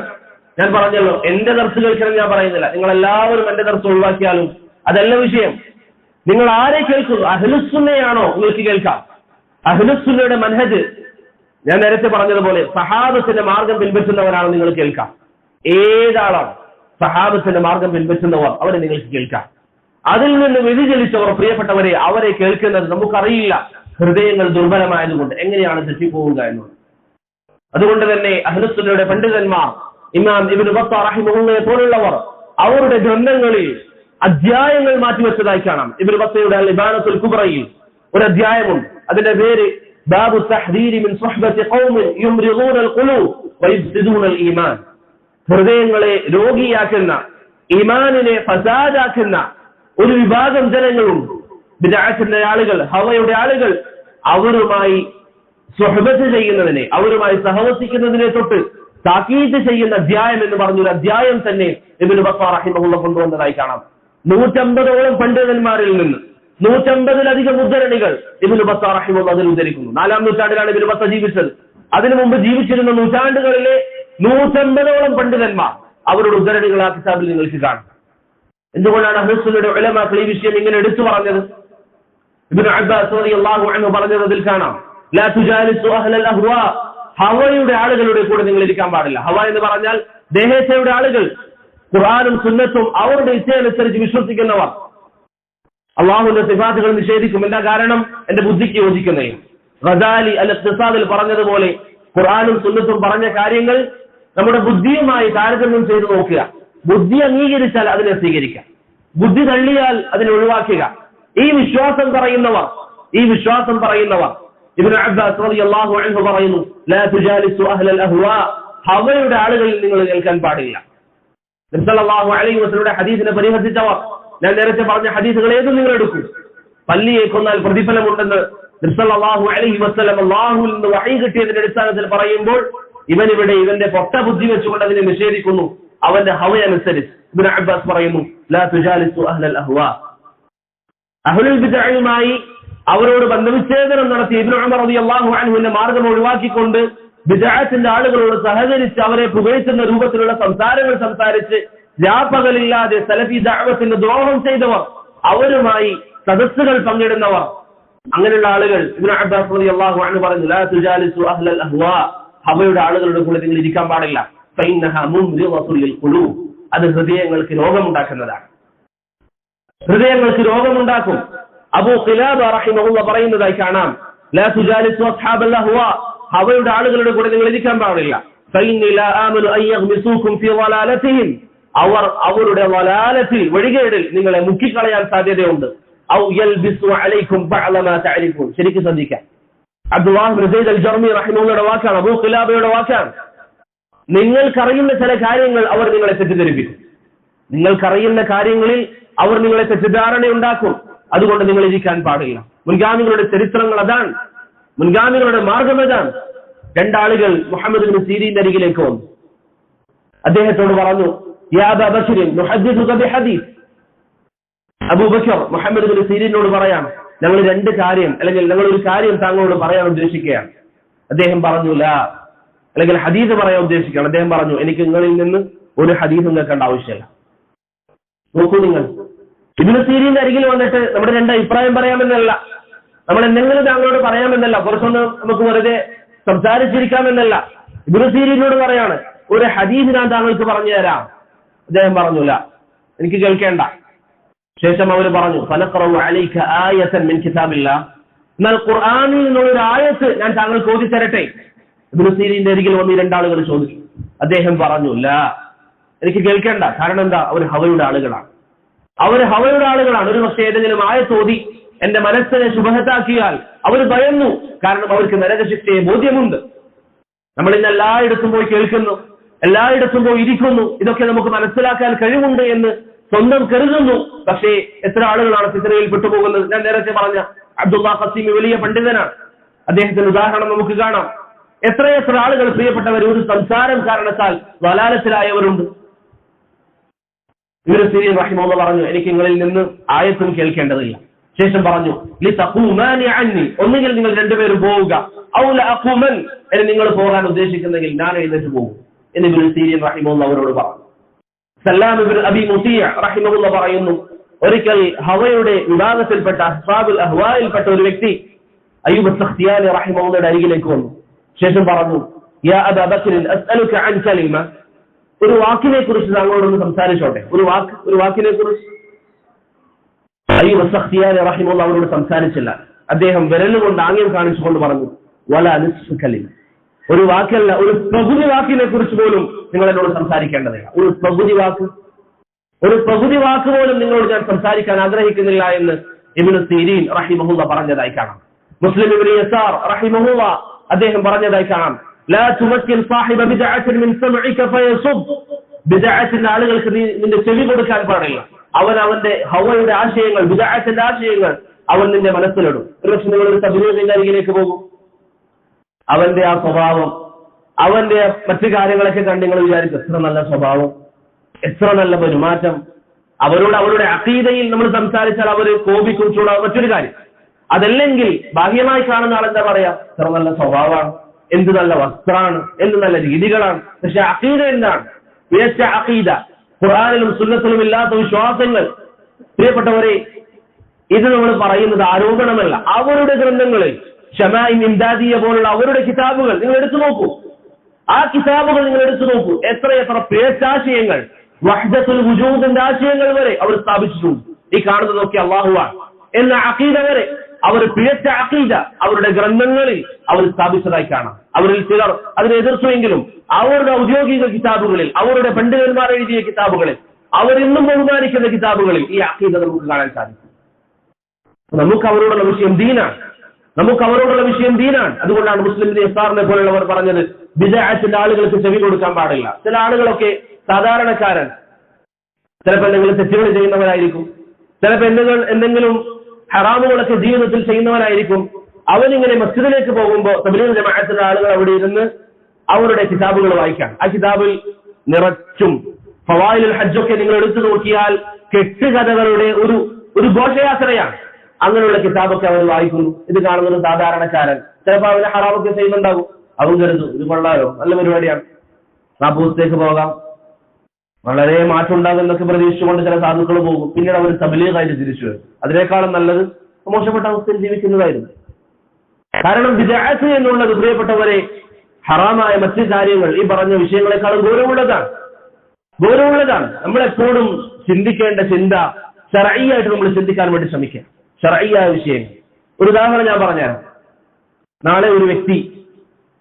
ഞാൻ പറഞ്ഞല്ലോ, എന്റെ ദർസ് കേൾക്കണം ഞാൻ പറയുന്നില്ല, നിങ്ങൾ എല്ലാവരും എന്റെ ദർസ് ഒഴിവാക്കിയാലും അതല്ല വിഷയം. നിങ്ങൾ ആരെ കേൾക്കുന്നു? അഹ്ലുസുന്നയാണോ നിങ്ങൾക്ക് കേൾക്കാം? അഹ്ലുസുന്നയുടെ മൻഹജ് ഞാൻ നേരത്തെ പറഞ്ഞതുപോലെ സഹാബത്തിന്റെ മാർഗം പിൻപറ്റുന്നവരാണ് നിങ്ങൾ കേൾക്കാം. ഏതാളാണ് സഹാബത്തിന്റെ മാർഗം പിൻപറ്റുന്നവർ, അവരെ നിങ്ങൾക്ക് കേൾക്കാം. അതിൽ നിന്ന് വ്യതിചലിച്ചവർ, പ്രിയപ്പെട്ടവരെ, അവരെ കേൾക്കുന്നത് നമുക്കറിയില്ല. ഹൃദയങ്ങൾ ദുർബലമായതുകൊണ്ട് എങ്ങനെയാണ് തെറ്റിപ്പോവുക എന്നുള്ളത്. അതുകൊണ്ട് തന്നെ അഹ്ലുസുന്നയുടെ പണ്ഡിതന്മാർ, ഇമാം ഇബ്നു ബത്താ റഹിമഹുല്ലാഹയെ പോലുള്ളവർ, അവരുടെ ഗ്രന്ഥങ്ങളിൽ അധ്യായങ്ങൾ മാറ്റിവെച്ചതായി കാണാം. ഇബ്നു ബത്തയുടെ അൽ ഇബാനത്തുൽ കുബ്രയിൽ ഒരു അധ്യായമുണ്ട്, അതിന്റെ പേര് ബാബു തഹ്ദീരി മിൻ സുഹ്ബത്തി ഖൗമിൻ യുംറിദൂനൽ ഖുലൂബ് വയുഫ്സിദൂനൽ ഈമാൻ. ഹൃദയങ്ങളെ രോഗിയാക്കുന്ന, ഈമാനിനെ ഫസാദാക്കുന്ന ഒരു വിഭാഗം ജനങ്ങളുണ്ട്. ബിദ്അത്തിന്റെ ആളുകൾ, ഹവയുടെ ആളുകൾ, അവരുമായി സുഹബത്ത് ചെയ്യുന്നതിനെ, അവരുമായി സഹവസിക്കുന്നതിനെ തൊട്ട് താക്കീത് ചെയ്യുന്ന അധ്യായം എന്ന് പറഞ്ഞൊരു അധ്യായം തന്നെ ഇബ്നു ബത്താ റഹിമഹുല്ലാഹ് കൊണ്ടുവന്നതായി കാണാം. 150ഓളം പണ്ഡിതന്മാരിൽ നിന്ന് 150-ലധികം ഉദ്ധരണികൾ ഇബ്നു ബത്താ റഹിമഹുല്ലാഹ് അതിൽ ഉദ്ധരിക്കുന്നു. 4-ാം നൂറ്റാണ്ടിലാണ് ഇബ്നു ബത്താ ജീവിച്ചത്. അതിനു മുമ്പ് ജീവിച്ചിരുന്ന നൂറ്റാണ്ടുകളിലെ 150ഓളം പണ്ഡിതന്മാർ അവരുടെ ഉദ്ധരണികൾ ആ കിതാബിൽ നിങ്ങൾക്ക് കാണാം. എന്തുകൊണ്ടാണ് അഹ്ലുസുന്നയുടെ ഉലമാക്കൾ ഈ വിഷയം ഇങ്ങനെ എടുത്തു പറഞ്ഞത്? ഇബ്നു അബ്ബാസ് റളിയല്ലാഹു അൻഹു പറഞ്ഞത് അതിൽ കാണാം, ലാ തുജാലിസു അഹ്ലൽ അഹ്വാ, ഹവയുടെ ആളുകളുടെ കൂടെ നിങ്ങൾ ഇരിക്കാൻ പാടില്ല. ഹവ എന്ന് പറഞ്ഞാൽ ദേഹേച്ഛയുടെ ആളുകൾ, ഖുർആനും സുന്നത്തും അവരുടെ ഇച്ഛയനുസരിച്ച് വിശ്വസിക്കുന്നവർ, അള്ളാഹുവിന്റെ സിഫാത്തുകൾ നിഷേധിക്കും. എന്താ കാരണം? എന്റെ ബുദ്ധിക്ക് യോജിക്കുന്നേ. ഗസാലി അൽ ഇഖ്തിസാദിൽ പറഞ്ഞതുപോലെ ഖുർആനും സുന്നത്തും പറഞ്ഞ കാര്യങ്ങൾ നമ്മുടെ ബുദ്ധിയുമായി താരതമ്യം ചെയ്ത് നോക്കുക. ബുദ്ധി അംഗീകരിച്ചാൽ അതിനെ സ്വീകരിക്കുക, ബുദ്ധി തള്ളിയാൽ അതിനെ ഒഴിവാക്കുക. ഈ വിശ്വാസം പറയുന്നവർ ഇബ്നു അബ്ബാസ് റളിയല്ലാഹു അൻഹു പറയുന്നു, ലാ തുജാലിസു അഹ്ലൽ അഹ്വാ, ഹവയുടെ ആളുകളിൽ നിങ്ങൾ കേൾക്കാൻ പാടില്ല. നബി സല്ലല്ലാഹു അലൈഹി വസല്ലമയുടെ ഹദീസിനെ പരിഹസിച്ചവർ, ഞാൻ നേരത്തെ പറഞ്ഞ ഹദീസുകൾ ഏതും നിങ്ങൾ എടുക്കും. പല്ലിയെ കൊന്നാൽ പ്രതിഫലമുണ്ടെന്ന് നബി സല്ലല്ലാഹു അലൈഹി വസല്ലം അല്ലാഹുവിൽ നിന്ന് വഹീ കിട്ടിയതിന്റെ അടിസ്ഥാനത്തിൽ പറയുമ്പോൾ ഇവനിവിടെ ഇവന്റെ പൊട്ട ബുദ്ധി വെച്ചുകൊണ്ട് അതിനെ നിഷേധിക്കുന്നു, അവന്റെ ഹവയനുസരിച്ച്. ഇബ്നു അബ്ബാസ് പറയുന്നു, ലാ തുജാലിസു അഹ്ലൽ അഹ്വാ, അഹ്ലുൽ ബിദ്അയുമായി അവരോട് ബന്ധവിച്ഛേദനം നടത്തി ഇബ്നു ഉമർ റളിയല്ലാഹു അൻഹുവിന്റെ മാർഗം ഒഴിവാക്കിക്കൊണ്ട് ബിദ്അത്തിന്റെ ആളുകളോട് സഹകരിച്ച് അവരെ പുകഴ്ത്തുന്ന രൂപത്തിലുള്ള സംസാരങ്ങൾ സംസാരിച്ച് രാപ്പകലില്ലാതെ സലഫി ദഅവത്തിന് ദ്രോഹം ചെയ്തവർ, അവരുമായി സദസ്സുകൾ പങ്കിടുന്നവർ, അങ്ങനെയുള്ള ആളുകൾ ഇബ്നു അബ്ബാസ് റളിയല്ലാഹു അൻഹു പറഞ്ഞു, ലാ തുജാലിസു അഹ്ലൽ അഹ്വാ, ഹവയുടെ ആളുകളുടെ കൂടെ നിങ്ങൾ ഇരിക്കാൻ പാടില്ല. ഫഇന്നഹാ മുംരിദത്തുൽ ലിൽ ഖുലൂബ്, അത് ഹൃദയങ്ങൾക്ക് രോഗമുണ്ടാക്കുന്നതാണ്, ഹൃദയങ്ങൾക്ക് രോഗമുണ്ടാക്കും. അബൂ ഖിലാബ റഹിമഹുല്ലാഹ് പറയുന്നതായി കാണാം, ലാ തുജാലിസു അസ്ഹാബൽ അഹ്വാ, ഹവയുടെ ആളുകളുടെ കൂടെ നിങ്ങൾ ഇരിക്കാൻ പാടില്ല. ഫഇന്നി ലാ ആമനു അൻ യഗ്മിസൂകും ഫീ ളലാലതിഹിം, അവർ അവരുടെ വളാലത്തിൽ വഴികേടിൽ നിങ്ങളെ മുക്കിക്കളയാൻ സാധ്യതയുണ്ട്. ഔ യൽബിസു അലൈക്കും ബഅദ മാ തഅരിഫൂൻ, ശരിക്കും ശ്രദ്ധിക്കാം. അബ്ദുല്ലാഹ് ഇബ്നു സയ്യിദ് അൽ ജർമി റഹിമഹുള്ളയുടെ വാക്കാണ്, അബൂ ഖിലാബയുടെ വാക്കാണ്. നിങ്ങൾക്കറിയുന്ന ചില കാര്യങ്ങൾ അവർ നിങ്ങളെ തെറ്റിദ്ധരിപ്പിക്കും, നിങ്ങൾക്കറിയുന്ന കാര്യങ്ങളിൽ അവർ നിങ്ങളെ തെറ്റിദ്ധാരണയുണ്ടാക്കും, അതുകൊണ്ട് നിങ്ങൾ ഇരിക്കാൻ പാടില്ല. മുൻഗാമികളുടെ ചരിത്രങ്ങൾ അതാണ്, മുൻഗാമികളുടെ മാർഗം അതാണ്. രണ്ടാളുകൾ മുഹമ്മദ് ഇബ്നു സീരീന്റെ അരികിലേക്ക് വന്നു. അദ്ദേഹത്തോട് പറഞ്ഞു, യാ അബാ ബക്ർ നുഹദ്ദിസുക ബിഹദീസ്, അബൂബക്കർ മുഹമ്മദ് ഇബ്നു സീരീനോട് പറയാം, ഞങ്ങൾ രണ്ട് കാര്യം അല്ലെങ്കിൽ ഞങ്ങൾ ഒരു കാര്യം താങ്കളോട് പറയാൻ ഉദ്ദേശിക്കുകയാണ്. അദ്ദേഹം പറഞ്ഞു, ലാ, അല്ലെങ്കിൽ ഹദീസ് പറയാൻ ഉദ്ദേശിക്കുകയാണ്. അദ്ദേഹം പറഞ്ഞു, എനിക്ക് നിങ്ങളിൽ നിന്ന് ഒരു ഹദീസും കേൾക്കേണ്ട ആവശ്യമില്ല. നോക്കൂ, നിങ്ങൾ ഇബ്നു സീരീന്റെ അരികിൽ വന്നിട്ട് നമ്മുടെ രണ്ട് അഭിപ്രായം പറയാമെന്നല്ല, നമ്മൾ എന്തെങ്കിലും താങ്കളോട് പറയാമെന്നല്ല, കുറച്ചൊന്ന് നമുക്ക് വെറുതെ സംസാരിച്ചിരിക്കാമെന്നല്ല. ഇബ്നു സീരീനോട് പറയാണ്, ഒരു ഹദീസ് ഞാൻ താങ്കൾക്ക് പറഞ്ഞു തരാം. അദ്ദേഹം പറഞ്ഞില്ല, എനിക്ക് കേൾക്കേണ്ട. ശേഷം അവർ പറഞ്ഞു, ഫനഖറഉ അലൈക ആയതൻ മിൻ കിതാബില്ലാഹ്, എന്നാൽ ഖുർആനിൽ നിന്നൊരു ആയത്ത് ഞാൻ താങ്കൾക്ക് ഓതി തരട്ടെ. ഇബ്നു സീരീന്റെ അരികിൽ വന്ന് രണ്ടാളുകൾ ചോദിച്ചു. അദ്ദേഹം പറഞ്ഞു, ലാ, എനിക്ക് കേൾക്കേണ്ട. കാരണം എന്താ? അവർ ഹവയുടെ ആളുകളാണ്, അവർ ഹവയുടെ ആളുകളാണ്. ഒരു പക്ഷേ ഏതെങ്കിലും ആയത്ത് ഓതി എന്റെ മനസ്സിനെ ശുഭഹത്താക്കിയാൽ അവർ ഭയന്നു, കാരണം അവർക്ക് നരകശിക്ഷയെ ബോധ്യമുണ്ട്. നമ്മൾ ഇന്ന് എല്ലായിടത്തും പോയി കേൾക്കുന്നു, എല്ലായിടത്തും പോയി ഇരിക്കുന്നു, ഇതൊക്കെ നമുക്ക് മനസ്സിലാക്കാൻ കഴിവുണ്ട് എന്ന് സ്വന്തം കരുതുന്നു. പക്ഷേ എത്ര ആളുകളാണ് ഫിത്നയിൽ പെട്ടുപോകുന്നത്? ഞാൻ നേരത്തെ പറഞ്ഞ അബ്ദുല്ലാ ഖസീമി വലിയ പണ്ഡിതനാണ്, അദ്ദേഹത്തിന്റെ ഉദാഹരണം നമുക്ക് കാണാം. എത്രയെത്ര ആളുകൾ പ്രിയപ്പെട്ടവർ ഒരു സംസാരം കാരണത്താൽ വലാലത്തിലായവരുണ്ട്. ഇബ്നു സീരീൻ റഹിമഹുല്ലാഹ് പറഞ്ഞു, എനിക്ക് നിങ്ങളിൽ നിന്ന് ആയത്തും കേൾക്കേണ്ടതില്ല. ശേഷം പറഞ്ഞു, ലിതഖൂമാനി അന്നി, ഒന്നുകിൽ നിങ്ങൾ രണ്ടുപേരും പോവുക, ഔ ലഅഖൂമൻ, എന്ന് നിങ്ങൾ പോകാൻ ഉദ്ദേശിക്കുന്നെങ്കിൽ ഞാൻ എഴുന്നേറ്റ് പോകും എന്ന് ഇബ്നു സീരീൻ റഹിമഹുല്ലാഹ് അവരോട് പറഞ്ഞു. സല്ലാം ഇബ്നു അബി മുതീഅ റഹിമഹുല്ലാഹ് പറയുന്നു, ഒരിക്കൽ ഹവയുടെ വിഭാഗത്തിൽപ്പെട്ട അസ്ഹാബുൽ അഹ്വായിൽപ്പെട്ട ഒരു വ്യക്തി അയ്യൂബ് അസ്സഖ്തിയാനി റഹിമഹുല്ലാഹയുടെ അരികിലേക്ക് വന്നു. ശേഷം പറഞ്ഞു, യാ അബാ ബക്ർ അസ്അലുക അൻ കലിമ, ഒരു വാക്കിനെ കുറിച്ച് താങ്കളോടൊന്ന് സംസാരിച്ചോട്ടെ. ഒരു വാക്കിനെ കുറിച്ച് അയ്യൂബ് അസ്സഖ്തിയാനി റഹിമഹുല്ലാഹ് അവരോട് സംസാരിച്ചില്ല. അദ്ദേഹം വിരലുകൊണ്ട് ആംഗ്യം കാണിച്ചുകൊണ്ട് പറഞ്ഞു, വലാ നിസ്ഫു കലിമ, ഒരു വാക്കല്ല, ഒരു പകുതി വാക്കിനെ കുറിച്ച് പോലും നിങ്ങൾ എന്നോട് സംസാരിക്കേണ്ടതില്ല. ഒരു പകുതി വാക്ക് പോലും നിങ്ങളോട് ഞാൻ സംസാരിക്കാൻ ആഗ്രഹിക്കുന്നില്ല എന്ന് ഇബ്നു സീരീൻ റഹിമഹുല്ലാഹ് പറഞ്ഞതായി കാണാം. മുസ്ലിം ഇബ്നു യസാർ റഹിമഹുല്ലാഹ് അദ്ദേഹം പറഞ്ഞതായി കാണാം, ലാ തുമക്കിൻ സാഹിബ ബിദ്അത്തിൻ മിൻ സമഇക ഫയസുബ്, ബിദ്അത്തിന്റെ ആളുകൾക്ക് നീ നിന്റെ ചെവി കൊടുക്കാൻ പാടില്ല. അവൻ അവന്റെ ഹവയുടെ ആശയങ്ങൾ, ബിദ്അത്തിന്റെ ആശയങ്ങൾ അവൻ നിന്റെ മനസ്സിലിടും. ഒരുപക്ഷെ നിങ്ങൾ ഒരു തബ്ലീഗിന്റെ അരികിലേക്ക് പോകും, അവന്റെ ആ സ്വഭാവം, അവന്റെ മറ്റു കാര്യങ്ങളൊക്കെ കണ്ട് നിങ്ങൾ വിചാരിക്കും, എത്ര നല്ല സ്വഭാവം, എത്ര നല്ല പെരുമാറ്റം. അവരോട് അവരുടെ അഖീദയിൽ നമ്മൾ സംസാരിച്ചാൽ അവർ കോപിക്കും, ചൂടാവും. മറ്റൊരു കാര്യം അതല്ലെങ്കിൽ ബാഹ്യമായി കാണുന്ന ആളെന്താ പറയാ, എത്ര നല്ല സ്വഭാവമാണ്, എന്ത് നല്ല വസ്ത്രമാണ്, എന്ത് നല്ല രീതികളാണ്. പക്ഷെ അഖീദ എന്താണ്? മികച്ച അഖീദ, ഖുർആനിലും സുന്നത്തിലും ഇല്ലാത്ത വിശ്വാസങ്ങൾ. പ്രിയപ്പെട്ടവരെ, ഇത് നമ്മൾ പറയുന്നത് ആരോപണമല്ല. അവരുടെ ഗ്രന്ഥങ്ങളിൽ ഷമാഇൻ ഇംദാദിയ പോലുള്ള അവരുടെ കിതാബുകൾ നിങ്ങൾ എടുത്തു നോക്കൂ. ആ കിതാബുകൾ നിങ്ങൾ എടുത്തു നോക്കൂ. എത്രയെത്ര പേച്ചാശയങ്ങൾ, വഹ്ദത്തുൽ വുജൂദിന്റെ ആശയങ്ങൾ വരെ അവർ സ്ഥാപിച്ചിട്ടുണ്ട്. ഈ കാണുന്നതൊക്കെ അല്ലാഹുവാണ് എന്ന അഖീദ വരെ അവർ പിഴച്ച അഖീദ അവരുടെ ഗ്രന്ഥങ്ങളിൽ അവർ സ്ഥാപിച്ചതായി കാണാം. അവരിൽ ചിലർ അതിനെ എതിർത്തുവെങ്കിലും അവരുടെ ഔദ്യോഗിക കിതാബുകളിൽ, അവരുടെ പണ്ഡിതന്മാർ എഴുതിയ കിതാബുകളിൽ, അവരിന്നും ബഹുമാനിക്കുന്ന കിതാബുകളിൽ ഈ അഖീദ നമുക്ക് കാണാൻ സാധിക്കും. നമുക്ക് അവരോടുള്ള വിഷയം ദീനാണ്. നമുക്ക് അവരോടുള്ള വിഷയം ദീനാണ്. അതുകൊണ്ടാണ് മുസ്ലിം യസാറിനെ പോലുള്ളവർ പറഞ്ഞത് ബിദ്അത്തിന്റെ ആളുകൾക്ക് ചെവി കൊടുക്കാൻ പാടില്ല. ചില ആളുകളൊക്കെ സാധാരണക്കാരൻ, ചിലപ്പോൾ എന്തെങ്കിലും തെറ്റുകൾ ചെയ്യുന്നവരായിരിക്കും, ചിലപ്പോൾ എന്തെങ്കിലും ഹറാമുകളൊക്കെ ജീവിതത്തിൽ ചെയ്യുന്നവരായിരിക്കും. അവനിങ്ങനെ മസ്ജിദിലേക്ക് പോകുമ്പോൾ തബ്ലീഗ് ജമാഅത്തിന്റെ ആളുകൾ അവിടെ ഇരുന്ന് അവരുടെ കിതാബുകൾ വായിക്കാം. ആ കിതാബിൽ നിറച്ചും ഫവായിലുൽ ഹജ്ജൊക്കെ നിങ്ങൾ എടുത്തു നോക്കിയാൽ കെട്ടുകഥകളുടെ ഒരു ഘോഷയാത്രയാണ്. അങ്ങനെയുള്ള കിതാബൊക്കെ അവർ വായിക്കുന്നു. ഇത് കാണുന്നത് സാധാരണക്കാരൻ, ചിലപ്പോൾ അവന് ഹറാമൊക്കെ ചെയ്യുന്നുണ്ടാകും. അവൻ കരുതും ഇത് കൊള്ളാലോ, നല്ല പരിപാടിയാണ്, ആ പൂസത്തേക്ക് പോകാം, വളരെ മാറ്റം ഉണ്ടാകും എന്നൊക്കെ പ്രതീക്ഷിച്ചുകൊണ്ട് ചില സാധുക്കൾ പോകും. പിന്നീട് അവർ തബ്ലീഗായിട്ട് തിരിച്ചു വരും. അതിനേക്കാളും നല്ലത് മോശപ്പെട്ട അവസ്ഥയിൽ ജീവിക്കുന്നതായിരുന്നു. കാരണം ബിദ്അത്ത് എന്നുള്ളത് പ്രിയപ്പെട്ടവരെ ഹറാമായ മറ്റു കാര്യങ്ങൾ ഈ പറഞ്ഞ വിഷയങ്ങളെക്കാളും ഗൗരവമുള്ളതാണ്. നമ്മളെപ്പോഴും ചിന്തിക്കേണ്ട ചിന്ത ശർഈയായിട്ട് നമ്മൾ ചിന്തിക്കാൻ വേണ്ടി ശ്രമിക്കുക. ശർഈയായ വിഷയങ്ങൾ. ഒരു ഉദാഹരണം ഞാൻ പറഞ്ഞുതരാം. നാളെ ഒരു വ്യക്തി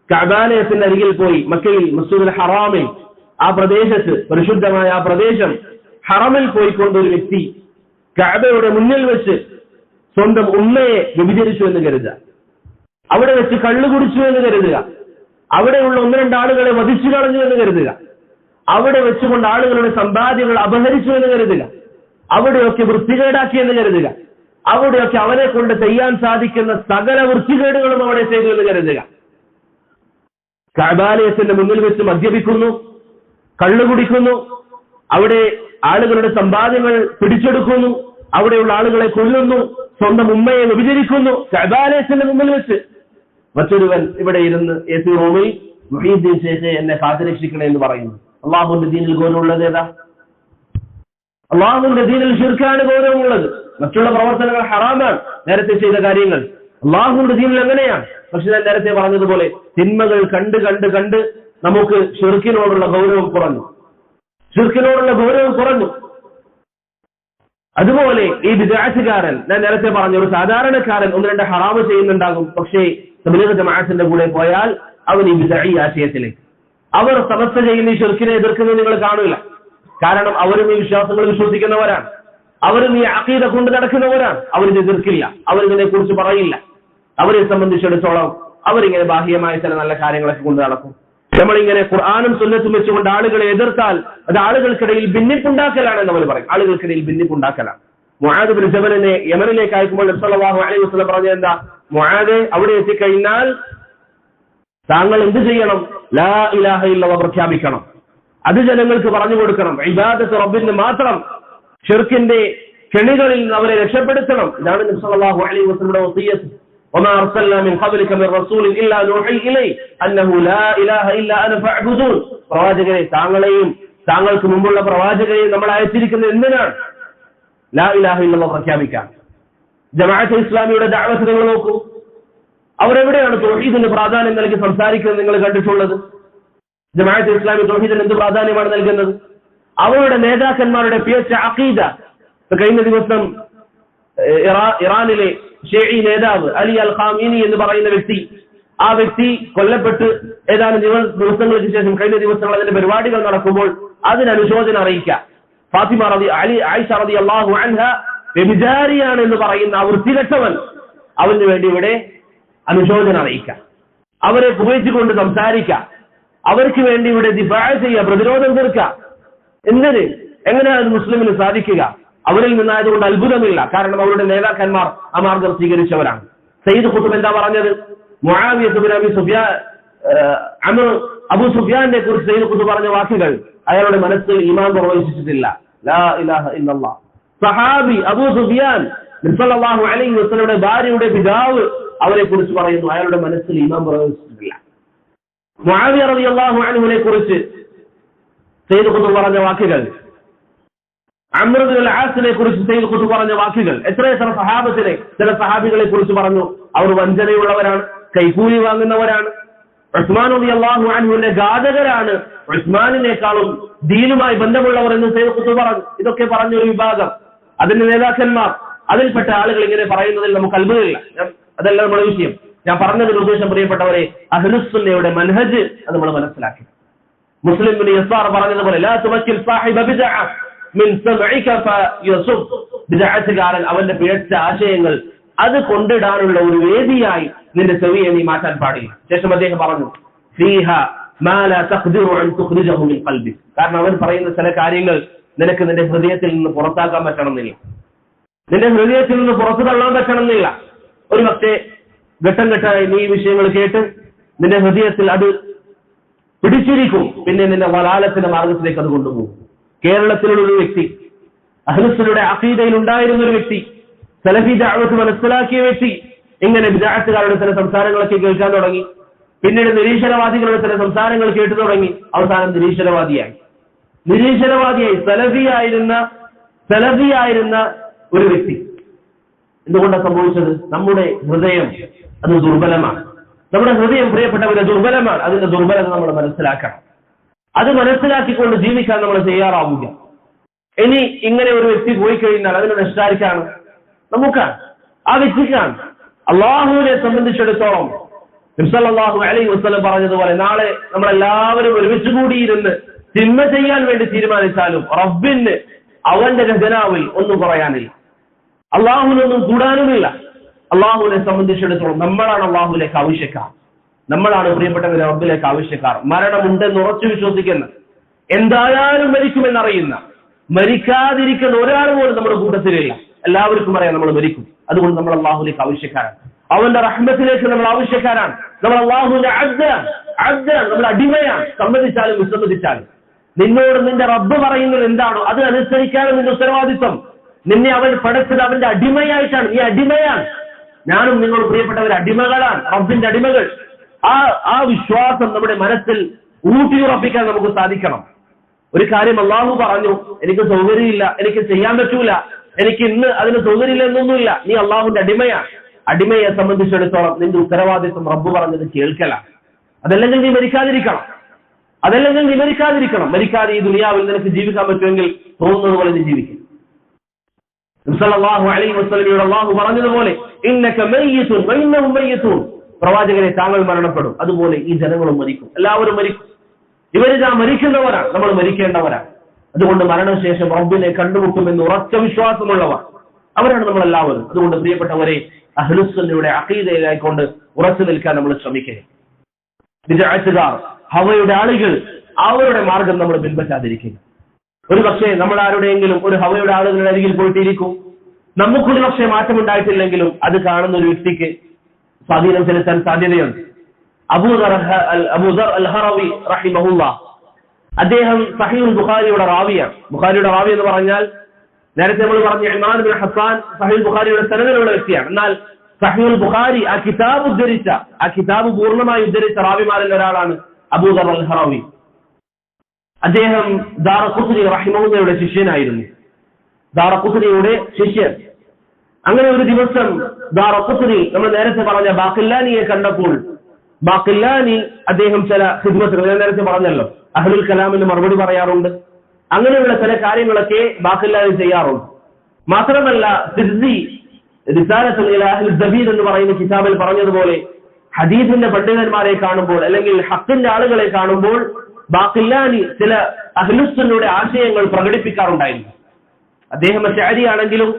കഅബാലയത്തിന്റെ അരികിൽ പോയി, മക്കയിൽ മസ്ജിദുൽ ഹറാമിൽ, ആ പ്രദേശത്ത്, പരിശുദ്ധമായ ആ പ്രദേശം ഹറമിൽ പോയിക്കൊണ്ട് ഒരു വ്യക്തി കഅബയുടെ മുന്നിൽ വെച്ച് സ്വന്തം ഉമ്മയെ വ്യഭിചരിച്ചു എന്ന് കരുതുക, അവിടെ വെച്ച് കള്ളു കുടിച്ചു എന്ന് കരുതുക, അവിടെയുള്ള 1-2 ആളുകളെ വധിച്ചു കളഞ്ഞു എന്ന് കരുതുക, അവിടെ വെച്ചുകൊണ്ട് ആളുകളുടെ സമ്പാദ്യങ്ങൾ അപഹരിച്ചു എന്ന് കരുതുക, അവിടെയൊക്കെ വൃത്തികേടാക്കി എന്ന് കരുതുക, അവിടെയൊക്കെ അവനെ കൊണ്ട് ചെയ്യാൻ സാധിക്കുന്ന സകല വൃത്തികേടുകളും അവിടെ ചെയ്തു എന്ന് കരുതുക. കഅബാലയത്തിന്റെ മുന്നിൽ വെച്ച് മദ്യപിക്കുന്നു, കള്ളു കുടിക്കുന്നു, അവിടെ ആളുകളുടെ സമ്പാദ്യങ്ങൾ പിടിച്ചെടുക്കുന്നു, അവിടെയുള്ള ആളുകളെ കൊല്ലുന്നു, സ്വന്തം ഉമ്മയെ വ്യഭിചരിക്കുന്നു കഅബാലയത്തിന്റെ മുന്നിൽ വെച്ച്. മറ്റൊരുവൻ ഇവിടെ ഇരുന്ന് AC റൂമിൽ മുഹീദ്ദീൻ ശൈഖ് എന്നെ കാത്തുരക്ഷിക്കണേ എന്ന് പറയുന്നു. അള്ളാഹുവിന്റെ ദീനിൽ ഗൗരവമുള്ളത് ഏതാ? അള്ളാഹുവിന്റെ ദീനിൽ ശിർക്കാണ് ഗൗരവമുള്ളത്. മറ്റുള്ള പ്രവർത്തനങ്ങൾ ഹറാമാണ്, നേരത്തെ ചെയ്ത കാര്യങ്ങൾ. അള്ളാഹുവിന്റെ ദീനിൽ എങ്ങനെയാണ്? പക്ഷെ ഞാൻ നേരത്തെ പറഞ്ഞതുപോലെ തിന്മകൾ കണ്ട് കണ്ട് കണ്ട് നമുക്ക് ശിർക്കിനോടുള്ള ഗൗരവം കുറഞ്ഞു. അതുപോലെ ഈ ബിദ്അത്തുകാരൻ, ഞാൻ നേരത്തെ പറഞ്ഞ ഒരു സാധാരണക്കാരൻ 1-2 ഹറാമ് ചെയ്യുന്നുണ്ടാകും. പക്ഷേ തബ്ലീഗ് ജമാഅത്തിന്റെ കൂടെ പോയാൽ അവൻ ഈ ബിദ്അഈ ആശയത്തിലേക്ക്, അവർ സമസ്ത ചെയ്യുന്ന ഈ ശിർക്കിനെ എതിർക്കുന്നത് നിങ്ങൾ കാണില്ല. കാരണം അവരും ഈ വിശ്വാസങ്ങൾ വിശ്വസിക്കുന്നവരാണ്, അവരും ഈ അഖീദ കൊണ്ട് നടക്കുന്നവരാണ്. അവരിത് എതിർക്കില്ല, അവരിതിനെ കുറിച്ച് പറയില്ല. അവരെ സംബന്ധിച്ചിടത്തോളം അവരിങ്ങനെ ബാഹ്യമായ ചില നല്ല കാര്യങ്ങളൊക്കെ കൊണ്ട് നടക്കും. നമ്മളിങ്ങനെ ഖുർആനും സുന്നത്തും വെച്ചുകൊണ്ട് ആളുകളെ എതിർത്താൽ അത് ആളുകൾക്കിടയിൽ ഭിന്നിപ്പുണ്ടാക്കലാണെന്ന് അവർ പറയും. ആളുകൾക്കിടയിൽ ഭിന്നിപ്പുണ്ടാക്കലാണ്. മുആദ് ബിൻ ജബലിനെ യമനിലേക്ക് അയക്കുമ്പോൾ നബി സല്ലല്ലാഹു അലൈഹി വസല്ലം പറഞ്ഞത് എന്താ? മുആദ് അവിടെ എത്തിക്കഴിഞ്ഞാൽ താങ്കൾ എന്ത് ചെയ്യണം? ലാ ഇലാഹ ഇല്ലല്ലാഹ് പ്രഖ്യാപിക്കണം. അത് ജനങ്ങൾക്ക് പറഞ്ഞു കൊടുക്കണം. ഇബാദത്ത് റബ്ബിന് മാത്രം, ഷിർക്കിന്റെ കെണികളിൽ നിന്ന് അവരെ രക്ഷപ്പെടുത്തണം. ഇതാണ് നബി സല്ലല്ലാഹു അലൈഹി വസല്ലമയുടെ വസിയ്യത്ത്. وما أرسلنا من قبلك من رسول إلا نوحي إليه أنه لا إله إلا أنا فاعبدون. പ്രവാചകരെ, താങ്കളെയും താങ്കൾക്ക് മുമ്പുള്ള പ്രവാചകരെയും നമ്മൾ അയച്ചിരിക്കുന്നത് എന്തിനാണ്? ലാ ഇലാഹ ഇല്ലല്ലാഹ് പ്രഖ്യാപിക്കാൻ. ജമാഅത്തെ ഇസ്ലാമിയുടെ ദഅവത്ത് നിങ്ങൾ നോക്കൂ, അവരെവിടെയാണ് തൗഹീദിന് പ്രാധാന്യം നൽകി സംസാരിക്കുന്നത് നിങ്ങൾ കണ്ടിട്ടുള്ളത്? ജമാഅത്തെ ഇസ്ലാമി തൗഹീദിന് എന്ത് പ്രാധാന്യമാണ് നൽകുന്നത്? അവരുടെ നേതാക്കന്മാരുടെ പിഴച്ച അഖീദ. കഴിഞ്ഞ ദിവസം ഇറാനിലെ ഷിഈ നേതാവ് അലി അൽ ഖാമീനി എന്ന് പറയുന്ന വ്യക്തി, ആ വ്യക്തി കൊല്ലപ്പെട്ട് ഏതാനും ദിവസങ്ങൾക്ക് ശേഷം കഴിഞ്ഞ ദിവസങ്ങൾ അതിന്റെ പരിപാടികൾ നടക്കുമ്പോൾ അതിന് അനുശോചനം അറിയിക്കുക. ഫാത്തിമ ആയിഷ റളിയല്ലാഹു അൻഹ വ്യഭിചാരിയാണ് എന്ന് പറയുന്ന ആ വൃത്തികെട്ടവൻ, അവന് വേണ്ടി ഇവിടെ അനുശോചനം അറിയിക്കുക, അവരെ പുകഴ്ത്തിക്കൊണ്ട് സംസാരിക്കുക, അവർക്ക് വേണ്ടി ഇവിടെ ദിഫാ ചെയ്യുക, പ്രതിരോധം തീർക്കുക. എങ്ങനെയാണ് മുസ്ലിമിന് സാധിക്കുക? അവരിൽ നിന്നായതുകൊണ്ട് അത്ഭുതമില്ല. കാരണം അവരുടെ നേതാക്കന്മാർ ആ മാർഗം സ്വീകരിച്ചവരാണ്. സയ്യിദ് ഖുത്ബ് എന്താ പറഞ്ഞത്? മുആവിയ ഇബ്നു അബി സുഫിയാൻ, അബൂ സുഫിയാനെ കുറിച്ച് സയ്യിദ് ഖുത്ബ് പറഞ്ഞ വാക്കുകൾ അയാളുടെ മനസ്സിൽ ഈമാൻ പ്രവേശിച്ചിട്ടില്ല. ലാ ഇലാഹ ഇല്ലല്ലാഹ്. സഹാബി അബൂ സുഫിയാൻ നബി സല്ലല്ലാഹു അലൈഹി വസല്ലമയുടെ ഭാര്യയുടെ പിതാവ്, അവരെ കുറിച്ച് പറയുന്നു അയാളുടെ മനസ്സിൽ ഈമാൻ പ്രവേശിച്ചിട്ടില്ല. മുആവിയ റളിയല്ലാഹു അൻഹുവിനെ കുറിച്ച് സയ്യിദ് ഖുത്ബ് പറഞ്ഞ വാക്കുകൾ, അംർ ഇബ്നുൽ ആസിനെ കുറിച്ച് സയ്യിദ് ഖുത്ബ് പറഞ്ഞ വാക്കുകൾ, എത്ര സഹാബത്തിനെ, ചില സഹാബികളെ കുറിച്ച് പറഞ്ഞു അവർ വഞ്ചനയുള്ളവരാണ്, കൈക്കൂലി വാങ്ങുന്നവരാണ്, ഉസ്മാൻ റളിയല്ലാഹു അൻഹുവിന്റെ ഘാതകരാണ്, ഉസ്മാനിനേക്കാളും ദീനുമായി ബന്ധമുള്ളവർ എന്ന് സയ്യിദ് ഖുത്ബ് പറഞ്ഞു. ഇതൊക്കെ പറഞ്ഞ ഒരു വിഭാഗം, അതിന്റെ നേതാക്കന്മാർ, അതിൽപ്പെട്ട ആളുകൾ ഇങ്ങനെ പറയുന്നതിൽ നമുക്ക് അത്ഭുതമില്ല. അതല്ല നമ്മുടെ വിഷയം. ഞാൻ പറഞ്ഞതിന്റെ ഉദ്ദേശം പ്രിയപ്പെട്ടവരെ, അഹ്ലുസുന്നയുടെ മൻഹജ് അത് നമ്മൾ മനസ്സിലാക്കി. മുസ്ലിം ഇബ്നു യസാർ പറഞ്ഞതുപോലെ ലാ തുമക്കിൽ സാഹിബ ബിദ്അ മിൻ സമഇക ഫയസുബ്. ബിദ്അത്തുകാരൻ അവന്റെ പിഴച്ച ആശയങ്ങൾ അത് കൊണ്ടിടാനുള്ള ഒരു വേദിയായി നിന്റെ ചെവിയെ നീ മാറ്റാൻ പാടില്ല. ശേഷം അദ്ദേഹം പറഞ്ഞു, കാരണം അവൻ പറയുന്ന ചില കാര്യങ്ങൾ നിനക്ക് നിന്റെ ഹൃദയത്തിൽ നിന്ന് പുറത്താക്കാൻ പറ്റണമെന്നില്ല, നിന്റെ ഹൃദയത്തിൽ നിന്ന് പുറത്തു തള്ളാൻ പറ്റണമെന്നില്ല. ഒരു പക്ഷേ ഘട്ടം ഘട്ടമായി നീ ഈ വിഷയങ്ങൾ കേട്ട് നിന്റെ ഹൃദയത്തിൽ അത് പിടിച്ചിരിക്കും, പിന്നെ നിന്റെ വലാലത്തിന്റെ മാർഗത്തിലേക്ക് അത് കൊണ്ടുപോകും. കേരളത്തിലുള്ള ഒരു വ്യക്തി, അഹ്ലുസുന്നയുടെ അഖീദയിൽ ഉണ്ടായിരുന്ന ഒരു വ്യക്തി, സലഫി ദഅവത്ത് മനസ്സിലാക്കിയ വ്യക്തി, ഇങ്ങനെ ബിദ്അത്തുകാരുടെ ചില സംസാരങ്ങളൊക്കെ കേൾക്കാൻ തുടങ്ങി. പിന്നീട് നിരീശ്വരവാദികളുടെ ചില സംസാരങ്ങൾ കേട്ടു തുടങ്ങി. അവസാനം നിരീശ്വരവാദിയായി. സലഫിയായിരുന്ന ഒരു വ്യക്തി. എന്തുകൊണ്ടാണ് സംഭവിച്ചത്? നമ്മുടെ ഹൃദയം അത് ദുർബലമാണ്. നമ്മുടെ ഹൃദയം പ്രിയപ്പെട്ടവരെ ദുർബലമാണ്. അതിന്റെ ദുർബലത നമ്മൾ മനസ്സിലാക്കണം. അത് മനസ്സിലാക്കിക്കൊണ്ട് ജീവിക്കാൻ നമ്മൾ തയ്യാറാവുക. ഇനി ഇങ്ങനെ ഒരു വ്യക്തി പോയി കഴിഞ്ഞാൽ അതിന് നഷ്ടാർക്കാണ്? നമുക്കാണ്, ആ വ്യക്തിക്കാണ്. അള്ളാഹുവിനെ സംബന്ധിച്ചിടത്തോളം നബി സല്ലല്ലാഹു അലൈഹി വസല്ലം പറഞ്ഞതുപോലെ നാളെ നമ്മളെല്ലാവരും ഒരുമിച്ച് കൂടിയിരുന്ന് തിന്മ ചെയ്യാൻ വേണ്ടി തീരുമാനിച്ചാലും റബ്ബിന് അവന്റെ ഖജനാവിൽ ഒന്നും കുറയാനില്ല, അള്ളാഹുവിനൊന്നും കൂടാനുമില്ല. അള്ളാഹുവിനെ സംബന്ധിച്ചിടത്തോളം നമ്മളാണ് അള്ളാഹുവിലേക്ക് ആവശ്യക്കാർ, നമ്മളാണ് പ്രിയപ്പെട്ടവരെ റബ്ബിലേക്ക് ആവശ്യക്കാർ. മരണമുണ്ടെന്ന് ഉറച്ചു വിശ്വസിക്കുന്ന, എന്തായാലും മരിക്കുമെന്നറിയുന്ന, മരിക്കാതിരിക്കുന്ന ഒരാൾ പോലും നമ്മുടെ കൂട്ടത്തിലില്ല. എല്ലാവർക്കും അറിയാം നമ്മൾ മരിക്കും. അതുകൊണ്ട് നമ്മൾ അള്ളാഹുലേക്ക് ആവശ്യക്കാരാണ്, അവന്റെ റഹ്മത്തിലേക്ക് നമ്മൾ ആവശ്യക്കാരാണ്. നമ്മൾ അള്ളാഹുവിന്റെ അബ്ദാണ്, നമ്മൾ അടിമയാണ്. സമ്മതിച്ചാലും വിസമ്മതിച്ചാലും നിന്നോട് നിന്റെ റബ്ബ് പറയുന്നത് എന്താണോ അത് അനുസരിക്കാനും നിന്റെ ഉത്തരവാദിത്വം. നിന്നെ അവൻ പഠിച്ചത് അവന്റെ അടിമയായിട്ടാണ്. നീ അടിമയാണ്, ഞാനും നിങ്ങൾ പ്രിയപ്പെട്ടവർ അടിമകളാണ്, റബ്ബിന്റെ അടിമകൾ. ആ വിശ്വാസം നമ്മുടെ മനസ്സിൽ ഊട്ടിയുറപ്പിക്കാൻ നമുക്ക് സാധിക്കണം. ഒരു കാര്യം അള്ളാഹു പറഞ്ഞു, എനിക്ക് സൗകര്യമില്ല, എനിക്ക് ചെയ്യാൻ പറ്റൂല, എനിക്ക് ഇന്ന് അതിന് സൗകര്യമില്ല എന്നൊന്നുമില്ല. നീ അള്ളാഹുവിന്റെ അടിമയാണ്. അടിമയെ സംബന്ധിച്ചിടത്തോളം നിന്റെ ഉത്തരവാദിത്വം റബ്ബ് പറഞ്ഞത് കേൾക്കലാണ്. അതല്ലെങ്കിൽ നീ മരിക്കാതിരിക്കണം. മരിക്കാതെ ഈ ദുനിയാവിൽ നിനക്ക് ജീവിക്കാൻ പറ്റുമെങ്കിൽ തോന്നുന്നത് പോലെ നീ ജീവിക്കും. സല്ലല്ലാഹു അലൈഹി വസല്ലമയോട് അല്ലാഹു പറഞ്ഞതുപോലെ ഇന്നക മയ്യിതുൻ വഇന്നഹും മയ്യിതൂൻ, പ്രവാചകരെ താങ്കൾ മരണപ്പെടും, അതുപോലെ ഈ ജനങ്ങളും മരിക്കും, എല്ലാവരും മരിക്കും. ഇവരിതാ മരിക്കുന്നവരാണ്, നമ്മൾ മരിക്കേണ്ടവരാണ്. അതുകൊണ്ട് മരണശേഷം റബ്ബിനെ കണ്ടുമുട്ടുമെന്ന് ഉറച്ച വിശ്വാസമുള്ളവർ അവരാണ് നമ്മളെല്ലാവരും. അതുകൊണ്ട് പ്രിയപ്പെട്ടവരെ അഹ്ലുസുന്നയുടെ അഖീദയിലായിക്കൊണ്ട് ഉറച്ചു നിൽക്കാൻ നമ്മൾ ശ്രമിക്കുക. ബിദ്അത്തുകാർ, ഹവയുടെ ആളുകൾ, അവരുടെ മാർഗം നമ്മൾ പിൻപറ്റാതിരിക്കുക. ഒരു പക്ഷേ നമ്മൾ ആരുടെയെങ്കിലും ഒരു ഹവയുടെ ആളുകളുടെ അരികിൽ പോയിട്ടിരിക്കും, നമുക്കൊരു പക്ഷേ മാറ്റമുണ്ടായിട്ടില്ലെങ്കിലും അത് കാണുന്ന ഒരു വ്യക്തിക്ക് സ്വാധീനം ചെലുത്താൻ സാധ്യതയുണ്ട്. അബൂദർ അൽ ഹറവി റഹിമഹുല്ലാഹ്, അദ്ദേഹം സഹീഹുൽ ബുഖാരിയുടെ റാവിയാണ്. ബുഖാരിയുടെ റാവി എന്ന് പറഞ്ഞാൽ നേരത്തെ നമ്മൾ പറഞ്ഞ ഇമാൻ ബിൻ ഹസ്സാൻ സഹീഹുൽ ബുഖാരിയുടെ സനദിലുള്ള വ്യക്തിയാണ്. എന്നാൽ സഹീഹുൽ ബുഖാരി ആ കിതാബ് പൂർണ്ണമായി ഉദ്ധരിച്ച റാവിമാരിൽ ഒരാളാണ് അബൂദർ അൽ ഹറവി. അദ്ദേഹം ദാറഖുത്നി റഹിമഹുല്ലയുടെ ശിഷ്യനായിരുന്നു, ദാറഖുത്നിയുടെ ശിഷ്യൻ. അങ്ങനെ ഒരു ദിവസം ദാറഖുത്നി നമ്മൾ നേരത്തെ പറഞ്ഞ ബാഖില്ലാനിയെ കണ്ടപ്പോൾ ബാഖില്ലാനി അദ്ദേഹം ചില ഖിദ്മത്തുകൾ, ഞാൻ നേരത്തെ പറഞ്ഞല്ലോ അഹ്ലുൽ കലാമിന് മറുപടി പറയാറുണ്ട്, അങ്ങനെയുള്ള ചില കാര്യങ്ങളൊക്കെ ബാഖില്ലാനി ചെയ്യാറുണ്ട്. മാത്രമല്ല സിർസി റിസാലത്തുൽ ഇലാ അഹ്ലി ദബീർ എന്ന് പറയുന്ന കിതാബിൽ പറഞ്ഞതുപോലെ ഹദീസിന്റെ പണ്ഡിതന്മാരെ കാണുമ്പോൾ അല്ലെങ്കിൽ ഹഖിന്റെ ആളുകളെ കാണുമ്പോൾ ബാഖില്ലാനി ചില അഹ്ലുസുന്നയുടെ ആശയങ്ങൾ പ്രകടിപ്പിക്കാറുണ്ടായിരുന്നു. അദ്ദേഹം അശ്അരി ആണെങ്കിലും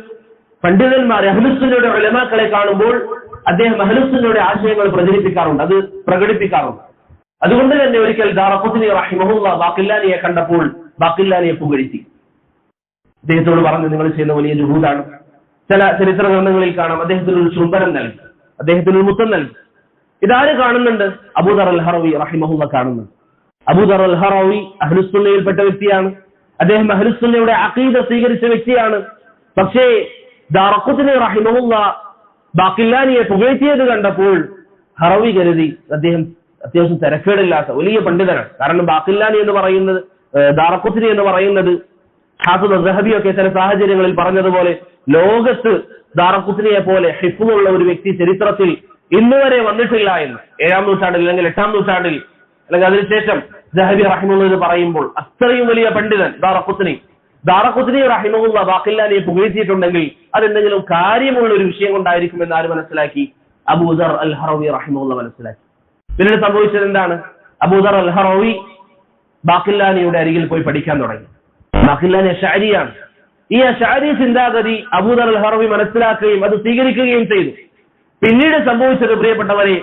പണ്ഡിതന്മാരെ അഹ്ലുസുന്നയുടെ ഉലമാക്കളെ കാണുമ്പോൾ അദ്ദേഹം അഹ്ലുസുന്നയുടെ ആശയങ്ങൾ പ്രകടിപ്പിക്കാറുണ്ട്. അതുകൊണ്ട് തന്നെ ഒരിക്കൽ ദാറഖുത്നി റഹിമഹുല്ലാഹ് ബാഖില്ലാനിയെ കണ്ടപ്പോൾ ബാഖില്ലാനിയെ പുകഴ്ത്തി. അദ്ദേഹത്തോട് പറഞ്ഞു, നിങ്ങൾ ചെയ്യുന്ന വലിയ ജുഹൂദാണ്. ചില ചരിത്ര ഗ്രന്ഥങ്ങളിൽ കാണാം അദ്ദേഹത്തിന് ഒരു ചുംബനം നൽകി, അദ്ദേഹത്തിന് ഒരു മുത്തം നൽകി. ഇതാര് കാണുന്നുണ്ട്? അബൂദർ അൽ ഹറവി റഹിമഹുല്ലാഹ് കാണുന്നുണ്ട്. അബൂദർ അൽ ഹറവി അഹ്ലുസുന്നയിൽപ്പെട്ട വ്യക്തിയാണ്. അദ്ദേഹം അഹ്ലുസുന്നയുടെ അഖീദ സ്വീകരിച്ച വ്യക്തിയാണ്. പക്ഷേ ദാറഖുത്നി റഹിമഹുല്ലാഹ് ബാഖില്ലാനിയെ പുകഴ്ത്തിയത് കണ്ടപ്പോൾ ഹറവി കരുതി അദ്ദേഹം അത്യാവശ്യം തിരക്കേടില്ലാത്ത വലിയ പണ്ഡിതനാണ്. കാരണം ബാഖില്ലാനി എന്ന് പറയുന്നത്, ദാറഖുത്നി എന്ന് പറയുന്നത് ഹാഫിദ് അസ്സഹബി ഒക്കെ ചില സാഹചര്യങ്ങളിൽ പറഞ്ഞതുപോലെ ലോകത്ത് ദാറഖുത്നിയെ പോലെ ഹിഫ്ളുള്ള ഒരു വ്യക്തി ചരിത്രത്തിൽ ഇന്നുവരെ വന്നിട്ടില്ല എന്ന് 7-ാം നൂറ്റാണ്ടിൽ അല്ലെങ്കിൽ 8-ാം നൂറ്റാണ്ടിൽ അല്ലെങ്കിൽ അതിനുശേഷം സഹബി റഹിമഹുല്ലാഹ് എന്ന് പറയുമ്പോൾ അത്രയും വലിയ പണ്ഡിതൻ ദാറഖുത്നി റഹിമഹുല്ലാഹ് ബാഖില്ലാനിയെ പുകഴ്ത്തിയിട്ടുണ്ടെങ്കിൽ അതെന്തെങ്കിലും കാര്യമുള്ള ഒരു വിഷയം കൊണ്ടായിരിക്കും എന്ന് ആര് മനസ്സിലാക്കി? അബൂദർ അൽ ഹറവി റഹിമഹുല്ലാഹ് മനസ്സിലാക്കി. പിന്നീട് സംഭവിച്ചത് എന്താണ്? അബൂദർ അൽ ഹറവി ബാഖില്ലാനിയുടെ അരികിൽ പോയി പഠിക്കാൻ തുടങ്ങി. ബാഖില്ലാനി അശ്അരിയാണ്. ഈ അശ്അരി ചിന്താഗതി അബൂദർ അൽ ഹറവി മനസ്സിലാക്കുകയും അത് സ്വീകരിക്കുകയും ചെയ്തു. പിന്നീട് സംഭവിച്ചത് പ്രിയപ്പെട്ടവരെ,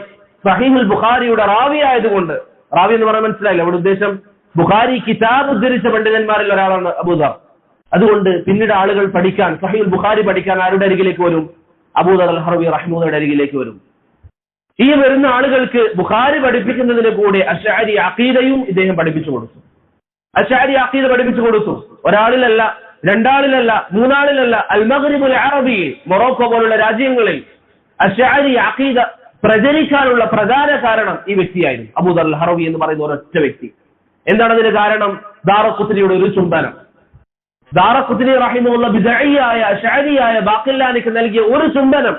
സഹീഹുൽ ബുഖാരിയുടെ റാവി ആയതുകൊണ്ട്, റാവി എന്ന് പറയാൻ മനസ്സിലായില്ല, അവിടെ ഉദ്ദേശം ബുഖാരി കിതാബ് ഉദ്ധരിച്ച പണ്ഡിതന്മാരിൽ ഒരാളാണ് അബൂദർ. അതുകൊണ്ട് പിന്നീട് ആളുകൾ പഠിക്കാൻ, സഹീഹുൽ ബുഖാരി പഠിക്കാൻ ആരുടെ അരികിലേക്ക് വരും? അബൂദർ അൽ ഹറവി റഹ്മത്തുള്ളാഹിയുടെ അരികിലേക്ക് വരും. ഈ വരുന്ന ആളുകൾക്ക് ബുഖാരി പഠിപ്പിക്കുന്നതിന് കൂടെ അശ്അരി അഖീദയും ഇദ്ദേഹം പഠിപ്പിച്ചു കൊടുത്തു. അശ്അരി അഖീദ പഠിപ്പിച്ചു കൊടുത്തു. ഒരാളിലല്ല, രണ്ടാളിലല്ല, മൂന്നാളിലല്ല. അൽ മഗ്രിബുൽ അറബി, മൊറോക്കോ പോലുള്ള രാജ്യങ്ങളിൽ അശ്അരി അഖീദ പ്രചരിക്കാനുള്ള പ്രധാന കാരണം ഈ വ്യക്തിയായിരുന്നു, അബൂദർ അൽ ഹറവി എന്ന് പറയുന്ന ഒരൊറ്റ വ്യക്തി. എന്താണ് അതിന് കാരണം? ദാറഖുത്നിയുടെ ഒരു ചുംബനം. ദാറഖുത്നി റഹിമഹുള്ള ബിദ്അഇയായ അശ്അരിയായ ബാഖില്ലാനിക്ക് നൽകിയ ഒരു ചുംബനം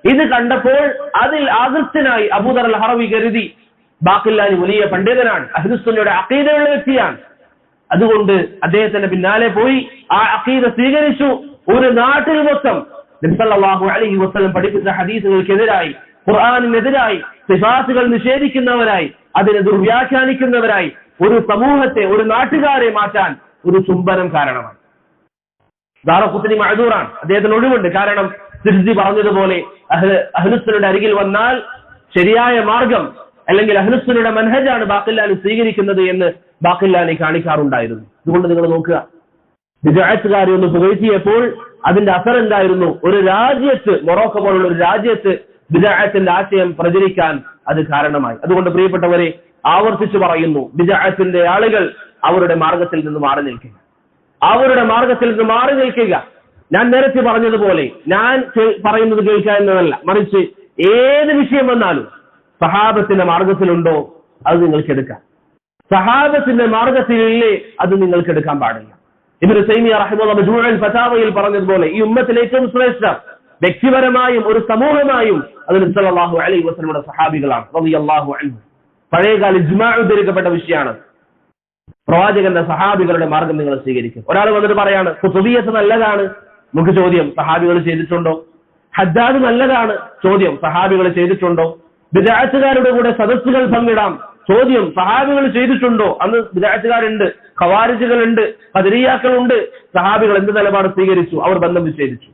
ഇത് കണ്ടപ്പോൾ അതിൽ ആകൃഷ്ടനായി അബൂദർ അൽ ഹറവി കരുതി ബാഖില്ലാനി വലിയ പണ്ഡിതനാണ്, അഹ്ലുസുന്നയുടെ അഖീദയുള്ള വ്യക്തിയാണ്. അതുകൊണ്ട് അദ്ദേഹത്തിന്റെ പിന്നാലെ പോയി ആ അഖീദ സ്വീകരിച്ചു. ഒരു നാട്ടിൽ മൊത്തം നബി സല്ലല്ലാഹു അലൈഹി വസല്ലം പഠിപ്പിച്ച ഹദീസുകൾക്കെതിരായി, ഖുർആനിനെതിരായി, സിഫാത്തുകൾ നിഷേധിക്കുന്നവരായി, അതിനെ ദുർവ്യാഖ്യാനിക്കുന്നവരായി ഒരു സമൂഹത്തെ, ഒരു നാട്ടുകാരെ മാറ്റാൻ ഒരു ചുംബനം കാരണമാണ്. ദാറഖുത്നി മഅദൂറാണ്, അദ്ദേഹത്തിന് ഒഴിവുണ്ട്. കാരണം തിർമീദി പറഞ്ഞതുപോലെ അഹ്ലുസുന്നയുടെ അരികിൽ വന്നാൽ ശരിയായ മാർഗം അല്ലെങ്കിൽ അഹ്ലുസുന്നയുടെ മൻഹജാണ് ബാഖില്ലാനി സ്വീകരിക്കുന്നത് എന്ന് ബാഖില്ലാനി കാണിക്കാറുണ്ടായിരുന്നു. അതുകൊണ്ട് നിങ്ങൾ നോക്കുക, ബിദ്അത്തുകാരെ ഒന്ന് പുകഴ്ത്തിയപ്പോൾ അതിന്റെ അസർ എന്തായിരുന്നു? ഒരു രാജ്യത്ത്, മൊറോക്കോ പോലുള്ള ഒരു രാജ്യത്ത് ബിദ്അത്തിന്റെ ആശയം പ്രചരിക്കാൻ അത് കാരണമായി. അതുകൊണ്ട് പ്രിയപ്പെട്ടവരെ, ആവർത്തിച്ചു പറയുന്നു, ബിദ്അത്തിന്റെ ആളുകൾ അവരുടെ മാർഗത്തിൽ നിന്ന് മാറി നിൽക്കുക, അവരുടെ മാർഗത്തിൽ നിന്ന് മാറി നിൽക്കുക. ഞാൻ നേരത്തെ പറഞ്ഞതുപോലെ ഞാൻ പറയുന്നത് കേൾക്കുക എന്നതല്ല, മറിച്ച് ഏത് വിഷയം വന്നാലും സഹാബത്തിന്റെ മാർഗത്തിലുണ്ടോ അത് നിങ്ങൾക്ക് എടുക്കാം, സഹാബത്തിന്റെ മാർഗത്തിലില്ലേ അത് നിങ്ങൾക്ക് എടുക്കാൻ പാടില്ല. ഇബ്നു തൈമിയ്യ റഹിമഹുല്ലാഹ് മജ്മൂഉൽ ഫതാവയിൽ പറഞ്ഞതുപോലെ ഈ ഉമ്മത്തിലെ ഏറ്റവും ശ്രേഷ്ഠ വ്യക്തിപരമായും ഒരു സമൂഹമായും അത് നബി സല്ലല്ലാഹു അലൈഹി വസല്ലമയുടെ സഹാബികളാണ് റളിയല്ലാഹു അൻഹു. പഴയകാല ഇജ്മാഉ ഉദ്ധരിക്കപ്പെട്ട വിഷയമാണ്. പ്രവാചകന്റെ സഹാബികളുടെ മാർഗം നിങ്ങൾ സ്വീകരിക്കും. ഒരാൾ വന്നിട്ട് പറയാണ് ഖുതുബിയ്യത്ത് നല്ലതാണ്, നമുക്ക് ചോദ്യം സഹാബികൾ ചെയ്തിട്ടുണ്ടോ? ഹദ്ദാദ് നല്ലതാണ്, ചോദ്യം സഹാബികൾ ചെയ്തിട്ടുണ്ടോ? ബിദ്അത്തുകാരുടെ കൂടെ സദസ്സുകൾ പങ്കിടാം, ചോദ്യം സഹാബികൾ ചെയ്തിട്ടുണ്ടോ? അന്ന് ബിദ്അത്തുകാരുണ്ട്, ഖവാരിജുകളുണ്ട്, ഖദരിയാക്കളുണ്ട്. സഹാബികൾ എന്ത് നിലപാട് സ്വീകരിച്ചു? അവർ ബന്ധം വിച്ഛേദിച്ചു.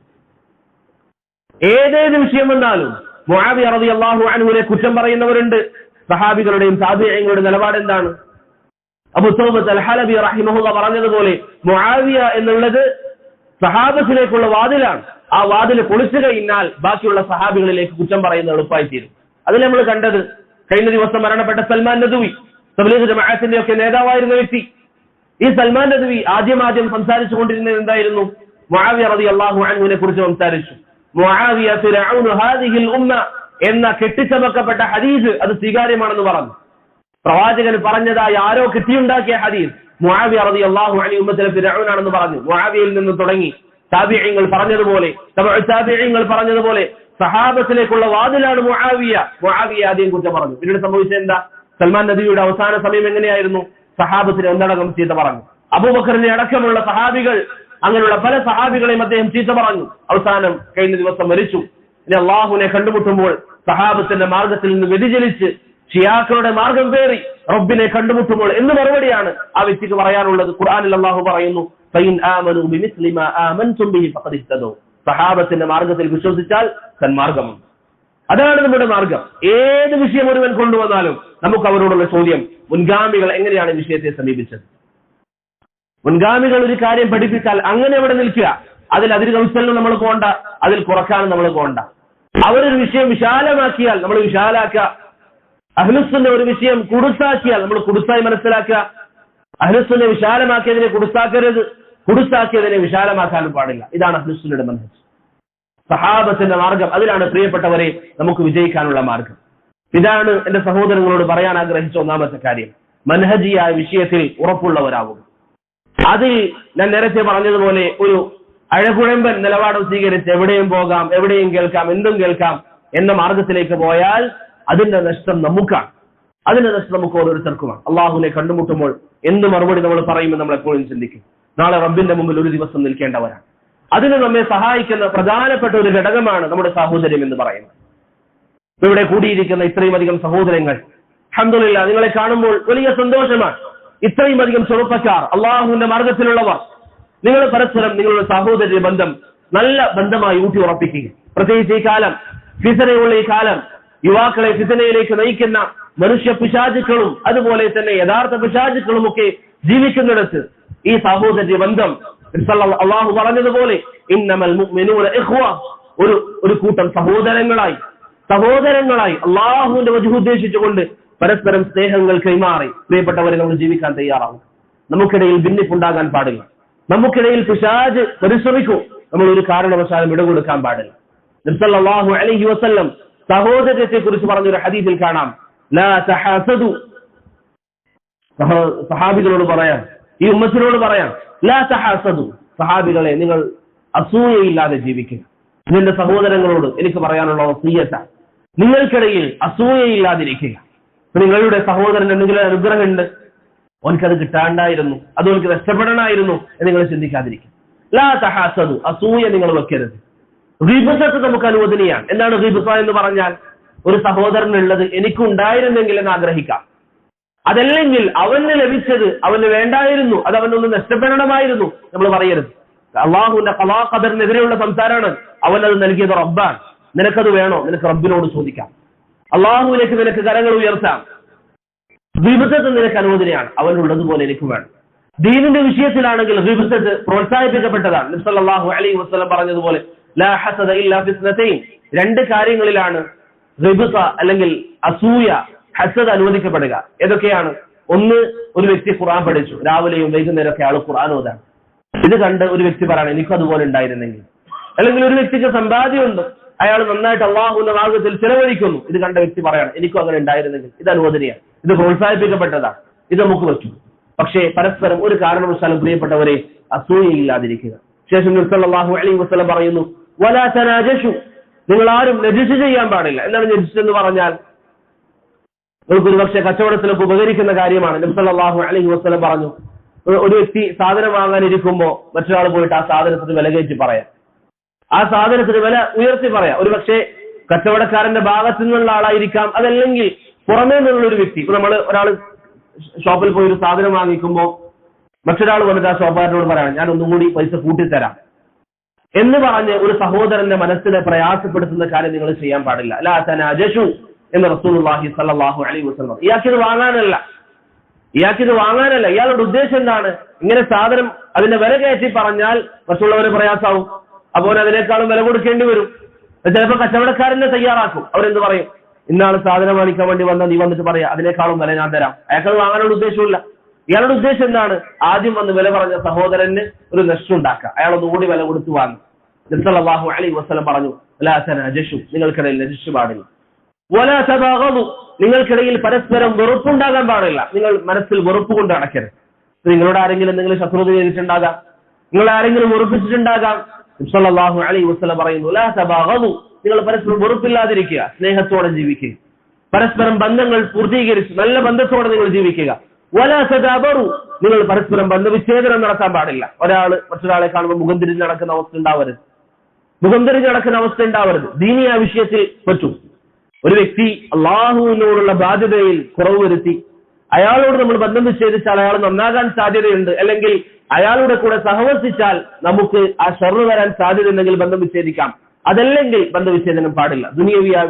ഏതേത് വിഷയം വന്നാലും മുആവിയ റളിയല്ലാഹു അൻഹുവിനെ കുറ്റം പറയുന്നവരുണ്ട്. സഹാബികളുടെയും താബിഈങ്ങളുടെ നിലപാട് എന്താണ്? അബൂ തൗബത്ത് അൽ ഹലബി റഹിമഹുല്ലാഹ് പറഞ്ഞതുപോലെ മുആവിയ എന്നുള്ളത് സഹാബത്തിലേക്കുള്ള വാതിലാണ്. ആ വാതിൽ പൊളിച്ചു കഴിഞ്ഞാൽ ബാക്കിയുള്ള സഹാബികളിലേക്ക് കുറ്റം പറയുന്നത് എളുപ്പമായി തീരും. അതിൽ നമ്മൾ കണ്ടത് കഴിഞ്ഞ ദിവസം മരണപ്പെട്ട സൽമാൻ നദ്വി, തബ്ലീഗ് ജമാഅത്തിന്റെ ഒക്കെ നേതാവായിരുന്ന വ്യക്തി. ഈ സൽമാൻ നദ്വി ആദ്യം സംസാരിച്ചു കൊണ്ടിരുന്നത് എന്തായിരുന്നു? മുആവിയ റളിയല്ലാഹു അൻഹുവിനെ കുറിച്ച് സംസാരിച്ചു. മുആവിയ ഫിർഔൻ ഹാദിഹിൽ ഉമ്മ എന്ന കെട്ടിച്ചമക്കപ്പെട്ട ഹദീസ് അത് സ്വീകാര്യമാണെന്ന് പറഞ്ഞു. പ്രവാചകൻ പറഞ്ഞതായി ആരോ കെട്ടിയുണ്ടാക്കിയ ഹദീസ് മുആവിയ റളിയല്ലാഹു അൻഹു ഉമ്മത്തിലെ ഫിർഔൻ ആണെന്ന് പറഞ്ഞു. മുആവിയയിൽ നിന്ന് തുടങ്ങി താബിഈങ്ങൾ പറഞ്ഞതുപോലെ, താബിഈങ്ങൾ പറഞ്ഞതുപോലെ സഹാബത്തിലേക്കുള്ള വാതിലാണ് മുആവിയ. മുആവിയ ആദ്യം കുറിച്ച് പറഞ്ഞു. പിന്നീട് സംഭവിച്ചത് എന്താ? സൽമാൻ നദിയുടെ അവസാന സമയം എങ്ങനെയായിരുന്നു? സഹാബത്തിനെ ഒന്നടങ്കം ചീത്ത പറഞ്ഞു. അബൂബക്കറിനെ അടക്കമുള്ള സഹാബികൾ, അങ്ങനെയുള്ള പല സഹാബികളെയും അദ്ദേഹം ചീത്ത പറഞ്ഞു. അവസാനം കഴിഞ്ഞ ദിവസം മരിച്ചു. ഇനി അള്ളാഹുവിനെ കണ്ടുമുട്ടുമ്പോൾ സഹാബത്തിന്റെ മാർഗത്തിൽ നിന്ന് വ്യതിചലിച്ച് ഷിയാക്കളുടെ മാർഗം പേറി റബ്ബിനെ കണ്ടുമുട്ടുമ്പോൾ എന്ന് മറുപടിയാണ് ആ വ്യക്തിക്ക് പറയാനുള്ളത്. ഖുർആനിൽ അള്ളാഹു പറയുന്നു, ഫഇൻ ആമനൂ ബിമിസ്ലി മാ ആമൻതും ബിഹി ഫഖദ് ഇഹ്തദൂ. സഹാബത്തിന്റെ മാർഗത്തിൽ വിശ്വസിച്ചാൽ സന്മാർഗമാണ്. അതാണ് നമ്മുടെ മാർഗം. ഏത് വിഷയം ഒരുവൻ കൊണ്ടുവന്നാലും നമുക്ക് അവരോടുള്ള ചോദ്യം, മുൻഗാമികൾ എങ്ങനെയാണ് വിഷയത്തെ സമീപിച്ചത്? മുൻഗാമികൾ ഒരു കാര്യം പഠിപ്പിച്ചാൽ അങ്ങനെ അവിടെ നിൽക്കുക, അതിൽ അതിരുകൗശലും നമ്മൾ പോണ്ട, അതിൽ കുറക്കാനും നമ്മൾ പോണ്ട. അവരൊരു വിഷയം വിശാലമാക്കിയാൽ നമ്മൾ വിശാലാക്കുക, അഹ്ലുസുന്ന ഒരു വിഷയം കുടുസാക്കിയാൽ നമ്മൾ കുടുസായി മനസ്സിലാക്കുക. അഹ്ലുസുന്ന വിശാലമാക്കിയതിനെ കുടുസാക്കരുത്, കുടുസാക്കിയതിനെ വിശാലമാക്കാനും പാടില്ല. ഇതാണ് അഹ്ലുസുന്നയുടെ മൻഹജ്, സഹാബത്തിന്റെ മാർഗം. അതിലാണ് പ്രിയപ്പെട്ടവരെ നമുക്ക് വിജയിക്കാനുള്ള മാർഗം. ഇതാണ് എന്റെ സഹോദരങ്ങളോട് പറയാൻ ആഗ്രഹിച്ച ഒന്നാമത്തെ കാര്യം. മൻഹജിയായ വിഷയത്തിൽ ഉറപ്പുള്ളവരാവുക. അതിൽ ഞാൻ നേരത്തെ പറഞ്ഞതുപോലെ ഒരു അഴകുഴമ്പൻ നിലപാടും സ്വീകരിച്ച് എവിടെയും പോകാം, എവിടെയും കേൾക്കാം, എന്തും കേൾക്കാം എന്ന മാർഗത്തിലേക്ക് പോയാൽ അതിന്റെ നഷ്ടം നമുക്കാണ്. അതിന്റെ നഷ്ടം നമുക്ക് ഓരോരുത്തർക്കുമാണ്. അള്ളാഹുവിനെ കണ്ടുമുട്ടുമ്പോൾ എന്ത് മറുപടി നമ്മൾ പറയുമെന്ന് നമ്മൾ എപ്പോഴും ചിന്തിക്കും. നാളെ റബ്ബിന്റെ മുമ്പിൽ ഒരു ദിവസം നിൽക്കേണ്ടവരാണ്. അതിന് നമ്മെ സഹായിക്കുന്ന പ്രധാനപ്പെട്ട ഒരു ഘടകമാണ് നമ്മുടെ സാഹോദര്യം എന്ന് പറയുന്നത്. ഇവിടെ കൂടിയിരിക്കുന്ന ഇത്രയും അധികം സഹോദരങ്ങൾ, അൽഹംദുലില്ലാഹ്, നിങ്ങളെ കാണുമ്പോൾ വലിയ സന്തോഷമാണ്. ഇത്രയും അധികം ചെറുപ്പക്കാർ, അള്ളാഹുവിന്റെ മാർഗത്തിലുള്ളവർ, നിങ്ങൾ പരസ്പരം നിങ്ങളുടെ സഹോദര്യ ബന്ധം നല്ല ബന്ധമായി ഊട്ടി ഉറപ്പിക്കുക. പ്രത്യേകിച്ച് ഈ കാലം, ഫിതനയുള്ള ഈ കാലം, യുവാക്കളെ ഫിതനയിലേക്ക് നയിക്കുന്ന മനുഷ്യ പിശാചുക്കളും അതുപോലെ തന്നെ യഥാർത്ഥ പിശാചുക്കളും ഒക്കെ ജീവിക്കുന്നിടത്ത് ഈ സഹോദര്യ ബന്ധം അള്ളാഹു പറഞ്ഞതുപോലെ ഇന്നമൽ മുഅ്മിനൂന ഇഖ്വ, ഒരു കൂട്ടം സഹോദരങ്ങളായി അള്ളാഹുവിന്റെ വജ്ഹ് ഉദ്ദേശിച്ചുകൊണ്ട് പരസ്പരം സ്നേഹങ്ങൾ കൈമാറി പ്രിയപ്പെട്ടവരെ നമ്മൾ ജീവിക്കാൻ തയ്യാറാവും. നമുക്കിടയിൽ ഭിന്നിപ്പുണ്ടാകാൻ പാടില്ല. നമുക്കിടയിൽ പിശാച് പരിശ്രമിക്കും, നമ്മൾ ഒരു കാരണവശാലും വിടകൊടുക്കാൻ പാടില്ല. നബി സല്ലല്ലാഹു അലൈഹി വസല്ലം സഹോദര്യത്തെ കുറിച്ച് പറഞ്ഞൊരു ഹദീസിൽ കാണാം, ലാ തഹാസദു. സഹാബികളോട് പറയാം, ഈ ഉമ്മത്തിനോട് പറയാം, ലാ തഹാസദു, സഹാബികളെ നിങ്ങൾ അസൂയയില്ലാതെ ജീവിക്കുക. നിന്റെ സഹോദരങ്ങളോട് എനിക്ക് പറയാനുള്ള വസിയ്യത്ത, നിങ്ങൾക്കിടയിൽ അസൂയയില്ലാതിരിക്കുക. നിങ്ങളുടെ സഹോദരൻ എന്തെങ്കിലും അനുഗ്രഹമുണ്ട്, ഓൻക്കത് കിട്ടാണ്ടായിരുന്നു, അത് ഓൻക്ക് നഷ്ടപ്പെടണമായിരുന്നു എന്ന് നിങ്ങൾ ചിന്തിക്കാതിരിക്കും. ലാ തഹാസദു, അസൂയ നിങ്ങൾ വെക്കരുത്. ഗീബത്ത് നമുക്ക് അനുവദനീയാണ്. എന്താണ് ഗീബത്ത് എന്ന് പറഞ്ഞാൽ? ഒരു സഹോദരനുള്ളത് എനിക്കുണ്ടായിരുന്നെങ്കിൽ എന്ന് ആഗ്രഹിക്കാം. അതല്ലെങ്കിൽ അവന് ലഭിച്ചത് അവന് വേണ്ടായിരുന്നു, അത് അവനൊന്ന് നഷ്ടപ്പെടണമായിരുന്നു നമ്മൾ പറയരുത്. അള്ളാഹുവിന്റെ ഖളാ ഖദറിനെതിരെയുള്ള സംസാരമാണ്. അവനത് നൽകിയത് റബ്ബാണ്. നിനക്കത് വേണോ? നിനക്ക് റബ്ബിനോട് ചോദിക്കാം. അള്ളാഹുവിലേക്ക് നിനക്ക് കരങ്ങൾ ഉയർത്താം. ഗീബത്ത് നിനക്ക് അനുവദനീയാണ്, അവനുള്ളതുപോലെ എനിക്ക് വേണം. ദീനിന്റെ വിഷയത്തിലാണെങ്കിൽ ഗീബത്ത് പ്രോത്സാഹിപ്പിക്കപ്പെട്ടതാണ്. നബി സല്ലല്ലാഹു അലൈഹി വസല്ലം പറഞ്ഞതുപോലെ ലാ ഹസദ ഇല്ലാ ഫിസ്നതൈൻ, രണ്ട് കാര്യങ്ങളിലാണ് ഗീബത്ത് അല്ലെങ്കിൽ അസൂയ, ഹസദ് അനുവദിക്കപ്പെടുക. ഏതൊക്കെയാണ്? ഒന്ന്, ഒരു വ്യക്തി ഖുർആൻ പഠിച്ചു, രാവിലെയും വൈകുന്നേരമൊക്കെ ആൾ ഖുർആൻ ഓതാണ്. ഇത് കണ്ട് ഒരു വ്യക്തി പറയണം എനിക്കും അതുപോലെ ഉണ്ടായിരുന്നെങ്കിൽ. അല്ലെങ്കിൽ ഒരു വ്യക്തിക്ക് സമ്പാദ്യമുണ്ട്, അയാൾ നന്നായിട്ട് അള്ളാഹുവിന്റെ മാർഗ്ഗത്തിൽ ചെലവഴിക്കുന്നു, ഇത് കണ്ട വ്യക്തി പറയണം എനിക്കും അങ്ങനെ ഉണ്ടായിരുന്നെങ്കിൽ. ഇത് അനുവദനീയാണ്, ഇത് പ്രോത്സാഹിപ്പിക്കപ്പെട്ടതാണ്, ഇത് നമുക്ക് പറ്റും. പക്ഷേ പരസ്പരം ഒരു കാരണവശാലും പ്രിയപ്പെട്ടവരെ അസൂയയില്ലാതിരിക്കുക. ശേഷം നബി സല്ലല്ലാഹു അലൈഹി വസല്ലം പറയുന്നു, വലാ തനാജശു, നിങ്ങൾ ആരും നജിസ് ചെയ്യാൻ പാടില്ല. എന്താണ് നജിസ് എന്ന് പറഞ്ഞാൽ? നമുക്കൊരു പക്ഷേ കച്ചവടത്തിലൊക്കെ ഉപകരിക്കുന്ന കാര്യമാണ്. നബി സല്ലല്ലാഹു അലൈഹി വസല്ലം പറഞ്ഞു, ഒരു വ്യക്തി സാധനം വാങ്ങാനിരിക്കുമ്പോൾ മറ്റൊരാൾ പോയിട്ട് ആ സാധനത്തിന് വില കയറ്റി പറയാം, ആ സാധനത്തിന് വില ഉയർത്തി പറയാം. ഒരു പക്ഷേ കച്ചവടക്കാരന്റെ ഭാഗത്തു നിന്നുള്ള ആളായിരിക്കാം, അതല്ലെങ്കിൽ പുറമേ നിന്നുള്ള ഒരു വ്യക്തി. ഇപ്പൊ ഒരാൾ ഷോപ്പിൽ പോയി ഒരു സാധനം വാങ്ങിക്കുമ്പോൾ മറ്റൊരാൾ വന്നിട്ട് ആ ഷോപ്പുകാരനോട് പറയണം ഞാൻ ഒന്നും കൂടി പൈസ കൂട്ടിത്തരാം എന്ന് പറഞ്ഞ് ഒരു സഹോദരന്റെ മനസ്സിനെ പ്രയാസപ്പെടുത്തുന്ന കാര്യം നിങ്ങൾ ചെയ്യാൻ പാടില്ല. ലാ തനാജശു എന്ന് റസൂലുള്ളാഹി സ്വല്ലല്ലാഹു അലൈഹി വസല്ലം. ഇയാൾക്കിത് വാങ്ങാനല്ല, ഇയാളുടെ ഉദ്ദേശം എന്താണ്? ഇങ്ങനെ സാധനം അതിന്റെ വില കയറ്റി പറഞ്ഞാൽ മറ്റുള്ളവരെ പ്രയാസാവും, അപ്പോൾ അതിനേക്കാളും വില കൊടുക്കേണ്ടി വരും. ചിലപ്പോൾ കച്ചവടക്കാരനെ തയ്യാറാക്കും. അവരെന്ത് പറയും? ഇന്നാൾ സാധനം വാങ്ങിക്കാൻ വേണ്ടി വന്നാൽ നീ വന്നിട്ട് പറയാം അതിനേക്കാളും വില ഞാൻ തരാം. അയാൾക്കത് വാങ്ങാനുള്ള ഉദ്ദേശമില്ല. ഇയാളുടെ ഉദ്ദേശം എന്താണ്? ആദ്യം വന്ന് വില പറഞ്ഞ സഹോദരന് ഒരു നഷ്ടം ഉണ്ടാക്കുക, അയാളൊന്ന് കൂടി വില കൊടുത്തു വാങ്ങും. നബി സല്ലല്ലാഹു അലൈഹി വസല്ലം പറഞ്ഞു, ലാ തനാജശു, നിങ്ങൾക്കിടയിൽ നജിസ് പാടില്ല. വലാ തബാഗദു, നിങ്ങൾക്കിടയിൽ പരസ്പരം വെറുപ്പുണ്ടാകാൻ പാടില്ല. നിങ്ങൾ മനസ്സിൽ വെറുപ്പ് കൊണ്ട് അടക്കരുത്. നിങ്ങളോട് ആരെങ്കിലും നിങ്ങൾ ശത്രുത ചെയ്തിട്ടുണ്ടാകാം, നിങ്ങൾ ആരെങ്കിലും വെറുപ്പിച്ചിട്ടുണ്ടാകാം. നബി സല്ലല്ലാഹു അലൈഹി വസല്ലം പറയുന്നു, ലാ തബാഗദു, നിങ്ങൾ പരസ്പരം വെറുപ്പില്ലാതിരിക്കുക, സ്നേഹത്തോടെ ജീവിക്കുക, പരസ്പരം ബന്ധങ്ങൾ പൂർത്തീകരിച്ച് നല്ല ബന്ധത്തോടെ നിങ്ങൾ ജീവിക്കുക. വലാ തദാബറു, നിങ്ങൾ പരസ്പരം ബന്ധവിച്ഛേദനം നടത്താൻ പാടില്ല. ഒരാൾ മറ്റൊരാളെ കാണുമ്പോൾ മുഖം തിരിഞ്ഞ് നടക്കുന്ന അവസ്ഥ ഉണ്ടാവരുത്. ദീനിയ വിഷയത്തിൽ പറ്റും. ഒരു വ്യക്തി അള്ളാഹുവിനോടുള്ള ബാധ്യതയിൽ കുറവ് വരുത്തി അയാളോട് നമ്മൾ ബന്ധം വിച്ഛേദിച്ചാൽ അയാൾ നന്നാകാൻ സാധ്യതയുണ്ട്, അല്ലെങ്കിൽ അയാളുടെ കൂടെ സഹവസിച്ചാൽ നമുക്ക് ആ ഷർറ് വരാൻ സാധ്യതയുണ്ടെങ്കിൽ ബന്ധം വിച്ഛേദിക്കാം. അതല്ലെങ്കിൽ ബന്ധവിച്ഛേദനം പാടില്ല. ദുനിയവിയായ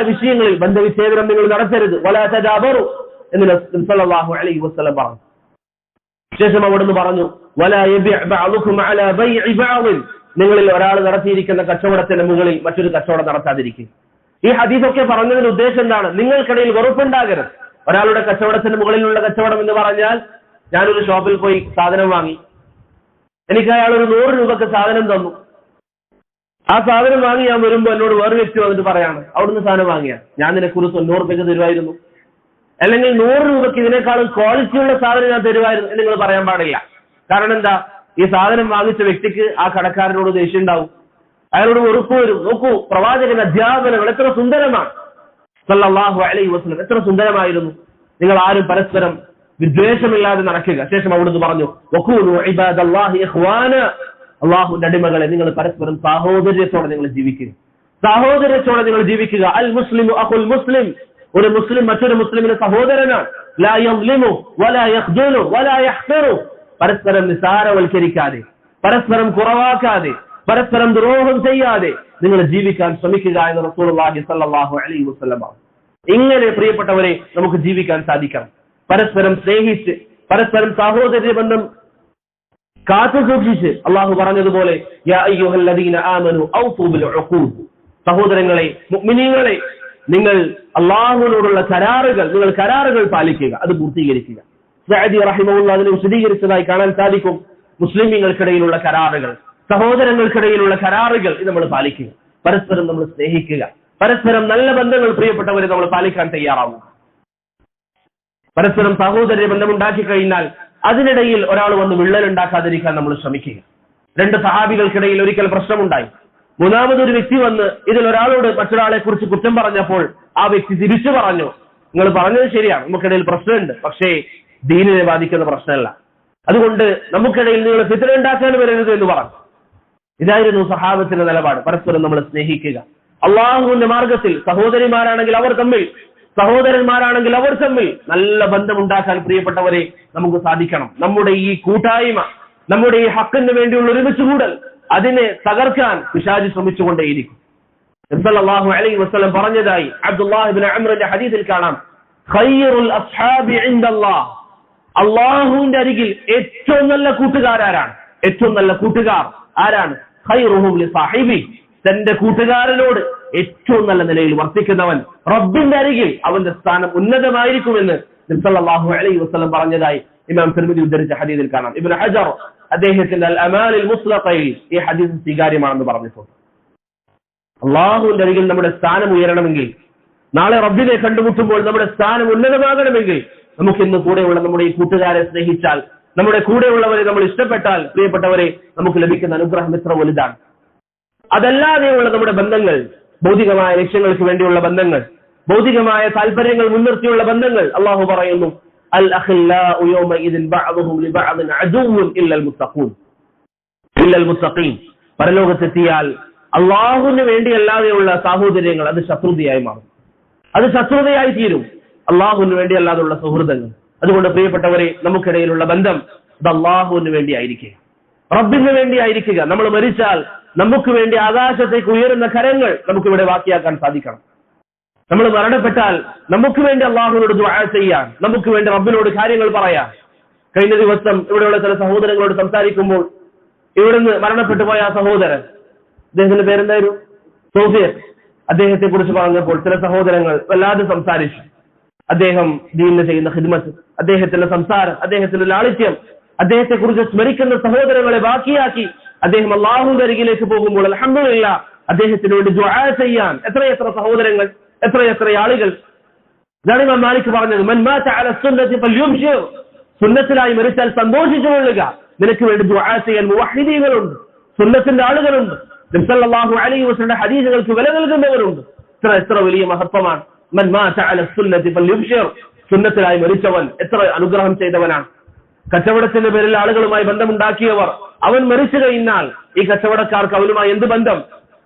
വിഷയങ്ങളിൽ ബന്ധവിച്ഛേദനം നിങ്ങൾ നടത്തരുത്. വലാ തദാബറു എന്ന് നബി സല്ലല്ലാഹു അലൈഹി വസല്ലം പറഞ്ഞു. ശേഷം അവിടുന്ന് പറഞ്ഞു, വലാ യബിഅ ബഅദുകും അലാ ബൈഇ ബഅദ്, നിങ്ങളിൽ ഒരാൾ നടത്തിയിരിക്കുന്ന കച്ചവടത്തിന് മുകളിൽ മറ്റൊരു കച്ചവടം നടത്താതിരിക്കുക. ഈ ഹദീസൊക്കെ പറഞ്ഞതിന്റെ ഉദ്ദേശം എന്താണ്? നിങ്ങൾക്കിടയിൽ വെറുപ്പുണ്ടാകരുത്. ഒരാളുടെ കച്ചവടത്തിന് മുകളിലുള്ള കച്ചവടം എന്ന് പറഞ്ഞാൽ, ഞാനൊരു ഷോപ്പിൽ പോയി സാധനം വാങ്ങി, എനിക്ക് അയാൾ ഒരു 100 രൂപക്ക് സാധനം തന്നു. ആ സാധനം വാങ്ങി ഞാൻ വരുമ്പോൾ എന്നോട് വേറെ വ്യക്തി വന്നിട്ട് പറയാണ് അവിടുന്ന് സാധനം വാങ്ങിയ ഞാൻ നിനക്കൊരു 90 രൂപയ്ക്ക് തരുമായിരുന്നു, അല്ലെങ്കിൽ 100 രൂപയ്ക്ക് ഇതിനേക്കാളും ക്വാളിറ്റിയുള്ള സാധനം ഞാൻ തരുമായിരുന്നു എന്ന് നിങ്ങൾ പറയാൻ പാടില്ല. കാരണം എന്താ? ഈ സാധനം വാങ്ങിച്ച വ്യക്തിക്ക് ആ കടക്കാരനോട് ദേഷ്യം ഉണ്ടാവും, അയാളോട് വെറുപ്പ് വരും. നോക്കൂ, പ്രവാചകന്റെ അധ്യാപനങ്ങൾ എത്ര സുന്ദരമാണ്. സല്ലല്ലാഹു അലൈഹി വസല്ലം എത്ര സുന്ദരമായിരുന്നു. നിങ്ങൾ ആരും പരസ്പരം വിദ്വേഷമില്ലാതെ നടക്കുക. ശേഷം അവിടുന്ന് പറഞ്ഞു, വഖൂനു ഇബാദല്ലാഹി ഇഖ്വാന, അള്ളാഹുവിന്റെ അടിമകളെ നിങ്ങൾ പരസ്പരം സഹോദര്യത്തോടെ നിങ്ങൾ ജീവിക്കുക. അൽ മുസ്ലിമു അഖുൽ മുസ്ലിം, ഒരു മുസ്ലിം മറ്റൊരു മുസ്ലിമിന്റെ സഹോദരനാണ്. ലാ യസ്ലിമു വലാ യഖ്ദുലു വലാ യഹ്ഖിറു, പരസ്പരം നിസാരവൽക്കരിക്കാതെ, പരസ്പരം കുറവാക്കാതെ, പരസ്പരം ദ്രോഹം ചെയ്യാതെ നിങ്ങൾ ജീവിക്കാൻ ശ്രമിക്കുക എന്ന് റസൂലുള്ളാഹി സ്വല്ലല്ലാഹു അലൈഹി വസല്ലം. ഇങ്ങനെ പ്രിയപ്പെട്ടവരെ നമുക്ക് ജീവിക്കാൻ സാധിക്കണം. പരസ്പരം സ്നേഹിച്ച്, പരസ്പരം സഹോദര്യ ബന്ധം കാത്തു സൂക്ഷിച്ച് അള്ളാഹു പറഞ്ഞതുപോലെ യാ അയ്യുഹല്ലദീന ആമനു ഔഫൂ ബിൽ ഉഖൂദ്, സഹോദരങ്ങളെ, മുഅ്മിനീങ്ങളെ, നിങ്ങൾ അള്ളാഹുവിനോടുള്ള നിങ്ങൾ കരാറുകൾ പാലിക്കുക, അത് പൂർത്തീകരിക്കുക. സഅദി റഹിമഹുല്ലാഹ് അതിനെ വിശദീകരിച്ചതായി കാണാൻ സാധിക്കും. മുസ്ലിമീങ്ങൾക്കിടയിലുള്ള കരാറുകൾ, സഹോദരങ്ങൾക്കിടയിലുള്ള കരാറുകൾ ഇത് നമ്മൾ പാലിക്കുക. പരസ്പരം നമ്മൾ സ്നേഹിക്കുക, പരസ്പരം നല്ല ബന്ധങ്ങൾ പ്രിയപ്പെട്ടവരെ നമ്മൾ പാലിക്കാൻ തയ്യാറാവുക. പരസ്പരം സഹോദര്യ ബന്ധമുണ്ടാക്കി കഴിഞ്ഞാൽ അതിനിടയിൽ ഒരാൾ വന്ന് വിള്ളലുണ്ടാക്കാതിരിക്കാൻ നമ്മൾ ശ്രമിക്കുക. രണ്ട് സഹാബികൾക്കിടയിൽ ഒരിക്കൽ പ്രശ്നമുണ്ടായി. മൂന്നാമതൊരു വ്യക്തി വന്ന് ഇതിൽ ഒരാളോട് മറ്റൊരാളെ കുറിച്ച് കുറ്റം പറഞ്ഞപ്പോൾ ആ വ്യക്തി തിരിച്ചു പറഞ്ഞു, നിങ്ങൾ പറഞ്ഞത് ശരിയാണ്, നമുക്കിടയിൽ പ്രശ്നമുണ്ട്, പക്ഷേ ദീനിനെ ബാധിക്കുന്ന പ്രശ്നമല്ല, അതുകൊണ്ട് നമുക്കിടയിൽ നിങ്ങൾ ഫിത്ന ഉണ്ടാക്കാൻ വരരുത് എന്ന് പറഞ്ഞു. ഇതായിരുന്നു സഹാബത്തിന്റെ നിലപാട്. പരസ്പരം നമ്മൾ സ്നേഹിക്കുക. അള്ളാഹുവിന്റെ മാർഗത്തിൽ സഹോദരിമാരാണെങ്കിൽ അവർ തമ്മിൽ, സഹോദരന്മാരാണെങ്കിൽ അവർ തമ്മിൽ നല്ല ബന്ധമുണ്ടാക്കാൻ പ്രിയപ്പെട്ടവരെ നമുക്ക് സാധിക്കണം. നമ്മുടെ ഈ കൂട്ടായ്മ, നമ്മുടെ ഈ ഹക്കിന് വേണ്ടിയുള്ള ഒരുമിച്ച് കൂടൽ, അതിനെ തകർക്കാൻ പിശാച് ശ്രമിച്ചുകൊണ്ടേയിരിക്കും. നബി സല്ലല്ലാഹു അലൈഹി വസല്ലം പറഞ്ഞതായി അബ്ദുല്ലാഹ് ഇബ്നു അംറിന്റെ ഹദീസിൽ കാണാം, ഖൈറുൽ അസ്ഹാബി ഇൻദല്ലാഹ്, അള്ളാഹുവിന്റെ അരികിൽ ഏറ്റവും നല്ല കൂട്ടുകാരാരാണ്? ഏറ്റവും നല്ല കൂട്ടുകാർ ആരാണ്? ഖൈറുഹും ലിസാഹിബി, തന്റെ കൂട്ടുകാരനോട് ഏറ്റവും നല്ല നിലയിൽ വർത്തിക്കുന്നവൻ റബ്ബിന്റെ അരികിൽ അവന്റെ സ്ഥാനം ഉന്നതമായിരിക്കുമെന്ന് നബി സല്ലല്ലാഹു അലൈഹി വസല്ലം പറഞ്ഞതായി ഇമാം തിർമിദി ഉദ്ധരിച്ച ഹദീസിൽ കാണാം. ഇബ്നു ഹജർ അദ്ദേഹത്തിന്റെ അൽ അമാലിൽ മുസ്ലഖയിൽ ഈ ഹദീസ് സ്വീകാര്യമാണെന്ന് പറഞ്ഞിട്ടുണ്ട്. അള്ളാഹുവിന്റെ അരികിൽ നമ്മുടെ സ്ഥാനം ഉയരണമെങ്കിൽ, നാളെ റബ്ബിനെ കണ്ടുമുട്ടുമ്പോൾ നമ്മുടെ സ്ഥാനം ഉന്നതമാകണമെങ്കിൽ, നമുക്ക് ഇന്ന് കൂടെയുള്ള നമ്മുടെ ഈ കൂട്ടുകാരെ സ്നേഹിച്ചാൽ, നമ്മുടെ കൂടെയുള്ളവരെ നമ്മൾ ഇഷ്ടപ്പെട്ടാൽ പ്രിയപ്പെട്ടവരെ നമുക്ക് ലഭിക്കുന്ന അനുഗ്രഹം എത്ര വലുതാണ്. അതല്ലാതെയുള്ള നമ്മുടെ ബന്ധങ്ങൾ, ഭൗതികമായ ലക്ഷ്യങ്ങൾക്ക് വേണ്ടിയുള്ള ബന്ധങ്ങൾ, ഭൗതികമായ താല്പര്യങ്ങൾ മുൻനിർത്തിയുള്ള ബന്ധങ്ങൾ, അള്ളാഹു പറയുന്നു അൽ അഖില്ലാഉ യൗമഇദിൻ ബഅദുഹും ലിബഅദിൻ അദുവ്വുൻ ഇല്ലൽ മുത്തഖീൻ. പരലോകത്തെത്തിയാൽ അള്ളാഹുവിന് വേണ്ടിയല്ലാതെയുള്ള സാഹോദര്യങ്ങൾ അത് ശത്രുതയായി മാറും, അത് ശത്രുതയായി തീരും. അള്ളാഹുവിന് വേണ്ടിയല്ലാതെയുള്ള സൗഹൃദങ്ങൾ. അതുകൊണ്ട് പ്രിയപ്പെട്ടവരെ നമുക്കിടയിലുള്ള ബന്ധം അത് അള്ളാഹുവിന് വേണ്ടിയായിരിക്കുക, റബ്ബിന് വേണ്ടിയായിരിക്കുക. നമ്മൾ മരിച്ചാൽ നമുക്ക് വേണ്ടി ആകാശത്തേക്ക് ഉയരുന്ന കരങ്ങൾ നമുക്കിവിടെ ബാക്കിയാക്കാൻ സാധിക്കണം. നമ്മൾ മരണപ്പെട്ടാൽ നമുക്ക് വേണ്ടി അള്ളാഹുവിനോട് ദുആ ചെയ്യാൻ, നമുക്ക് വേണ്ടി റബ്ബിനോട് കാര്യങ്ങൾ പറയാൻ. കഴിഞ്ഞ ദിവസം ഇവിടെയുള്ള ചില സഹോദരങ്ങളോട് സംസാരിക്കുമ്പോൾ ഇവിടുന്ന് മരണപ്പെട്ടു പോയ ആ സഹോദരൻ, അദ്ദേഹത്തിന്റെ പേരെന്തായിരുന്നു? സോഫിയർ. അദ്ദേഹത്തെ കുറിച്ച് പറഞ്ഞപ്പോൾ ചില സഹോദരങ്ങൾ വല്ലാതെ സംസാരിച്ചു. അദ്ദേഹം ദീനിന് ചെയ്യുന്ന ഖിദ്മത്ത്, അദ്ദേഹത്തിന്റെ സംസാരം, അദ്ദേഹത്തിന്റെ ലാളിത്യം, അദ്ദേഹത്തെ കുറിച്ച് സ്മരിക്കുന്ന സഹോദരങ്ങളെ ബാക്കിയാക്കി അദ്ദേഹം അള്ളാഹുവിന്റെ അരികിലേക്ക് പോകുമ്പോൾ അൽഹംദുലില്ലാഹ് അദ്ദേഹത്തിന് വേണ്ടി ദുആ ചെയ്യാൻ എത്രയെത്ര സഹോദരങ്ങൾ, എത്രയെത്ര ആളുകൾ. ഇതാണ് ഇമാം മാലിക് പറഞ്ഞത്, മൻ മാത അല സുന്നതി ഫൽയുബ്ശിർ, സുന്നത്തിലായി മരിച്ചാൽ സന്തോഷിച്ചു കൊള്ളുക. നിനക്ക് വേണ്ടി ദുആ ചെയ്യാൻ മുവഹ്ഹിദീകളുണ്ട്, സുന്നത്തിന്റെ ആളുകളുണ്ട്, നബി സല്ലല്ലാഹു അലൈഹി വസല്ലം ഹദീസുകൾക്ക് വില നൽകുന്നവരുണ്ട്. എത്ര വലിയ മഹത്വമാണ്. മൻ മാത അല സുന്നതി ഫൽയുബ്ശിർ, സുന്നത്തിലായി മരിച്ചവൻ എത്ര അനുഗ്രഹം ചെയ്തവനാണ്. കച്ചവടത്തിന്റെ പേരിൽ ആളുകളുമായി ബന്ധമുണ്ടാക്കിയവർ, അവൻ മരിച്ചു കഴിഞ്ഞാൽ ഈ കച്ചവടക്കാർക്ക് അവനുമായി എന്ത് ബന്ധം?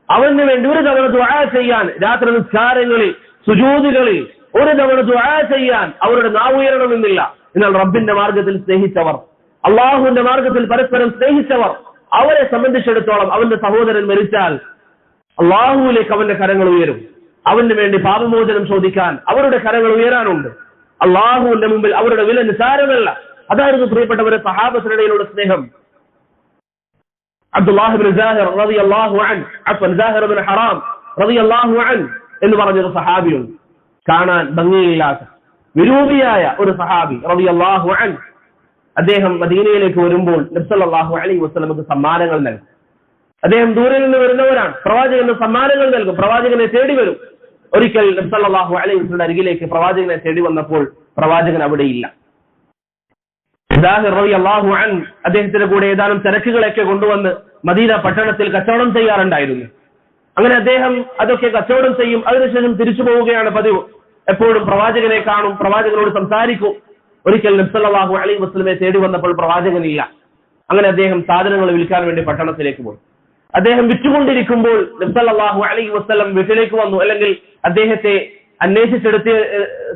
അവന് വേണ്ടി ഒരു തവണ ദുആ ചെയ്യാൻ രാത്രി നിസ്കാരങ്ങളിൽ, സുജൂദുകളിൽ ഒരു തവണ ദുആ ചെയ്യാൻ അവരുടെ നാവ് ഉയരണമെന്നില്ല. എന്നാൽ റബ്ബിന്റെ മാർഗത്തിൽ സ്നേഹിച്ചവർ, അള്ളാഹുവിന്റെ മാർഗത്തിൽ പരസ്പരം സ്നേഹിച്ചവർ, അവരെ സംബന്ധിച്ചിടത്തോളം അവന്റെ സഹോദരൻ മരിച്ചാൽ അള്ളാഹുവിലേക്ക് അവന്റെ കരങ്ങൾ ഉയരും. അവന് വേണ്ടി പാപമോചനം ചോദിക്കാൻ അവരുടെ കരങ്ങൾ ഉയരാനുണ്ട്. അള്ളാഹുവിന്റെ മുമ്പിൽ അവരുടെ വില നിസാരമല്ല. അതായിരുന്നു പ്രിയപ്പെട്ടവരെ സഹാബത്തിനിടയിലുള്ള സ്നേഹം. അബ്ദുല്ലാഹ് ഇബ്നു സാഹിർ റളിയല്ലാഹു അൻഹു, സാഹിർ ഇബ്നു ഹറാം റളിയല്ലാഹു അൻഹു എന്ന് പറഞ്ഞൊരു സഹാബിയുണ്ട്. കാണാൻ ഭംഗിയില്ലാത്ത വിരൂപിയായ ഒരു സഹാബി റളിയല്ലാഹു അൻഹു. അദ്ദേഹം മദീനയിലേക്ക് വരുമ്പോൾ നബി സല്ലല്ലാഹു അലൈഹി വസല്ലമക്ക് സമ്മാനങ്ങൾ നൽകും. അദ്ദേഹം ദൂരെ നിന്ന് വരുന്നവരാണ്, പ്രവാചകന് സമ്മാനങ്ങൾ നൽകും, പ്രവാചകനെ തേടി വരും. ഒരിക്കൽ നബി സല്ലല്ലാഹു അലൈഹി വസല്ലം അരികിലേക്ക് പ്രവാചകനെ തേടി വന്നപ്പോൾ പ്രവാചകൻ അവിടെയില്ല. അദ്ദേഹത്തിന്റെ കൂടെ ഏതാനും ചരക്കുകളൊക്കെ കൊണ്ടുവന്ന് മദീന പട്ടണത്തിൽ കച്ചവടം ചെയ്യാറുണ്ടായിരുന്നു. അങ്ങനെ അദ്ദേഹം അതൊക്കെ കച്ചവടം ചെയ്യും, അതിനുശേഷം തിരിച്ചു പോവുകയാണ് പതിവ്. എപ്പോഴും പ്രവാചകനെ കാണും, പ്രവാചകനോട് സംസാരിക്കും. ഒരിക്കൽ നബി സല്ലല്ലാഹു അലൈഹി വസല്ലമയെ തേടി വന്നപ്പോൾ പ്രവാചകനില്ല. അങ്ങനെ അദ്ദേഹം സാധനങ്ങൾ വിൽക്കാൻ വേണ്ടി പട്ടണത്തിലേക്ക് പോയി. അദ്ദേഹം വിറ്റുകൊണ്ടിരിക്കുമ്പോൾ നബി സല്ലല്ലാഹു അലൈഹി വസല്ലം വീട്ടിലേക്ക് വന്നു, അല്ലെങ്കിൽ അദ്ദേഹത്തെ അന്വേഷിച്ചെടുത്ത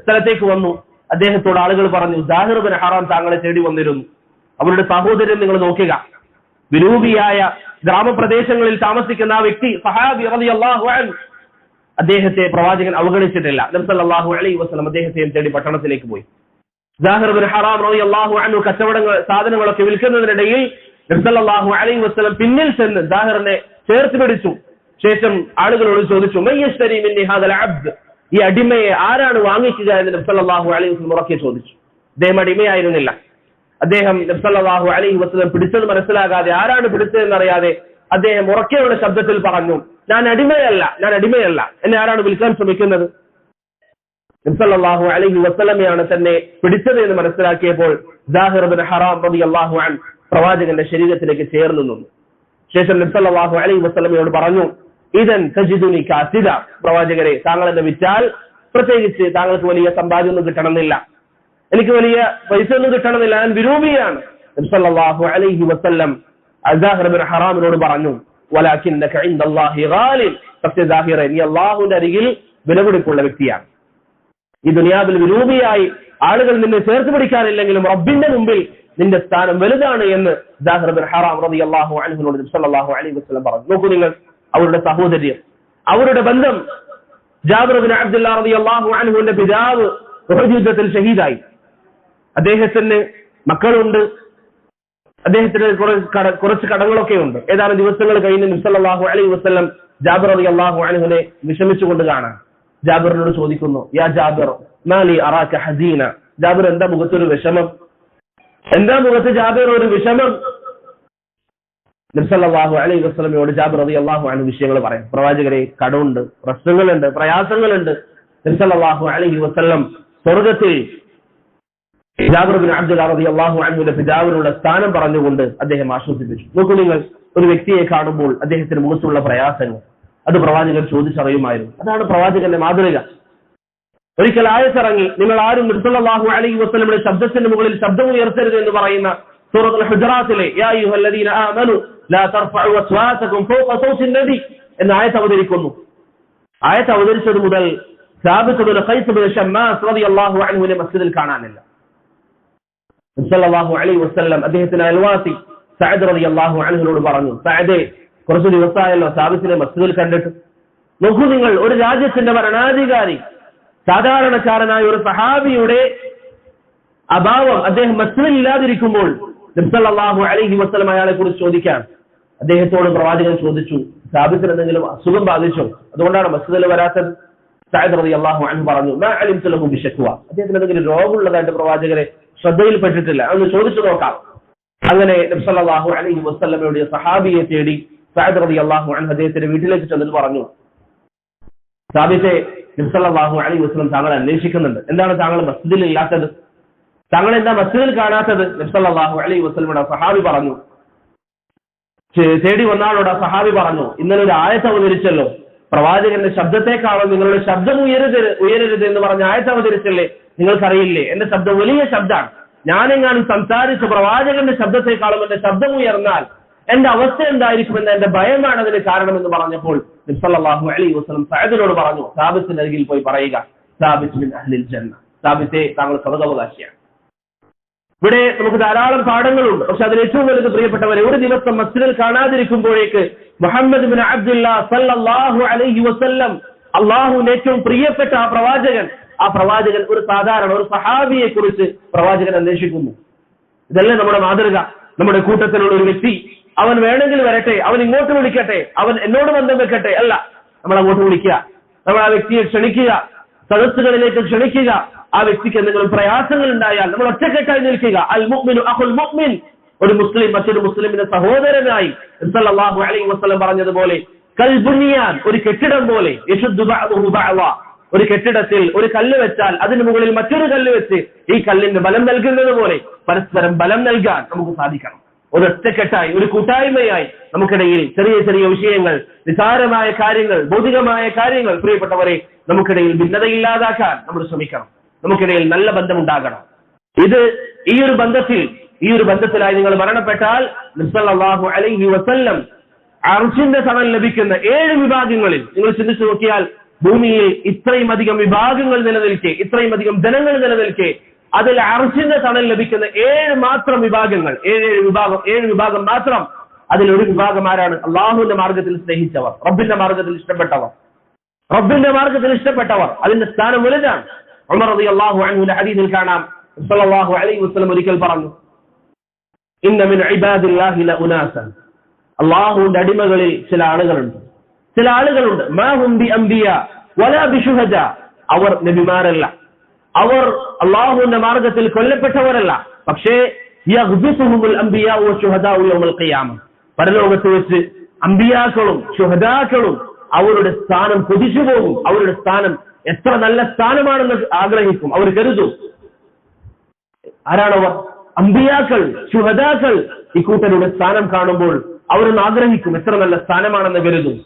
സ്ഥലത്തേക്ക് വന്നു. അദ്ദേഹത്തോട് ആളുകൾ പറഞ്ഞു, സാഹിർ ഇബ്നു ഹറാം താങ്കളെ തേടി വന്നിരുന്നു. അവരുടെ സാഹോദര്യം നിങ്ങൾ നോക്കുക. വിരൂപിയായ ഗ്രാമപ്രദേശങ്ങളിൽ താമസിക്കുന്ന ആ വ്യക്തി സഹാബി റളിയല്ലാഹു അൻഹു, അദ്ദേഹത്തെ പ്രവാചകൻ അവഗണിച്ചിട്ടില്ല. നബി സല്ലല്ലാഹു അലൈഹി വസല്ലം അദ്ദേഹത്തെയും തേടി പട്ടണത്തിലേക്ക് പോയി. ജാഹിർ ഇബ്നു ഹറാം റളിയല്ലാഹു അൻഹു സാധനങ്ങളൊക്കെ വിൽക്കുന്നതിനിടയിൽ നബി സല്ലല്ലാഹു അലൈഹി വസല്ലം പിന്നിൽ ചെന്ന് ജാഹിറിനെ ചേർത്ത് പിടിച്ചു. ശേഷം ആളുകളോട് ചോദിച്ചു, മയ്യശ്തരി മിന്നി ഹാദൽ അബ്ദ്, ഈ അടിമയെ ആരാണ് വാങ്ങിക്കുക എന്ന് നബി സല്ലല്ലാഹു അലൈഹി വസല്ലം ഉറക്കെ ചോദിച്ചു. അദ്ദേഹം അടിമയായിരുന്നില്ല. അദ്ദേഹം നബി സല്ലല്ലാഹു അലൈഹി വസല്ലം പിടിച്ചത് മനസ്സിലാകാതെ, ആരാണ് പിടിച്ചതെന്നറിയാതെ അദ്ദേഹം ഉറക്കെയുള്ള ശബ്ദത്തിൽ പറഞ്ഞു, ഞാൻ അടിമയല്ല, എന്നെ ആരാണ് വിൽക്കാൻ ശ്രമിക്കുന്നത്? നബി സല്ലല്ലാഹു അലൈഹി വസല്ലമയാണ് തന്നെ പിടിച്ചത് എന്ന് മനസ്സിലാക്കിയപ്പോൾ ജാഹിർ ഇബ്നു ഹറാം റളിയല്ലാഹു അൻഹു പ്രവാചകന്റെ ശരീരത്തിലേക്ക് ചേർന്നു നിന്നു. ശേഷം നബി സല്ലല്ലാഹു അലൈഹി വസല്ലമയോട് പറഞ്ഞു, ഇദൻ തജിദുനി കാസിദ, പ്രവാചകരെ താങ്കൾ എന്നെ വിറ്റാൽ പ്രത്യേകിച്ച് താങ്കൾക്ക് വലിയ സമ്പാദ്യമൊന്നും കിട്ടണമെന്നില്ല, എനിക്ക് വലിയ പൈസ ഒന്നും കിട്ടണമെന്നില്ല, ഞാൻ വിരൂപിയാണ്. നബി സല്ലല്ലാഹു അലൈഹി വസല്ലം ജാഹിർ ഇബ്നു ഹറാമിനോട് പറഞ്ഞു, വലാകിന്നക ഇൻദല്ലാഹി ഗാലിൻ, സത്യ ജാഹിറെ, നീ അല്ലാഹുവിന്റെ അരികിൽ വിലപിടിപ്പുള്ള വ്യക്തിയാണ്. ഈ ദുനിയാവിൽ വിരൂപിയായി ആളുകൾ നിന്നെ ചേർത്ത് പിടിക്കാനില്ലെങ്കിലും റബ്ബിന്റെ മുമ്പിൽ നിന്റെ സ്ഥാനം വലുതാണ് എന്ന് ജാഹിർ ഇബ്നു ഹറാം റളിയല്ലാഹു അൻഹുവിനോട് നബി സല്ലല്ലാഹു അലൈഹി വസല്ലം പറഞ്ഞു. നോക്കൂ നിങ്ങൾ, അവരുടെ സഹോദര്യം, അവരുടെ ബന്ധം. ജാബിർ ഇബ്നു അബ്ദുല്ലാഹ് റളിയല്ലാഹു അൻഹുവിന്റെ പിതാവ് ഉഹദ് യുദ്ധത്തിൽ ഷഹീദായി. അദ്ദേഹത്തിന് മക്കളുണ്ട്, അദ്ദേഹത്തിന് കുറച്ച് കടങ്ങളൊക്കെ ഉണ്ട്. ഏതാനും ദിവസങ്ങൾ കഴിഞ്ഞ് നബി സല്ലല്ലാഹു അലൈഹി വസല്ലം ജാബിർ റളിയല്ലാഹു അൻഹുവിനെ വിഷമിച്ചുകൊണ്ട് കാണാൻ. ജാബിറിനോട് ചോദിക്കുന്നു, യാ ജാബിർ മാലി അറാക ഹസീന, ജാബിർ എന്താ മുഖത്തൊരു വിഷമം, എന്താ മുഖത്ത് ജാബിർ ഒരു വിഷമം? നബി സല്ലല്ലാഹു അലൈഹി വസല്ലമയോട് ജാബിർ റളിയല്ലാഹു അൻഹു വിഷയങ്ങൾ പറയും. പ്രവാചകരെ, കടമുണ്ട്, പ്രശ്നങ്ങളുണ്ട്, പ്രയാസങ്ങളുണ്ട്. നബി സല്ലല്ലാഹു അലൈഹി വസല്ലം സ്വർഗ്ഗത്തിൽ ജാബിർ ഇബ്നു അബ്ദുല്ലാഹ് റളിയല്ലാഹു അൻഹുവിന്റെ പിതാവിനുള്ള സ്ഥാനം പറഞ്ഞുകൊണ്ട് അദ്ദേഹം ആശ്വസിപ്പിച്ചു. നോക്കൂ നിങ്ങൾ, ഒരു വ്യക്തിയെ കാണുമ്പോൾ അദ്ദേഹത്തിന് മുഖത്തുള്ള പ്രയാസങ്ങൾ അത് പ്രവാചകൻ ചോദിച്ചറിയുമായിരുന്നു. അതാണ് പ്രവാചകന്റെ മാതൃക. ഒരിക്കൽ ആയത്തിറങ്ങി, നിങ്ങൾ ആരും നബി സല്ലല്ലാഹു അലൈഹി വസല്ലമയുടെ ശബ്ദത്തിന് മുകളിൽ ശബ്ദം ഉയർത്തരുത് എന്ന് പറയുന്ന സൂറത്തുൽ ഹുജറാത്തിലെ യാ അയ്യുഹല്ലദീന ആമനു ലാ തർഫഉ അസ്വാതകും ഫൗക സൗത്തിൻ നബി എന്ന ആയത്ത് അവതരിക്കുന്നു. ആയത്ത് അവതരിച്ചത് മുതൽ സാബിത്ത് ഇബ്നു ഖൈസ് ഇബ്നു ശമ്മാസ് റളിയല്ലാഹു അൻഹുവിനെ മസ്ജിദിൽ കാണാനില്ല. നബി സല്ലല്ലാഹു അലൈഹി വസല്ലം അദ്ദേഹത്തിന്റെ അയൽവാസി സഅദ് റളിയല്ലാഹു അൻഹുവിനോട് പറഞ്ഞു, സഅദേ, കുറച്ചു ദിവസമായല്ലോ സാബിത്തിനെ മസ്ജിദിൽ കണ്ടിട്ട്. നോക്കൂ നിങ്ങൾ, ഒരു രാജ്യത്തിന്റെ ഭരണാധികാരി, സാധാരണക്കാരനായ ഒരു സഹാബിയുടെ അഭാവം, അദ്ദേഹം മസ്ജിദിൽ ഇല്ലാതിരിക്കുമ്പോൾ നബി സല്ലല്ലാഹു അലൈഹി വസല്ലം അയാളെ കുറിച്ച് ചോദിക്കാൻ അദ്ദേഹത്തോട് പ്രവാചകൻ ചോദിച്ചു, സാബിത്തിന് എന്തെങ്കിലും അസുഖം ബാധിച്ചോ, അതുകൊണ്ടാണ് മസ്ജിദിൽ വരാത്തത്? സഅദ് റളിയല്ലാഹു അൻഹു പറഞ്ഞു, മാ അലിംതു ലഹു ബിശക്വ, അദ്ദേഹത്തിന് എന്തെങ്കിലും രോഗമുള്ളതായിട്ട് പ്രവാചകരെ ശ്രദ്ധയിൽപ്പെട്ടിട്ടില്ല, അതൊന്ന് ചോദിച്ചു നോക്കാം. അങ്ങനെ നബി സല്ലല്ലാഹു അലൈഹി വസല്ലമയുടെ സഹാബിയെ തേടി സഅദ് റളിയല്ലാഹു അൻഹു അദ്ദേഹത്തിന്റെ വീട്ടിലേക്ക് ചെന്നിട്ട് പറഞ്ഞു, സാബിത്തെ, നബി സല്ലല്ലാഹു അലൈഹി വസല്ലം താങ്കളെ അന്വേഷിക്കുന്നുണ്ട്, എന്താണ് താങ്കൾ മസ്ജിദിൽ ഇല്ലാത്തത്, താങ്കൾ എന്താ മസ്ജിദിൽ കാണാത്തത്? നബി സല്ലല്ലാഹു അലൈഹി വസല്ലമയുടെ സഹാബി പറഞ്ഞു, തേടി വന്നാളോട് ആ സഹാബി പറഞ്ഞു, ഇന്നലെ ഒരു ആയത്ത് അവതരിച്ചല്ലോ, പ്രവാചകന്റെ ശബ്ദത്തെക്കാളും നിങ്ങളുടെ ശബ്ദം ഉയരരുത് എന്ന് പറഞ്ഞ ആയത്ത് അവതരിച്ചല്ലേ, നിങ്ങൾക്കറിയില്ലേ എന്റെ ശബ്ദം വലിയ ശബ്ദമാണ്, ഞാനെങ്ങാനും സംസാരിച്ച പ്രവാചകന്റെ ശബ്ദത്തെക്കാളും എന്റെ ശബ്ദം ഉയർന്നാൽ എന്റെ അവസ്ഥ എന്തായിരിക്കുമെന്ന് എന്റെ ഭയമാണ് അതിന് കാരണമെന്ന് പറഞ്ഞപ്പോൾ നബി സല്ലല്ലാഹു അലൈഹി വസല്ലം സഅദിനോട് പറഞ്ഞു, സാബിത്തിന്റെ അരികിൽ പോയി പറയുക, സാബിത്ത് മിൻ അഹ്ലിൽ ജന്ന, സാബിത്തെ താങ്കൾ സ്വർഗ്ഗാവകാശിയാണ്. ഇവിടെ നമുക്ക് ധാരാളം പാഠങ്ങളുണ്ട്. പക്ഷെ അതിൽ ഏറ്റവും വലുത് പ്രിയപ്പെട്ടവരെ, ഒരു ദിവസം മസ്ജിദിൽ കാണാതിരിക്കുമ്പോഴേക്ക് മുഹമ്മദ് ബിൻ അബ്ദുല്ലാഹ് സല്ലല്ലാഹു അലൈഹി വസല്ലം, അള്ളാഹുവിന് ഏറ്റവും പ്രിയപ്പെട്ട ആ പ്രവാചകൻ ഒരു സാധാരണ ഒരു സഹാബിയെ കുറിച്ച് പ്രവാചകൻ അന്വേഷിക്കുന്നു. ഇതല്ലേ നമ്മുടെ മാതൃക? നമ്മുടെ കൂട്ടത്തിലുള്ള ഒരു വ്യക്തി, അവൻ വേണമെങ്കിൽ വരട്ടെ, അവൻ ഇങ്ങോട്ട് വിളിക്കട്ടെ, അവൻ എന്നോട് ബന്ധം വെക്കട്ടെ, അല്ല, നമ്മൾ അങ്ങോട്ട് വിളിക്കുക, നമ്മൾ ആ വ്യക്തിയെ ക്ഷണിക്കുക, സദസ്സുകളിലേക്ക് ക്ഷണിക്കുക. ആ വ്യക്തിക്ക് എന്തെങ്കിലും പ്രയാസങ്ങൾ ഉണ്ടായാൽ നമ്മൾ ഒറ്റക്കെട്ടായി നിൽക്കുക. അൽ മുഅ്മിനു അഖുൽ മുഅ്മിൻ, ഒരു മുസ്ലിം മറ്റൊരു മുസ്ലിമിന്റെ സഹോദരനായി സല്ലല്ലാഹു അലൈഹി വസല്ലം പറഞ്ഞതുപോലെ, കൽ ബുനിയാൻ, ഒരു കെട്ടിടം പോലെ, യശുദ്ദു ബഅദുഹു ബഅദ, ഒരു കെട്ടിടത്തിൽ ഒരു കല്ല് വെച്ചാൽ അതിന് മുകളിൽ മറ്റൊരു കല്ല് വെച്ച് ഈ കല്ലിന് ബലം നൽകുന്നത് പോലെ പരസ്പരം ബലം നൽകാൻ നമുക്ക് സാധിക്കണം. ഒരു ഒറ്റക്കെട്ടായി, ഒരു കൂട്ടായ്മയായി നമുക്കിടയിൽ ചെറിയ ചെറിയ വിഷയങ്ങൾ, നിസാരമായ കാര്യങ്ങൾ, ഭൗതികമായ കാര്യങ്ങൾ, പ്രിയപ്പെട്ടവരെ, നമുക്കിടയിൽ ഭിന്നതയില്ലാതാക്കാൻ നമ്മൾ ശ്രമിക്കണം. നമുക്കിടയിൽ നല്ല ബന്ധമുണ്ടാകണം. ഈ ഒരു ബന്ധത്തിലായി നിങ്ങൾ മരണപ്പെട്ടാൽ നബി സല്ലല്ലാഹു അലൈഹി വസല്ലം അർശിന്റെ തണൽ ലഭിക്കുന്ന 7 വിഭാഗങ്ങളിൽ നിങ്ങൾ ചിന്തിച്ചു നോക്കിയാൽ, ഭൂമിയിൽ ഇത്രയും അധികം വിഭാഗങ്ങൾ നിലനിൽക്കെ, ഇത്രയും അധികം ജനങ്ങൾ നിലനിൽക്കെ, അതിൽ അർശിന്റെ തണൽ ലഭിക്കുന്ന 7 വിഭാഗങ്ങൾ, 7 വിഭാഗം മാത്രം. അതിലൊരു വിഭാഗം ആരാണ്? അള്ളാഹുവിന്റെ മാർഗത്തിൽ സ്നേഹിച്ചവർ, റബ്ബിന്റെ മാർഗത്തിൽ ഇഷ്ടപ്പെട്ടവർ. അതിന്റെ സ്ഥാനം വലുതാണ്. ഉമർ റളിയല്ലാഹു അൻഹുവിന്റെ ഹദീസിൽ കാണാം, സല്ലല്ലാഹു അലൈഹി വസല്ലം ഒരിക്കൽ പറഞ്ഞു, ഇന്ന മിൻ ഇബാദില്ലാഹി ലഉനാസൻ, അള്ളാഹുവിന്റെ അടിമകളിൽ ചില ആളുകളുണ്ട് മാ ഹും ബി അംബിയ വലാ ബി ശുഹദാ, അവർ നബിമാരല്ല, അവർ അള്ളാഹുവിന്റെ മാർഗത്തിൽ കൊല്ലപ്പെട്ടവരല്ല, പക്ഷേ യഗ്ബിതുഹുൽ അംബിയാ വ ശുഹദാ യൗമൽ ഖിയാമ, പരലോകത്ത് വെച്ച് അംബിയാക്കളും ശുഹദാക്കളും അവരുടെ സ്ഥാനം കൊതിച്ചു പോകും. അവരുടെ സ്ഥാനം എത്ര നല്ല സ്ഥാനമാണെന്ന് ആഗ്രഹിക്കും, അവർ കരുതും. ആരാണവർ? അംബിയാക്കൾ, ശുഹദാക്കൾ. ഇക്കൂട്ടരുടെ സ്ഥാനം കാണുമ്പോൾ അവരൊന്ന് ആഗ്രഹിക്കും, എത്ര നല്ല സ്ഥാനമാണെന്ന് കരുതും.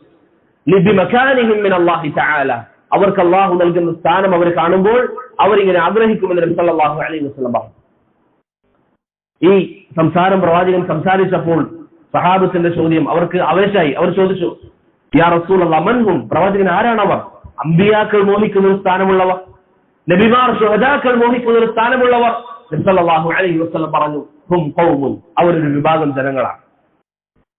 ലിബി മകാനിഹിം മിൻ അല്ലാഹി തആല, അവർക്ക് അല്ലാഹു നൽകുന്ന സ്ഥാനം അവർ കാണുമ്പോൾ അവരിങ്ങനെ ആഗ്രഹിക്കുമെന്ന് നബി സല്ലല്ലാഹു അലൈഹി വസല്ലം പറഞ്ഞു. ഈ സംസാരം പ്രവാചകൻ സംസാരിച്ചപ്പോൾ സഹാബത്തിന്റെ ചോദ്യം അവർക്ക് ആവേശമായി. അവർ ചോദിച്ചു, യാ റസൂലല്ലാഹ് മൻ ഹും, പ്രവാചകൻ ആരാണവർ? അംബിയാക്കൾ മോഹിക്കുന്ന ഒരു സ്ഥാനമുള്ളവർ, നബിമാർ ശുഹദാക്കൾ മോഹിക്കുന്ന ഒരു സ്ഥാനമുള്ളവർ. നബി സല്ലല്ലാഹു അലൈഹി വസല്ലം പറഞ്ഞു, ഹും ഖൗമുൻ, അവരൊരു വിഭാഗം ജനങ്ങളാണ്.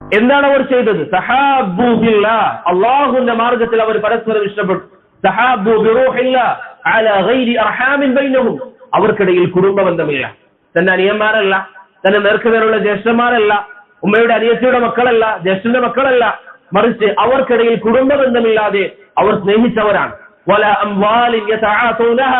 എന്താണ് അവർ ചെയ്തത്? തഹാബ്ബു ബില്ലാഹ്, അല്ലാഹുവിന്റെ മാർഗത്തിൽ അവർ പരസ്പരം ഇഷ്ടപ്പെട്ടു. തഹാബ്ബു ബിറൂഹില്ലാഹ് അലാ ഗൈരി അർഹാമിൻ ബൈനഹും, അവർക്കിടയിൽ കുടുംബ ബന്ധമില്ല. തന്റെ അനിയന്മാരല്ല, തന്റെ നേർക്കുനേരുള്ള ജ്യേഷ്ഠന്മാരല്ല, ഉമ്മയുടെ അനിയത്തിയുടെ മക്കളല്ല, ജ്യേഷ്ഠന്റെ മക്കളല്ല, മറിച്ച് അവർക്കിടയിൽ കുടുംബ ബന്ധമില്ലാതെ അവർ സ്നേഹിച്ചവരാണ്. വല അംവാലിൻ യതആതൂനഹ,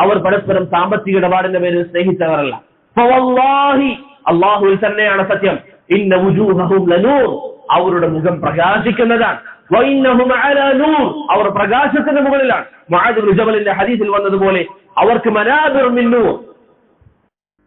അവർ പരസ്പരം സാമ്പത്തിക ഇടപാടിന്റെ പേരിൽ സ്നേഹിച്ചവരല്ല. ഫവല്ലാഹി, അല്ലാഹുവിൽ തന്നെയാണ് സത്യം, ഇന്ന വുജൂഹഹും ലനൂർ, അവരുടെ മുഖം പ്രകാശിക്കുന്നതാണ്. വഇന്നഹും അലാ നൂർ, അവർ പ്രകാശത്തിന്റെ മുകളിലാണ്. മുആദ് ഇബ്നു ജബലിന്റെ ഹദീസിൽ വന്നതുപോലെ അവർക്ക് മനാബിർ മിൻ നൂർ,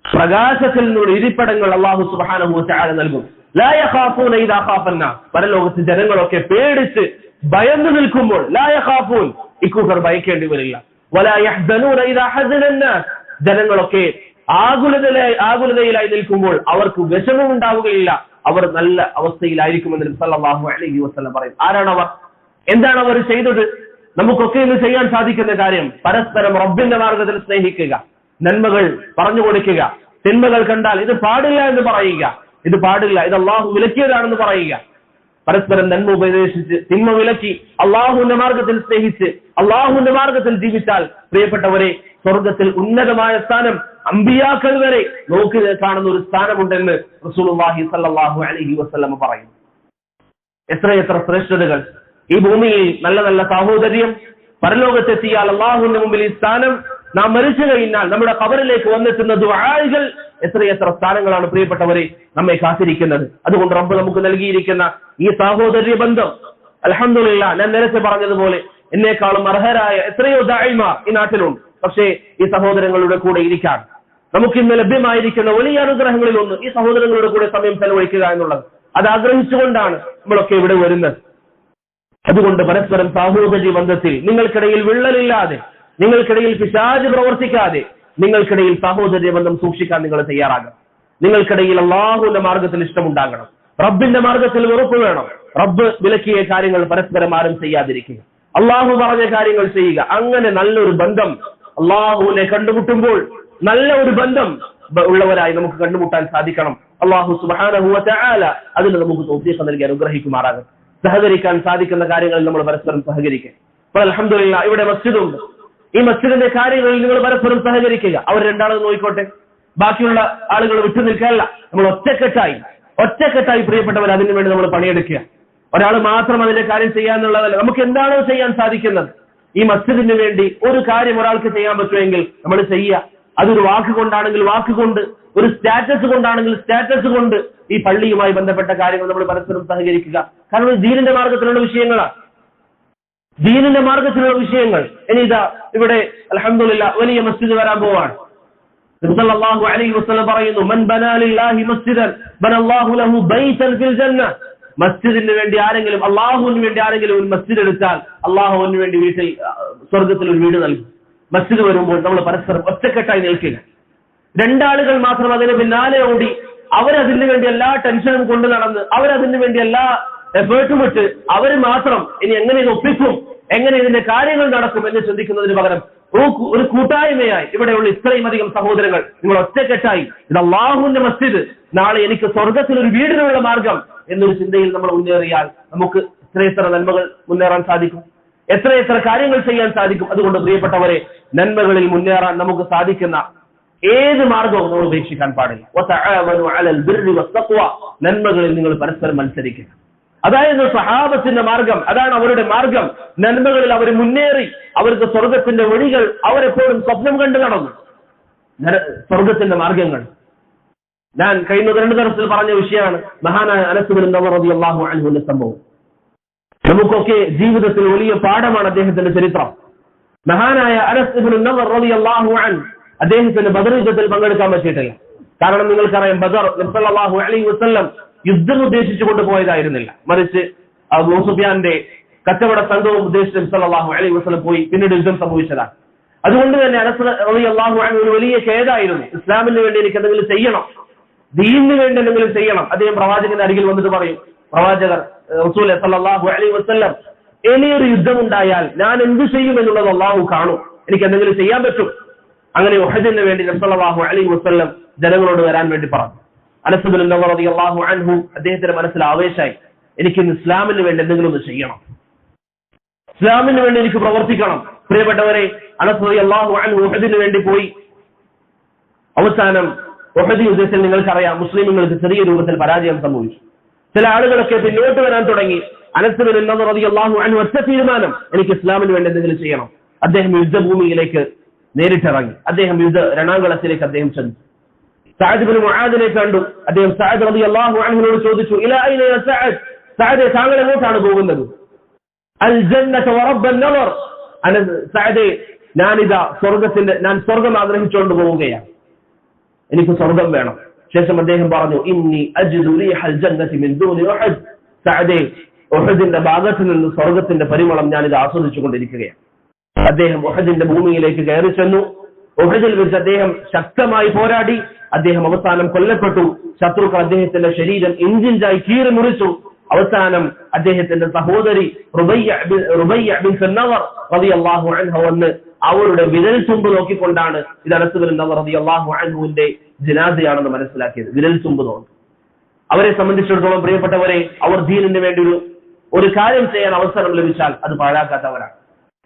പ്രകാശത്തിൽ നിന്നുള്ള ഇരിപ്പിടങ്ങൾ അല്ലാഹു സുബ്ഹാനഹു വ തആല നൽകും. ലാ യഖാഫൂന ഇദാ ഖാഫന്ന, പരലോകത്ത് ജനങ്ങളൊക്കെ പേടിച്ച് ഭയന്നു നിൽക്കുമ്പോൾ, ലാ യഖാഫൂൻ, ഇക്കൂട്ടർ ഭയക്കേണ്ടി വരില്ല. വലാ യഹ്സനൂന ഇദാ ഹസന അന്നാസ്, ജനങ്ങളൊക്കെ ആകുലതയിലായി നിൽക്കുമ്പോൾ അവർക്ക് വിഷമം ഉണ്ടാവുകയില്ല, അവർ നല്ല അവസ്ഥയിലായിരിക്കുമെന്ന് നബി സല്ലല്ലാഹു അലൈഹി വസല്ലം പറയും. ആരാണവർ? എന്താണ് അവർ ചെയ്തത്? നമുക്കൊക്കെ ഇന്ന് ചെയ്യാൻ സാധിക്കുന്ന കാര്യം, പരസ്പരം റബ്ബിന്റെ മാർഗത്തിൽ സ്നേഹിക്കുക, നന്മകൾ പറഞ്ഞു കൊടുക്കുക, തിന്മകൾ കണ്ടാൽ ഇത് പാടില്ല എന്ന് പറയുക, ഇത് പാടില്ല, ഇത് അള്ളാഹു വിലക്കിയതാണെന്ന് പറയുക. പരസ്പരം നന്മ ഉപദേശിച്ച് തിന്മ വിലക്കി അള്ളാഹുവിന്റെ മാർഗത്തിൽ സ്നേഹിച്ച് അള്ളാഹുവിന്റെ മാർഗത്തിൽ ജീവിച്ചാൽ പ്രിയപ്പെട്ടവരെ, സ്വർഗത്തിൽ ഉന്നതമായ സ്ഥാനം, അമ്പിയാക്കൾ വരെ നോക്കി കാണുന്ന ഒരു സ്ഥാനമുണ്ടെന്ന് റസൂലുള്ളാഹി സ്വല്ലല്ലാഹു അലൈഹി വസല്ലം പറയും. എത്രയെത്ര ശ്രേഷ്ഠതകൾ! ഈ ഭൂമിയിൽ നല്ല നല്ല സാഹോദര്യം, പരലോകത്തെത്തിയാൽ അള്ളാഹുവിന്റെ മുമ്പിൽ ഈ സ്ഥാനം, നാം മരിച്ചു കഴിഞ്ഞാൽ നമ്മുടെ ഖബറിലേക്ക് വന്നെത്തുന്ന ദുആകൾ, എത്രയെത്ര സ്ഥാനങ്ങളാണ് പ്രിയപ്പെട്ടവരെ നമ്മെ കാത്തിരിക്കുന്നത്. അതുകൊണ്ട് റബ്ബ് നമുക്ക് നൽകിയിരിക്കുന്ന ഈ സാഹോദര്യ ബന്ധം, അൽഹംദുലില്ലാഹ്, ഞാൻ നേരത്തെ പറഞ്ഞതുപോലെ എന്നെക്കാളും അർഹരായ എത്രയോ ദാഇമാർ ഈ നാട്ടിലുണ്ട്. പക്ഷേ ഈ സഹോദരങ്ങളുടെ കൂടെ ഇരിക്കാൻ നമുക്ക് ഇന്ന് ലഭ്യമായിരിക്കുന്ന വലിയ അനുഗ്രഹങ്ങളിൽ ഒന്ന് ഈ സഹോദരങ്ങളുടെ കൂടെ സമയം ചെലവഴിക്കുക എന്നുള്ളത്. അത് ആഗ്രഹിച്ചുകൊണ്ടാണ് നമ്മളൊക്കെ ഇവിടെ വരുന്നത്. അതുകൊണ്ട് പരസ്പരം സാഹോദര്യ ബന്ധത്തിൽ നിങ്ങൾക്കിടയിൽ വിള്ളലില്ലാതെ, നിങ്ങൾക്കിടയിൽ പിശാച് പ്രവർത്തിക്കാതെ, നിങ്ങൾക്കിടയിൽ സാഹോദര്യ ബന്ധം സൂക്ഷിക്കാൻ നിങ്ങൾ തയ്യാറാകണം. നിങ്ങൾക്കിടയിൽ അല്ലാഹുവിന്റെ മാർഗത്തിൽ ഇഷ്ടമുണ്ടാകണം, റബ്ബിന്റെ മാർഗത്തിൽ വെറുപ്പ് വേണം. റബ്ബ് വിലക്കിയ കാര്യങ്ങൾ പരസ്പരം ആരും ചെയ്യാതിരിക്കുക, അള്ളാഹു പറഞ്ഞ കാര്യങ്ങൾ ചെയ്യുക. അങ്ങനെ നല്ലൊരു ബന്ധം അള്ളാഹുവിനെ കണ്ടുമുട്ടുമ്പോൾ നല്ല ഒരു ബന്ധം ഉള്ളവരായി നമുക്ക് കണ്ടുമുട്ടാൻ സാധിക്കണം. അള്ളാഹു സുബ്ഹാനഹു വ തആല അതിന് നമുക്ക് തൗഫീഖ് നൽകി അനുഗ്രഹിക്കുമാറാകട്ടെ. സഹകരിക്കാൻ സാധിക്കുന്ന കാര്യങ്ങളിൽ നമ്മൾ പരസ്പരം സഹകരിക്കുക. അപ്പോൾ അൽഹംദുലില്ലാഹ് ഇവിടെ മസ്ജിദുണ്ട്. ഈ മസ്ജിദിന്റെ കാര്യങ്ങളിൽ നിങ്ങൾ പരസ്പരം സഹകരിക്കുക. അവർ രണ്ടാളും നോയിക്കോട്ടെ, ബാക്കിയുള്ള ആളുകൾ വിട്ടു നിൽക്കാനല്ല. നമ്മൾ ഒറ്റക്കെട്ടായി പ്രിയപ്പെട്ടവർ അതിനു വേണ്ടി നമ്മൾ പണിയെടുക്കുക. ഒരാൾ മാത്രം അതിന്റെ കാര്യം ചെയ്യാന്നുള്ളതല്ല. നമുക്ക് എന്താണോ ചെയ്യാൻ സാധിക്കുന്നത്, ഈ മസ്ജിദിന് വേണ്ടി ഒരു കാര്യം ഒരാൾക്ക് ചെയ്യാൻ പറ്റുമെങ്കിൽ നമ്മൾ ചെയ്യുക. അതൊരു വാക്കുകൊണ്ടാണെങ്കിൽ വാക്കുകൊണ്ട്, ഒരു സ്റ്റാറ്റസ് കൊണ്ടാണെങ്കിൽ സ്റ്റാറ്റസ് കൊണ്ട് ഈ പള്ളിയുമായി ബന്ധപ്പെട്ട കാര്യങ്ങൾ നമ്മൾ പരസ്പരം സഹകരിക്കുക. കാരണം ഇത് ദീനിന്റെ മാർഗത്തിലുള്ള വിഷയങ്ങളാണ്, ദീനിന്റെ മാർഗത്തിലുള്ള വിഷയങ്ങൾ. ഇനി ഇതാ ഇവിടെ അൽഹംദുലില്ലാഹ് വലിയ മസ്ജിദ് വരാൻ പോവാണ്. നബി സല്ലല്ലാഹു അലൈഹി വസല്ലം പറയുന്നു, മൻ ബനാ ലില്ലാഹി മസ്ജിദൻ ബനല്ലാഹു ലഹു ബൈതൻ ഫിൽ ജന്ന. മസ്ജിദിന് വേണ്ടി ആരെങ്കിലും, അള്ളാഹുവിന് വേണ്ടി ആരെങ്കിലും ഒരു മസ്ജിദ് എടുത്താൽ അള്ളാഹുവിന് വേണ്ടി വീട്ടിൽ സ്വർഗത്തിൽ ഒരു വീട് നൽകും. മസ്ജിദ് വരുമ്പോൾ നമ്മൾ പരസ്പരം ഒറ്റക്കെട്ടായി നിൽക്കുക. രണ്ടാളുകൾ മാത്രം അതിന് പിന്നാലെ ഓടി അവരതിന് വേണ്ടി എല്ലാ ടെൻഷനും കൊണ്ട് നടന്ന് അവരതിന് വേണ്ടി എല്ലാ എഫേർട്ടും ഇട്ട് അവർ മാത്രം ഇനി എങ്ങനെ ഇത് ഒപ്പിക്കും, എങ്ങനെ ഇതിന്റെ കാര്യങ്ങൾ നടക്കും എന്ന് ചിന്തിക്കുന്നതിന് പകരം ഒരു കൂട്ടായ്മയായി ഇവിടെയുള്ള ഇത്രയും അധികം സഹോദരങ്ങൾ നിങ്ങൾ ഒറ്റക്കെട്ടായി ഇത് അള്ളാഹുവിന്റെ മസ്ജിദ്, നാളെ എനിക്ക് സ്വർഗത്തിൽ ഒരു വീടിനുള്ള മാർഗം എന്നൊരു ചിന്തയിൽ നമ്മൾ മുന്നേറിയാൽ നമുക്ക് എത്രയെത്ര നന്മകൾ മുന്നേറാൻ സാധിക്കും, എത്രയെത്ര കാര്യങ്ങൾ ചെയ്യാൻ സാധിക്കും. അതുകൊണ്ട് പ്രിയപ്പെട്ടവരെ, നന്മകളിൽ മുന്നേറാൻ നമുക്ക് സാധിക്കുന്ന ഏത് മാർഗവും നമ്മൾ ഉപേക്ഷിക്കാൻ പാടില്ല. നന്മകളിൽ നിങ്ങൾ പരസ്പരം മത്സരിക്കുക. അതായിരുന്നു സഹാബത്തിന്റെ മാർഗം, അതാണ് അവരുടെ മാർഗം. നന്മകളിൽ അവർ മുന്നേറി, അവർക്ക് സ്വർഗത്തിന്റെ വഴികൾ അവരെപ്പോഴും സ്വപ്നം കണ്ടു നടന്നു. സ്വർഗത്തിന്റെ മാർഗങ്ങൾ ഞാൻ കഴിഞ്ഞ 2 ദിവസത്തിൽ പറഞ്ഞ വിഷയമാണ് മഹാനായ അനസ് ബിൻ നദർ റളിയല്ലാഹു അൻഹുവിന്റെ സംഭവം. നമുക്കൊക്കെ ജീവിതത്തിൽ വലിയ പാഠമാണ് അദ്ദേഹത്തിന്റെ ചരിത്രം. മഹാനായ അനസ് ബിൻ നദർ റളിയല്ലാഹു അൻഹു അദ്ദേഹത്തിന് ബദർ യുദ്ധത്തിൽ പങ്കെടുക്കാൻ പറ്റിയിട്ടില്ല. കാരണം നിങ്ങൾക്കറിയാം, ബദർ നബി സല്ലല്ലാഹു അലൈഹി വസല്ലം യുദ്ധം ഉദ്ദേശിച്ചു കൊണ്ടുപോയതായിരുന്നില്ല, മറിച്ച് അബൂ സുഫിയാന്റെ കച്ചവട സംഘവും ഉദ്ദേശിച്ച് നബി സല്ലല്ലാഹു അലൈഹി വസല്ലം പോയി, പിന്നീട് യുദ്ധം സംഭവിച്ചതാണ്. അതുകൊണ്ട് തന്നെ അനസ് റളിയല്ലാഹു അൻഹു ഒരു വലിയ ഖേദായിരുന്നു. ഇസ്ലാമിന് വേണ്ടി എനിക്ക് എന്തെങ്കിലും ചെയ്യണം, ദീനിന് വേണ്ടി എന്തെങ്കിലും ചെയ്യണം. അദ്ദേഹം പ്രവാചകന്റെ അരികിൽ വന്നിട്ട് പറയും, പ്രവാചകർ റസൂൽ സല്ലല്ലാഹു അലൈഹി വസല്ലം, ഇനിയൊരു യുദ്ധമുണ്ടായാൽ ഞാൻ എന്ത് ചെയ്യും എന്നുള്ളത് അള്ളാഹു കാണും, എനിക്ക് എന്തെങ്കിലും ചെയ്യാൻ പറ്റും. അങ്ങനെ ഉഹദിന് വേണ്ടി നബി സല്ലല്ലാഹു അലൈഹി വസല്ലം ജനങ്ങളോട് വരാൻ വേണ്ടി പറഞ്ഞു. അനസ് ബിൻ നദർ റളിയല്ലാഹു അൻഹു അദ്ദേഹത്തിന്റെ മനസ്സിൽ ആവേശമായി, എനിക്ക് ഇസ്ലാമിന് വേണ്ടി എന്തെങ്കിലും ഒന്ന് ചെയ്യണം, ഇസ്ലാമിന് വേണ്ടി എനിക്ക് പ്രവർത്തിക്കണം. പ്രിയപ്പെട്ടവരെ, അനസ് റളിയല്ലാഹു അൻഹു ഉഹദിന് വേണ്ടി പോയി. അവസാനം ഉഹദ് യുദ്ധത്തിൽ നിങ്ങൾക്കറിയാം, മുസ്ലിമുകൾക്ക് ചെറിയ രൂപത്തിൽ പരാജയം സംഭവിച്ചു. ചില ആളുകളൊക്കെ പിന്നോട്ട് വരാൻ തുടങ്ങി. അനസ് ബിൻ നദർ റളിയല്ലാഹു അൻഹു ഒറ്റ തീരുമാനം, എനിക്ക് ഇസ്ലാമിന് വേണ്ടി എന്തെങ്കിലും ചെയ്യണം. അദ്ദേഹം യുദ്ധഭൂമിയിലേക്ക് നേരിട്ടിറങ്ങി. അദ്ദേഹം യുദ്ധ രണാങ്കളത്തിലേക്ക് അദ്ദേഹം ചെന്നു. സഅദ് ബിൻ മുആദിനെ കണ്ടു. അദ്ദേഹം സഅദ് റളിയല്ലാഹു അൻഹുവിനോട് ചോദിച്ചു, ഇലാ ഐന യാ സഅദ്, സഅദേ താങ്കൾ എങ്ങോട്ടാണ് പോകുന്നത്? അൽ ജന്നത വറബ്ബൻ നദർ, സഅദേ ഞാനിതാ ഞാൻ സ്വർഗം ആഗ്രഹിച്ചുകൊണ്ട് പോവുകയാണ്, എനിക്ക് സ്വർഗം വേണം. ശേഷം അദ്ദേഹം പറഞ്ഞു, ഇന്നി അജ്ദു റീഹൽ ജന്നതി മിൻ ദൂനി ഉഹദ്, സഅദേ ഉഹദിന്റെ ഭാഗത്ത് നിന്ന് സ്വർഗത്തിന്റെ പരിമളം ഞാനിത് ആസ്വദിച്ചുകൊണ്ടിരിക്കുകയാണ്. അദ്ദേഹം ഉഹദിന്റെ ഭൂമിയിലേക്ക് കയറി ചെന്നു. ഉഹദിൽ വെച്ച് അദ്ദേഹം ശക്തമായി പോരാടി. അദ്ദേഹം അവസാനം കൊല്ലപ്പെട്ടു. ശത്രുക്കൾ അദ്ദേഹത്തിന്റെ ശരീരം ഇഞ്ചിഞ്ചായി കീറി മുറിച്ചു. അവസാനം അദ്ദേഹത്തിന്റെ സഹോദരി റുബയ്യ ബിൻത് നദർ റളിയല്ലാഹു അൻഹ വന്ന് അവരുടെ വിരൽ തുമ്പ് നോക്കിക്കൊണ്ടാണ് ഇത് അനസ് ബിൻ നദർ റളിയല്ലാഹു അൻഹുവിന്റെ ജനാസയാണെന്ന് മനസ്സിലാക്കിയത്. വിരൽ തുമ്പ് നോക്കി. അവരെ സംബന്ധിച്ചിടത്തോളം പ്രിയപ്പെട്ടവരെ, അവർ ദീനിന് വേണ്ടി ഒരു കാര്യം ചെയ്യാൻ അവസരം ലഭിച്ചാൽ അത് പാഴാക്കാത്തവരാണ്.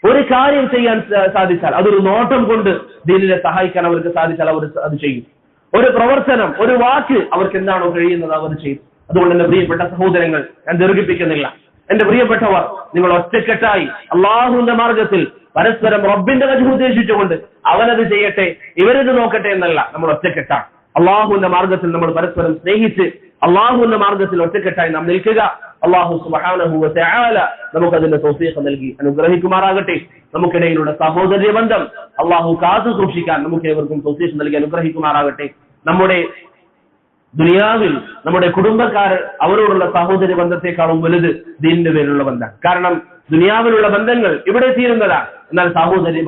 ഒരു കാര്യം ചെയ്യാൻ സാധിച്ചാൽ, അതൊരു നോട്ടം കൊണ്ട് ദീനിനെ സഹായിക്കാൻ അവർക്ക് സാധിച്ചാൽ അവർ അത് ചെയ്യും. ഒരു പ്രവർത്തനം, ഒരു വാക്ക് അവർക്ക് എന്താണോ കഴിയുന്നത് അവർ ചെയ്യും. അതുകൊണ്ട് എന്റെ പ്രിയപ്പെട്ട സഹോദരങ്ങൾ, ഞാൻ ദീർഘിപ്പിക്കുന്നില്ല. എന്റെ പ്രിയപ്പെട്ടവർ, നിങ്ങൾ ഒറ്റക്കെട്ടായി അള്ളാഹുവിന്റെ മാർഗത്തിൽ പരസ്പരം റബ്ബിന്റെ വജഹ് ഉദ്ദേശിച്ചുകൊണ്ട് അവനത് ചെയ്യട്ടെ ഇവരത് നോക്കട്ടെ എന്നല്ല, നമ്മൾ ഒറ്റക്കെട്ടാണ്. അള്ളാഹുവിന്റെ മാർഗത്തിൽ നമ്മൾ പരസ്പരം സ്നേഹിച്ച് അള്ളാഹുവിന്റെ മാർഗത്തിൽ ഒറ്റക്കെട്ടായി നാം നിൽക്കുക. അള്ളാഹു സുബ്ഹാനഹു വ തആല നമുക്കതിന്റെ തൗഫീഖ് നൽകി അനുഗ്രഹിക്കുമാറാകട്ടെ. നമുക്കിടയിലുള്ള സഹോദര്യ ബന്ധം അള്ളാഹു കാത്തു സൂക്ഷിക്കാൻ നമുക്ക് ഏവർക്കും തൗഫീഖ് നൽകി അനുഗ്രഹിക്കുമാറാകട്ടെ. നമ്മുടെ ദുനിയാവിൽ നമ്മുടെ കുടുംബക്കാർ അവരോടുള്ള സഹോദര്യ ബന്ധത്തെക്കാളും വലുത് ദീനിന്റെ പേരിലുള്ള ബന്ധമാണ്. കാരണം ദുനിയാവിലുള്ള ബന്ധങ്ങൾ ഇവിടെ തീരുന്നതാണ്. എന്നാൽ സഹോദര്യ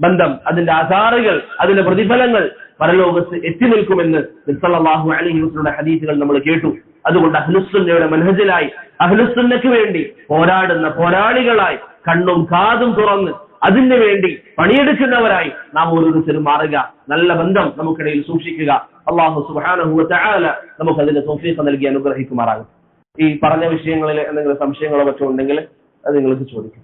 ബന്ധം അതിന്റെ ആധാറുകൾ, അതിന്റെ പ്രതിഫലങ്ങൾ പരലോകത്ത് എത്തി നിൽക്കുമെന്ന് നബി സല്ലല്ലാഹു അലൈഹി വസല്ലമയുടെ ഹദീസുകൾ നമ്മൾ കേട്ടു. അതുകൊണ്ട് അഹ്ലുസുന്നയുടെ മനഹജിലായി അഹ്ലുസുന്നയ്ക്ക് വേണ്ടി പോരാടുന്ന പോരാളികളായി കണ്ണും കാതും തുറന്ന് അതിനു വേണ്ടി പണിയെടുക്കുന്നവരായി നാം ഓരോരുത്തരും മാറുക. നല്ല ബന്ധം നമുക്കിടയിൽ സൂക്ഷിക്കുക. അല്ലാഹു സുബ്ഹാനഹു വ തആല നമുക്ക് അതിന്റെ തൗഫീഖ് നൽകി അനുഗ്രഹിക്കുമാറാകും. ഈ പറഞ്ഞ വിഷയങ്ങളിൽ എന്തെങ്കിലും സംശയങ്ങളോ മറ്റോ ഉണ്ടെങ്കിൽ അത് നിങ്ങൾക്ക് ചോദിക്കാം.